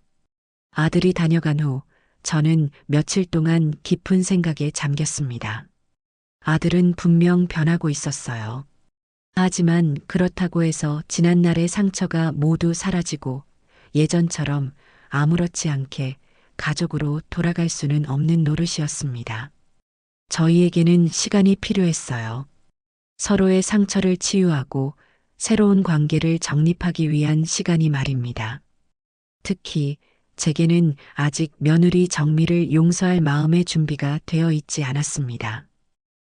아들이 다녀간 후 저는 며칠 동안 깊은 생각에 잠겼습니다. 아들은 분명 변하고 있었어요. 하지만 그렇다고 해서 지난날의 상처가 모두 사라지고 예전처럼 아무렇지 않게 가족으로 돌아갈 수는 없는 노릇이었습니다. 저희에게는 시간이 필요했어요. 서로의 상처를 치유하고 새로운 관계를 정립하기 위한 시간이 말입니다. 특히 제게는 아직 며느리 정미를 용서할 마음의 준비가 되어 있지 않았습니다.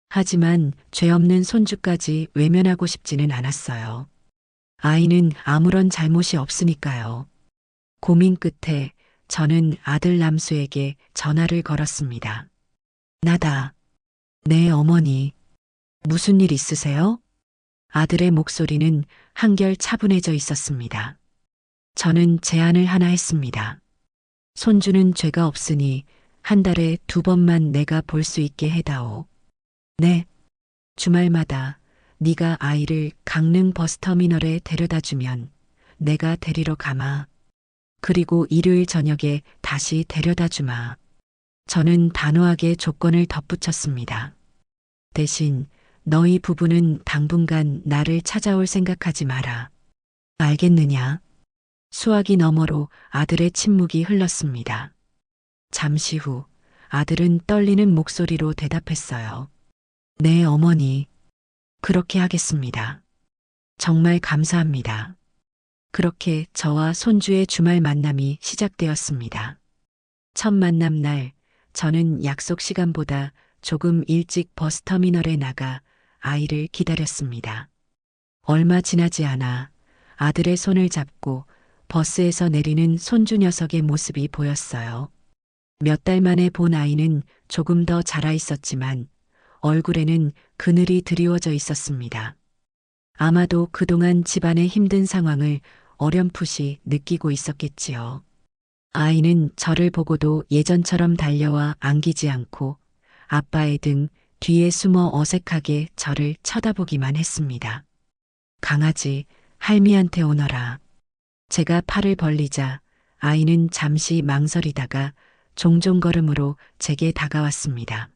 하지만 죄 없는 손주까지 외면하고 싶지는 않았어요. 아이는 아무런 잘못이 없으니까요. 고민 끝에 저는 아들 남수에게 전화를 걸었습니다. 나다. 네, 어머니. 무슨 일 있으세요? 아들의 목소리는 한결 차분해져 있었습니다. 저는 제안을 하나 했습니다. 손주는 죄가 없으니 한 달에 2번만 내가 볼 수 있게 해다오. 네. 주말마다 네가 아이를 강릉 버스터미널에 데려다 주면 내가 데리러 가마. 그리고 일요일 저녁에 다시 데려다 주마. 저는 단호하게 조건을 덧붙였습니다. 대신 너희 부부는 당분간 나를 찾아올 생각하지 마라. 알겠느냐? 수화기 너머로 아들의 침묵이 흘렀습니다. 잠시 후 아들은 떨리는 목소리로 대답했어요. 네, 어머니. 그렇게 하겠습니다. 정말 감사합니다. 그렇게 저와 손주의 주말 만남이 시작되었습니다. 첫 만남 날 저는 약속 시간보다 조금 일찍 버스터미널에 나가 아이를 기다렸습니다. 얼마 지나지 않아 아들의 손을 잡고 버스에서 내리는 손주 녀석의 모습이 보였어요. 몇 달 만에 본 아이는 조금 더 자라 있었지만 얼굴에는 그늘이 드리워져 있었습니다. 아마도 그동안 집안의 힘든 상황을 어렴풋이 느끼고 있었겠지요. 아이는 저를 보고도 예전처럼 달려와 안기지 않고 아빠의 등 뒤에 숨어 어색하게 저를 쳐다보기만 했습니다. 강아지, 할미한테 오너라. 제가 팔을 벌리자 아이는 잠시 망설이다가 종종 걸음으로 제게 다가왔습니다.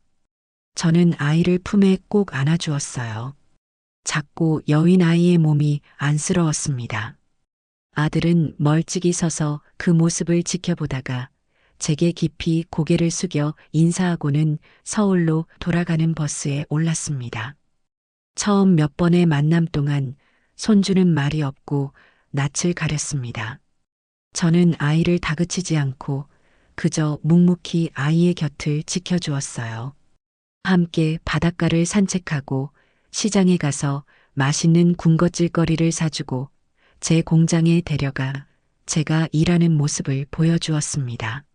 저는 아이를 품에 꼭 안아주었어요. 작고 여윈 아이의 몸이 안쓰러웠습니다. 아들은 멀찍이 서서 그 모습을 지켜보다가 제게 깊이 고개를 숙여 인사하고는 서울로 돌아가는 버스에 올랐습니다. 처음 몇 번의 만남 동안 손주는 말이 없고 낯을 가렸습니다. 저는 아이를 다그치지 않고 그저 묵묵히 아이의 곁을 지켜주었어요. 함께 바닷가를 산책하고 시장에 가서 맛있는 군것질거리를 사주고 제 공장에 데려가 제가 일하는 모습을 보여주었습니다.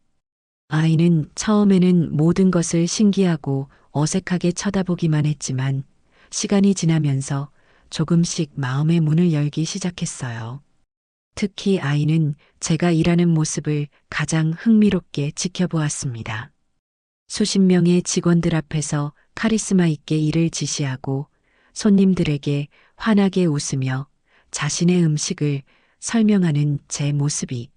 아이는 처음에는 모든 것을 신기하고 어색하게 쳐다보기만 했지만 시간이 지나면서 조금씩 마음의 문을 열기 시작했어요. 특히 아이는 제가 일하는 모습을 가장 흥미롭게 지켜보았습니다. 수십 명의 직원들 앞에서 카리스마 있게 일을 지시하고 손님들에게 환하게 웃으며 자신의 음식을 설명하는 제 모습이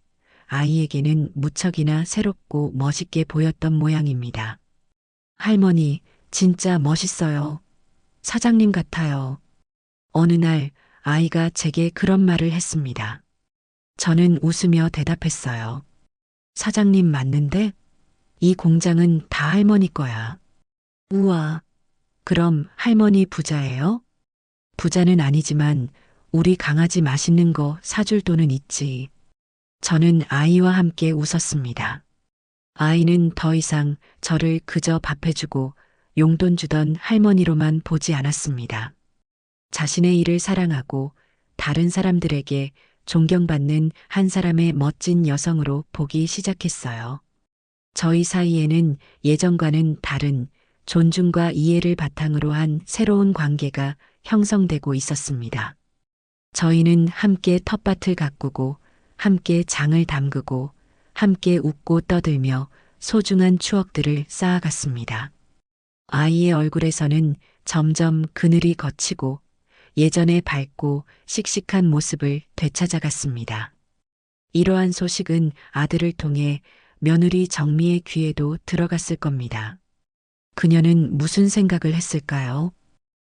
아이에게는 무척이나 새롭고 멋있게 보였던 모양입니다. 할머니, 진짜 멋있어요. 사장님 같아요. 어느 날 아이가 제게 그런 말을 했습니다. 저는 웃으며 대답했어요. 사장님 맞는데? 이 공장은 다 할머니 거야. 우와, 그럼 할머니 부자예요? 부자는 아니지만 우리 강아지 맛있는 거 사줄 돈은 있지. 저는 아이와 함께 웃었습니다. 아이는 더 이상 저를 그저 밥해주고 용돈 주던 할머니로만 보지 않았습니다. 자신의 일을 사랑하고 다른 사람들에게 존경받는 한 사람의 멋진 여성으로 보기 시작했어요. 저희 사이에는 예전과는 다른 존중과 이해를 바탕으로 한 새로운 관계가 형성되고 있었습니다. 저희는 함께 텃밭을 가꾸고 함께 장을 담그고 함께 웃고 떠들며 소중한 추억들을 쌓아갔습니다. 아이의 얼굴에서는 점점 그늘이 걷히고 예전의 밝고 씩씩한 모습을 되찾아갔습니다. 이러한 소식은 아들을 통해 며느리 정미의 귀에도 들어갔을 겁니다. 그녀는 무슨 생각을 했을까요?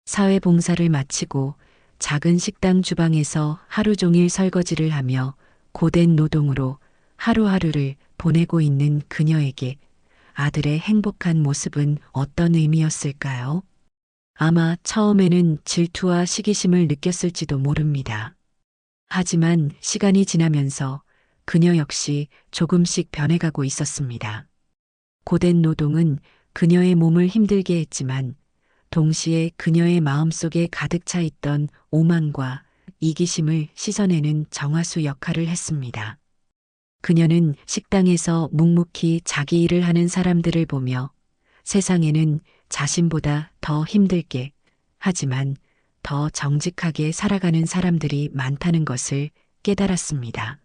사회봉사를 마치고 작은 식당 주방에서 하루 종일 설거지를 하며 고된 노동으로 하루하루를 보내고 있는 그녀에게 아들의 행복한 모습은 어떤 의미였을까요? 아마 처음에는 질투와 시기심을 느꼈을지도 모릅니다. 하지만 시간이 지나면서 그녀 역시 조금씩 변해가고 있었습니다. 고된 노동은 그녀의 몸을 힘들게 했지만 동시에 그녀의 마음속에 가득 차 있던 오만과 이기심을 씻어내는 정화수 역할을 했습니다. 그녀는 식당에서 묵묵히 자기 일을 하는 사람들을 보며 세상에는 자신보다 더 힘들게 하지만 더 정직하게 살아가는 사람들이 많다는 것을 깨달았습니다.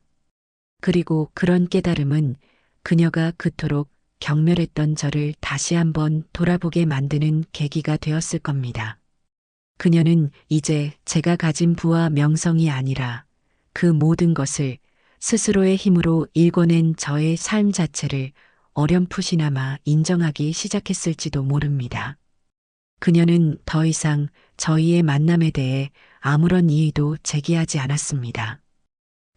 그리고 그런 깨달음은 그녀가 그토록 경멸했던 저를 다시 한번 돌아보게 만드는 계기가 되었을 겁니다. 그녀는 이제 제가 가진 부와 명성이 아니라 그 모든 것을 스스로의 힘으로 일궈낸 저의 삶 자체를 어렴풋이나마 인정하기 시작했을지도 모릅니다. 그녀는 더 이상 저희의 만남에 대해 아무런 이의도 제기하지 않았습니다.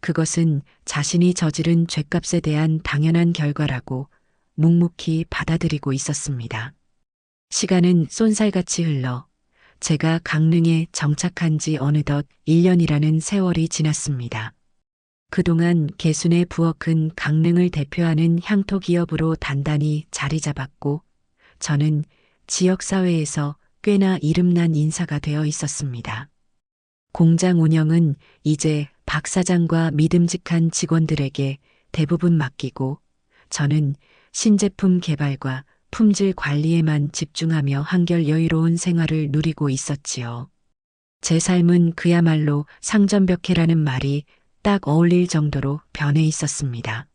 그것은 자신이 저지른 죗값에 대한 당연한 결과라고 묵묵히 받아들이고 있었습니다. 시간은 쏜살같이 흘러 제가 강릉에 정착한 지 어느덧 1년이라는 세월이 지났습니다. 그동안 개순의 부엌은 강릉을 대표하는 향토 기업으로 단단히 자리 잡았고 저는 지역사회에서 꽤나 이름난 인사가 되어 있었습니다. 공장 운영은 이제 박 사장과 믿음직한 직원들에게 대부분 맡기고 저는 신제품 개발과 품질 관리에만 집중하며 한결 여유로운 생활을 누리고 있었지요. 제 삶은 그야말로 상전벽해라는 말이 딱 어울릴 정도로 변해 있었습니다.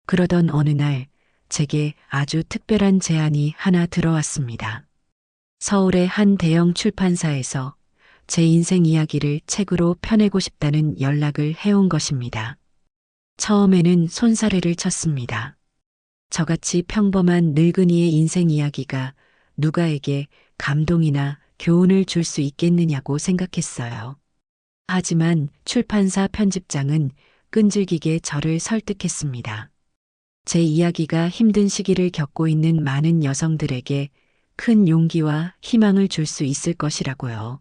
그러던 어느 날 제게 아주 특별한 제안이 하나 들어왔습니다. 서울의 한 대형 출판사에서 제 인생 이야기를 책으로 펴내고 싶다는 연락을 해온 것입니다. 처음에는 손사래를 쳤습니다. 저같이 평범한 늙은이의 인생 이야기가 누가에게 감동이나 교훈을 줄 수 있겠느냐고 생각했어요. 하지만 출판사 편집장은 끈질기게 저를 설득했습니다. 제 이야기가 힘든 시기를 겪고 있는 많은 여성들에게 큰 용기와 희망을 줄 수 있을 것이라고요.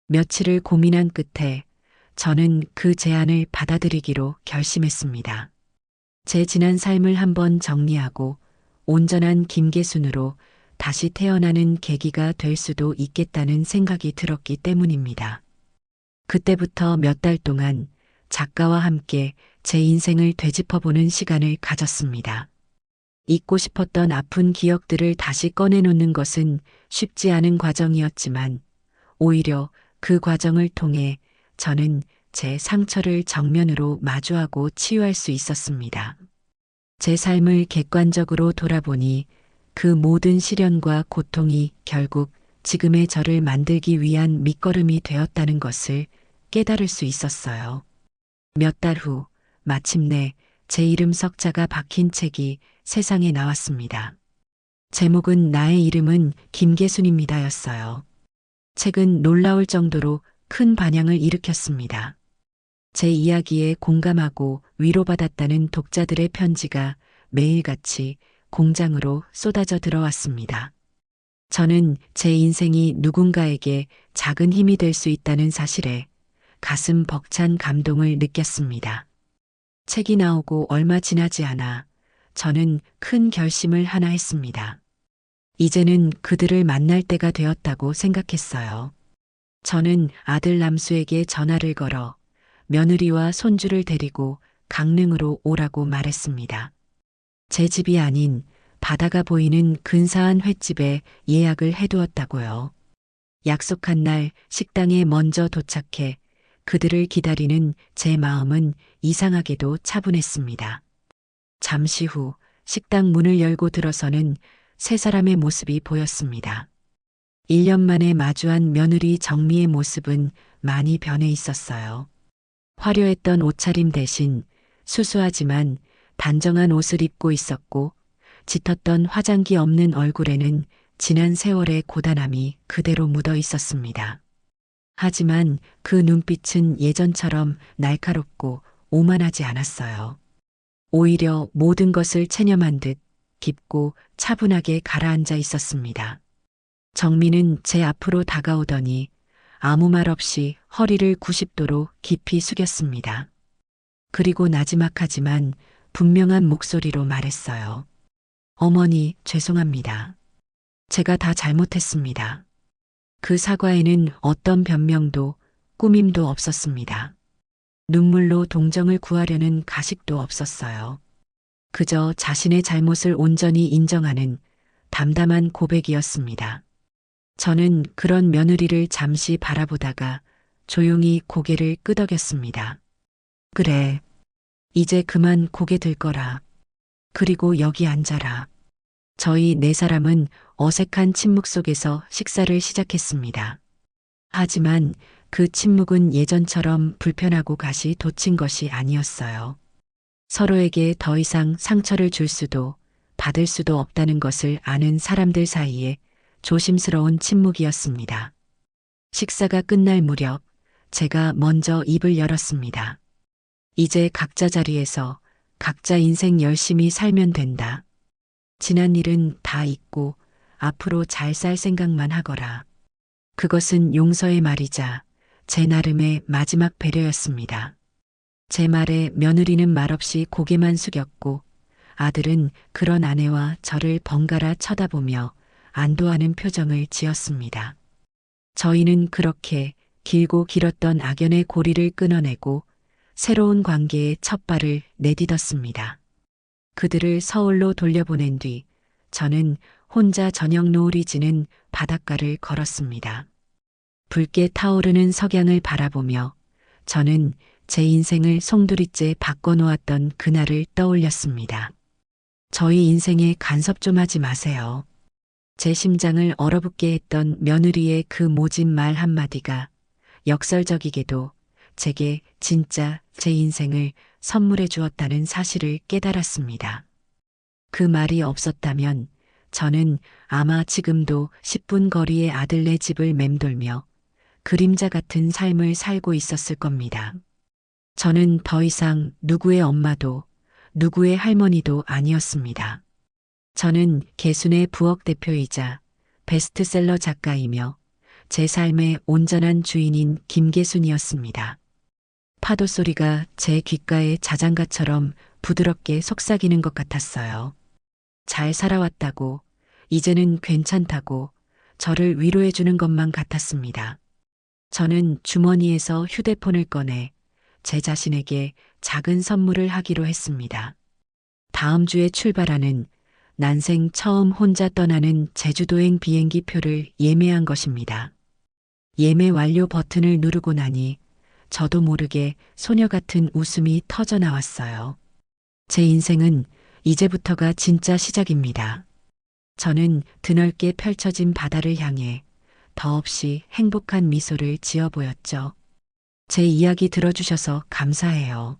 며칠을 고민한 끝에 저는 그 제안을 받아들이기로 결심했습니다. 제 지난 삶을 한번 정리하고 온전한 김계순으로 다시 태어나는 계기가 될 수도 있겠다는 생각이 들었기 때문입니다. 그때부터 몇 달 동안 작가와 함께 제 인생을 되짚어보는 시간을 가졌습니다. 잊고 싶었던 아픈 기억들을 다시 꺼내놓는 것은 쉽지 않은 과정이었지만 오히려 그 과정을 통해 저는 제 상처를 정면으로 마주하고 치유할 수 있었습니다. 제 삶을 객관적으로 돌아보니 그 모든 시련과 고통이 결국 지금의 저를 만들기 위한 밑거름이 되었다는 것을 깨달을 수 있었어요. 몇 달 후 마침내 제 이름 석자가 박힌 책이 세상에 나왔습니다. 제목은 나의 이름은 김계순입니다였어요. 책은 놀라울 정도로 큰 반향을 일으켰습니다. 제 이야기에 공감하고 위로받았다는 독자들의 편지가 매일같이 공장으로 쏟아져 들어왔습니다. 저는 제 인생이 누군가에게 작은 힘이 될 수 있다는 사실에 가슴 벅찬 감동을 느꼈습니다. 책이 나오고 얼마 지나지 않아 저는 큰 결심을 하나 했습니다. 이제는 그들을 만날 때가 되었다고 생각했어요. 저는 아들 남수에게 전화를 걸어 며느리와 손주를 데리고 강릉으로 오라고 말했습니다. 제 집이 아닌 바다가 보이는 근사한 횟집에 예약을 해두었다고요. 약속한 날 식당에 먼저 도착해 그들을 기다리는 제 마음은 이상하게도 차분했습니다. 잠시 후 식당 문을 열고 들어서는 세 사람의 모습이 보였습니다. 1년 만에 마주한 며느리 정미의 모습은 많이 변해 있었어요. 화려했던 옷차림 대신 수수하지만 단정한 옷을 입고 있었고 짙었던 화장기 없는 얼굴에는 지난 세월의 고단함이 그대로 묻어 있었습니다. 하지만 그 눈빛은 예전처럼 날카롭고 오만하지 않았어요. 오히려 모든 것을 체념한 듯 깊고 차분하게 가라앉아 있었습니다. 정민은 제 앞으로 다가오더니 아무 말 없이 허리를 90도로 깊이 숙였습니다. 그리고 나지막하지만 분명한 목소리로 말했어요. 어머니, 죄송합니다. 제가 다 잘못했습니다. 그 사과에는 어떤 변명도 꾸밈도 없었습니다. 눈물로 동정을 구하려는 가식도 없었어요. 그저 자신의 잘못을 온전히 인정하는 담담한 고백이었습니다. 저는 그런 며느리를 잠시 바라보다가 조용히 고개를 끄덕였습니다. 그래, 이제 그만 고개 들 거라. 그리고 여기 앉아라. 저희 네 사람은 어색한 침묵 속에서 식사를 시작했습니다. 하지만 그 침묵은 예전처럼 불편하고 가시 돋친 것이 아니었어요. 서로에게 더 이상 상처를 줄 수도 받을 수도 없다는 것을 아는 사람들 사이에 조심스러운 침묵이었습니다. 식사가 끝날 무렵 제가 먼저 입을 열었습니다. 이제 각자 자리에서 각자 인생 열심히 살면 된다. 지난 일은 다 잊고 앞으로 잘 살 생각만 하거라. 그것은 용서의 말이자 제 나름의 마지막 배려였습니다. 제 말에 며느리는 말없이 고개만 숙였고 아들은 그런 아내와 저를 번갈아 쳐다보며 안도하는 표정을 지었습니다. 저희는 그렇게 길고 길었던 악연의 고리를 끊어내고 새로운 관계의 첫 발을 내딛었습니다. 그들을 서울로 돌려보낸 뒤 저는 혼자 저녁 노을이 지는 바닷가를 걸었습니다. 붉게 타오르는 석양을 바라보며 저는 제 인생을 송두리째 바꿔놓았던 그날을 떠올렸습니다. 저희 인생에 간섭 좀 하지 마세요. 제 심장을 얼어붙게 했던 며느리의 그 모진 말 한마디가 역설적이게도 제게 진짜 제 인생을 선물해 주었다는 사실을 깨달았습니다. 그 말이 없었다면 저는 아마 지금도 10분 거리의 아들네 집을 맴돌며 그림자 같은 삶을 살고 있었을 겁니다. 저는 더 이상 누구의 엄마도 누구의 할머니도 아니었습니다. 저는 개순의 부엌 대표이자 베스트셀러 작가이며 제 삶의 온전한 주인인 김계순이었습니다. 파도 소리가 제 귓가에 자장가처럼 부드럽게 속삭이는 것 같았어요. 잘 살아왔다고, 이제는 괜찮다고 저를 위로해주는 것만 같았습니다. 저는 주머니에서 휴대폰을 꺼내 제 자신에게 작은 선물을 하기로 했습니다. 다음 주에 출발하는 난생 처음 혼자 떠나는 제주도행 비행기 표를 예매한 것입니다. 예매 완료 버튼을 누르고 나니 저도 모르게 소녀 같은 웃음이 터져 나왔어요. 제 인생은 이제부터가 진짜 시작입니다. 저는 드넓게 펼쳐진 바다를 향해 더없이 행복한 미소를 지어 보였죠. 제 이야기 들어주셔서 감사해요.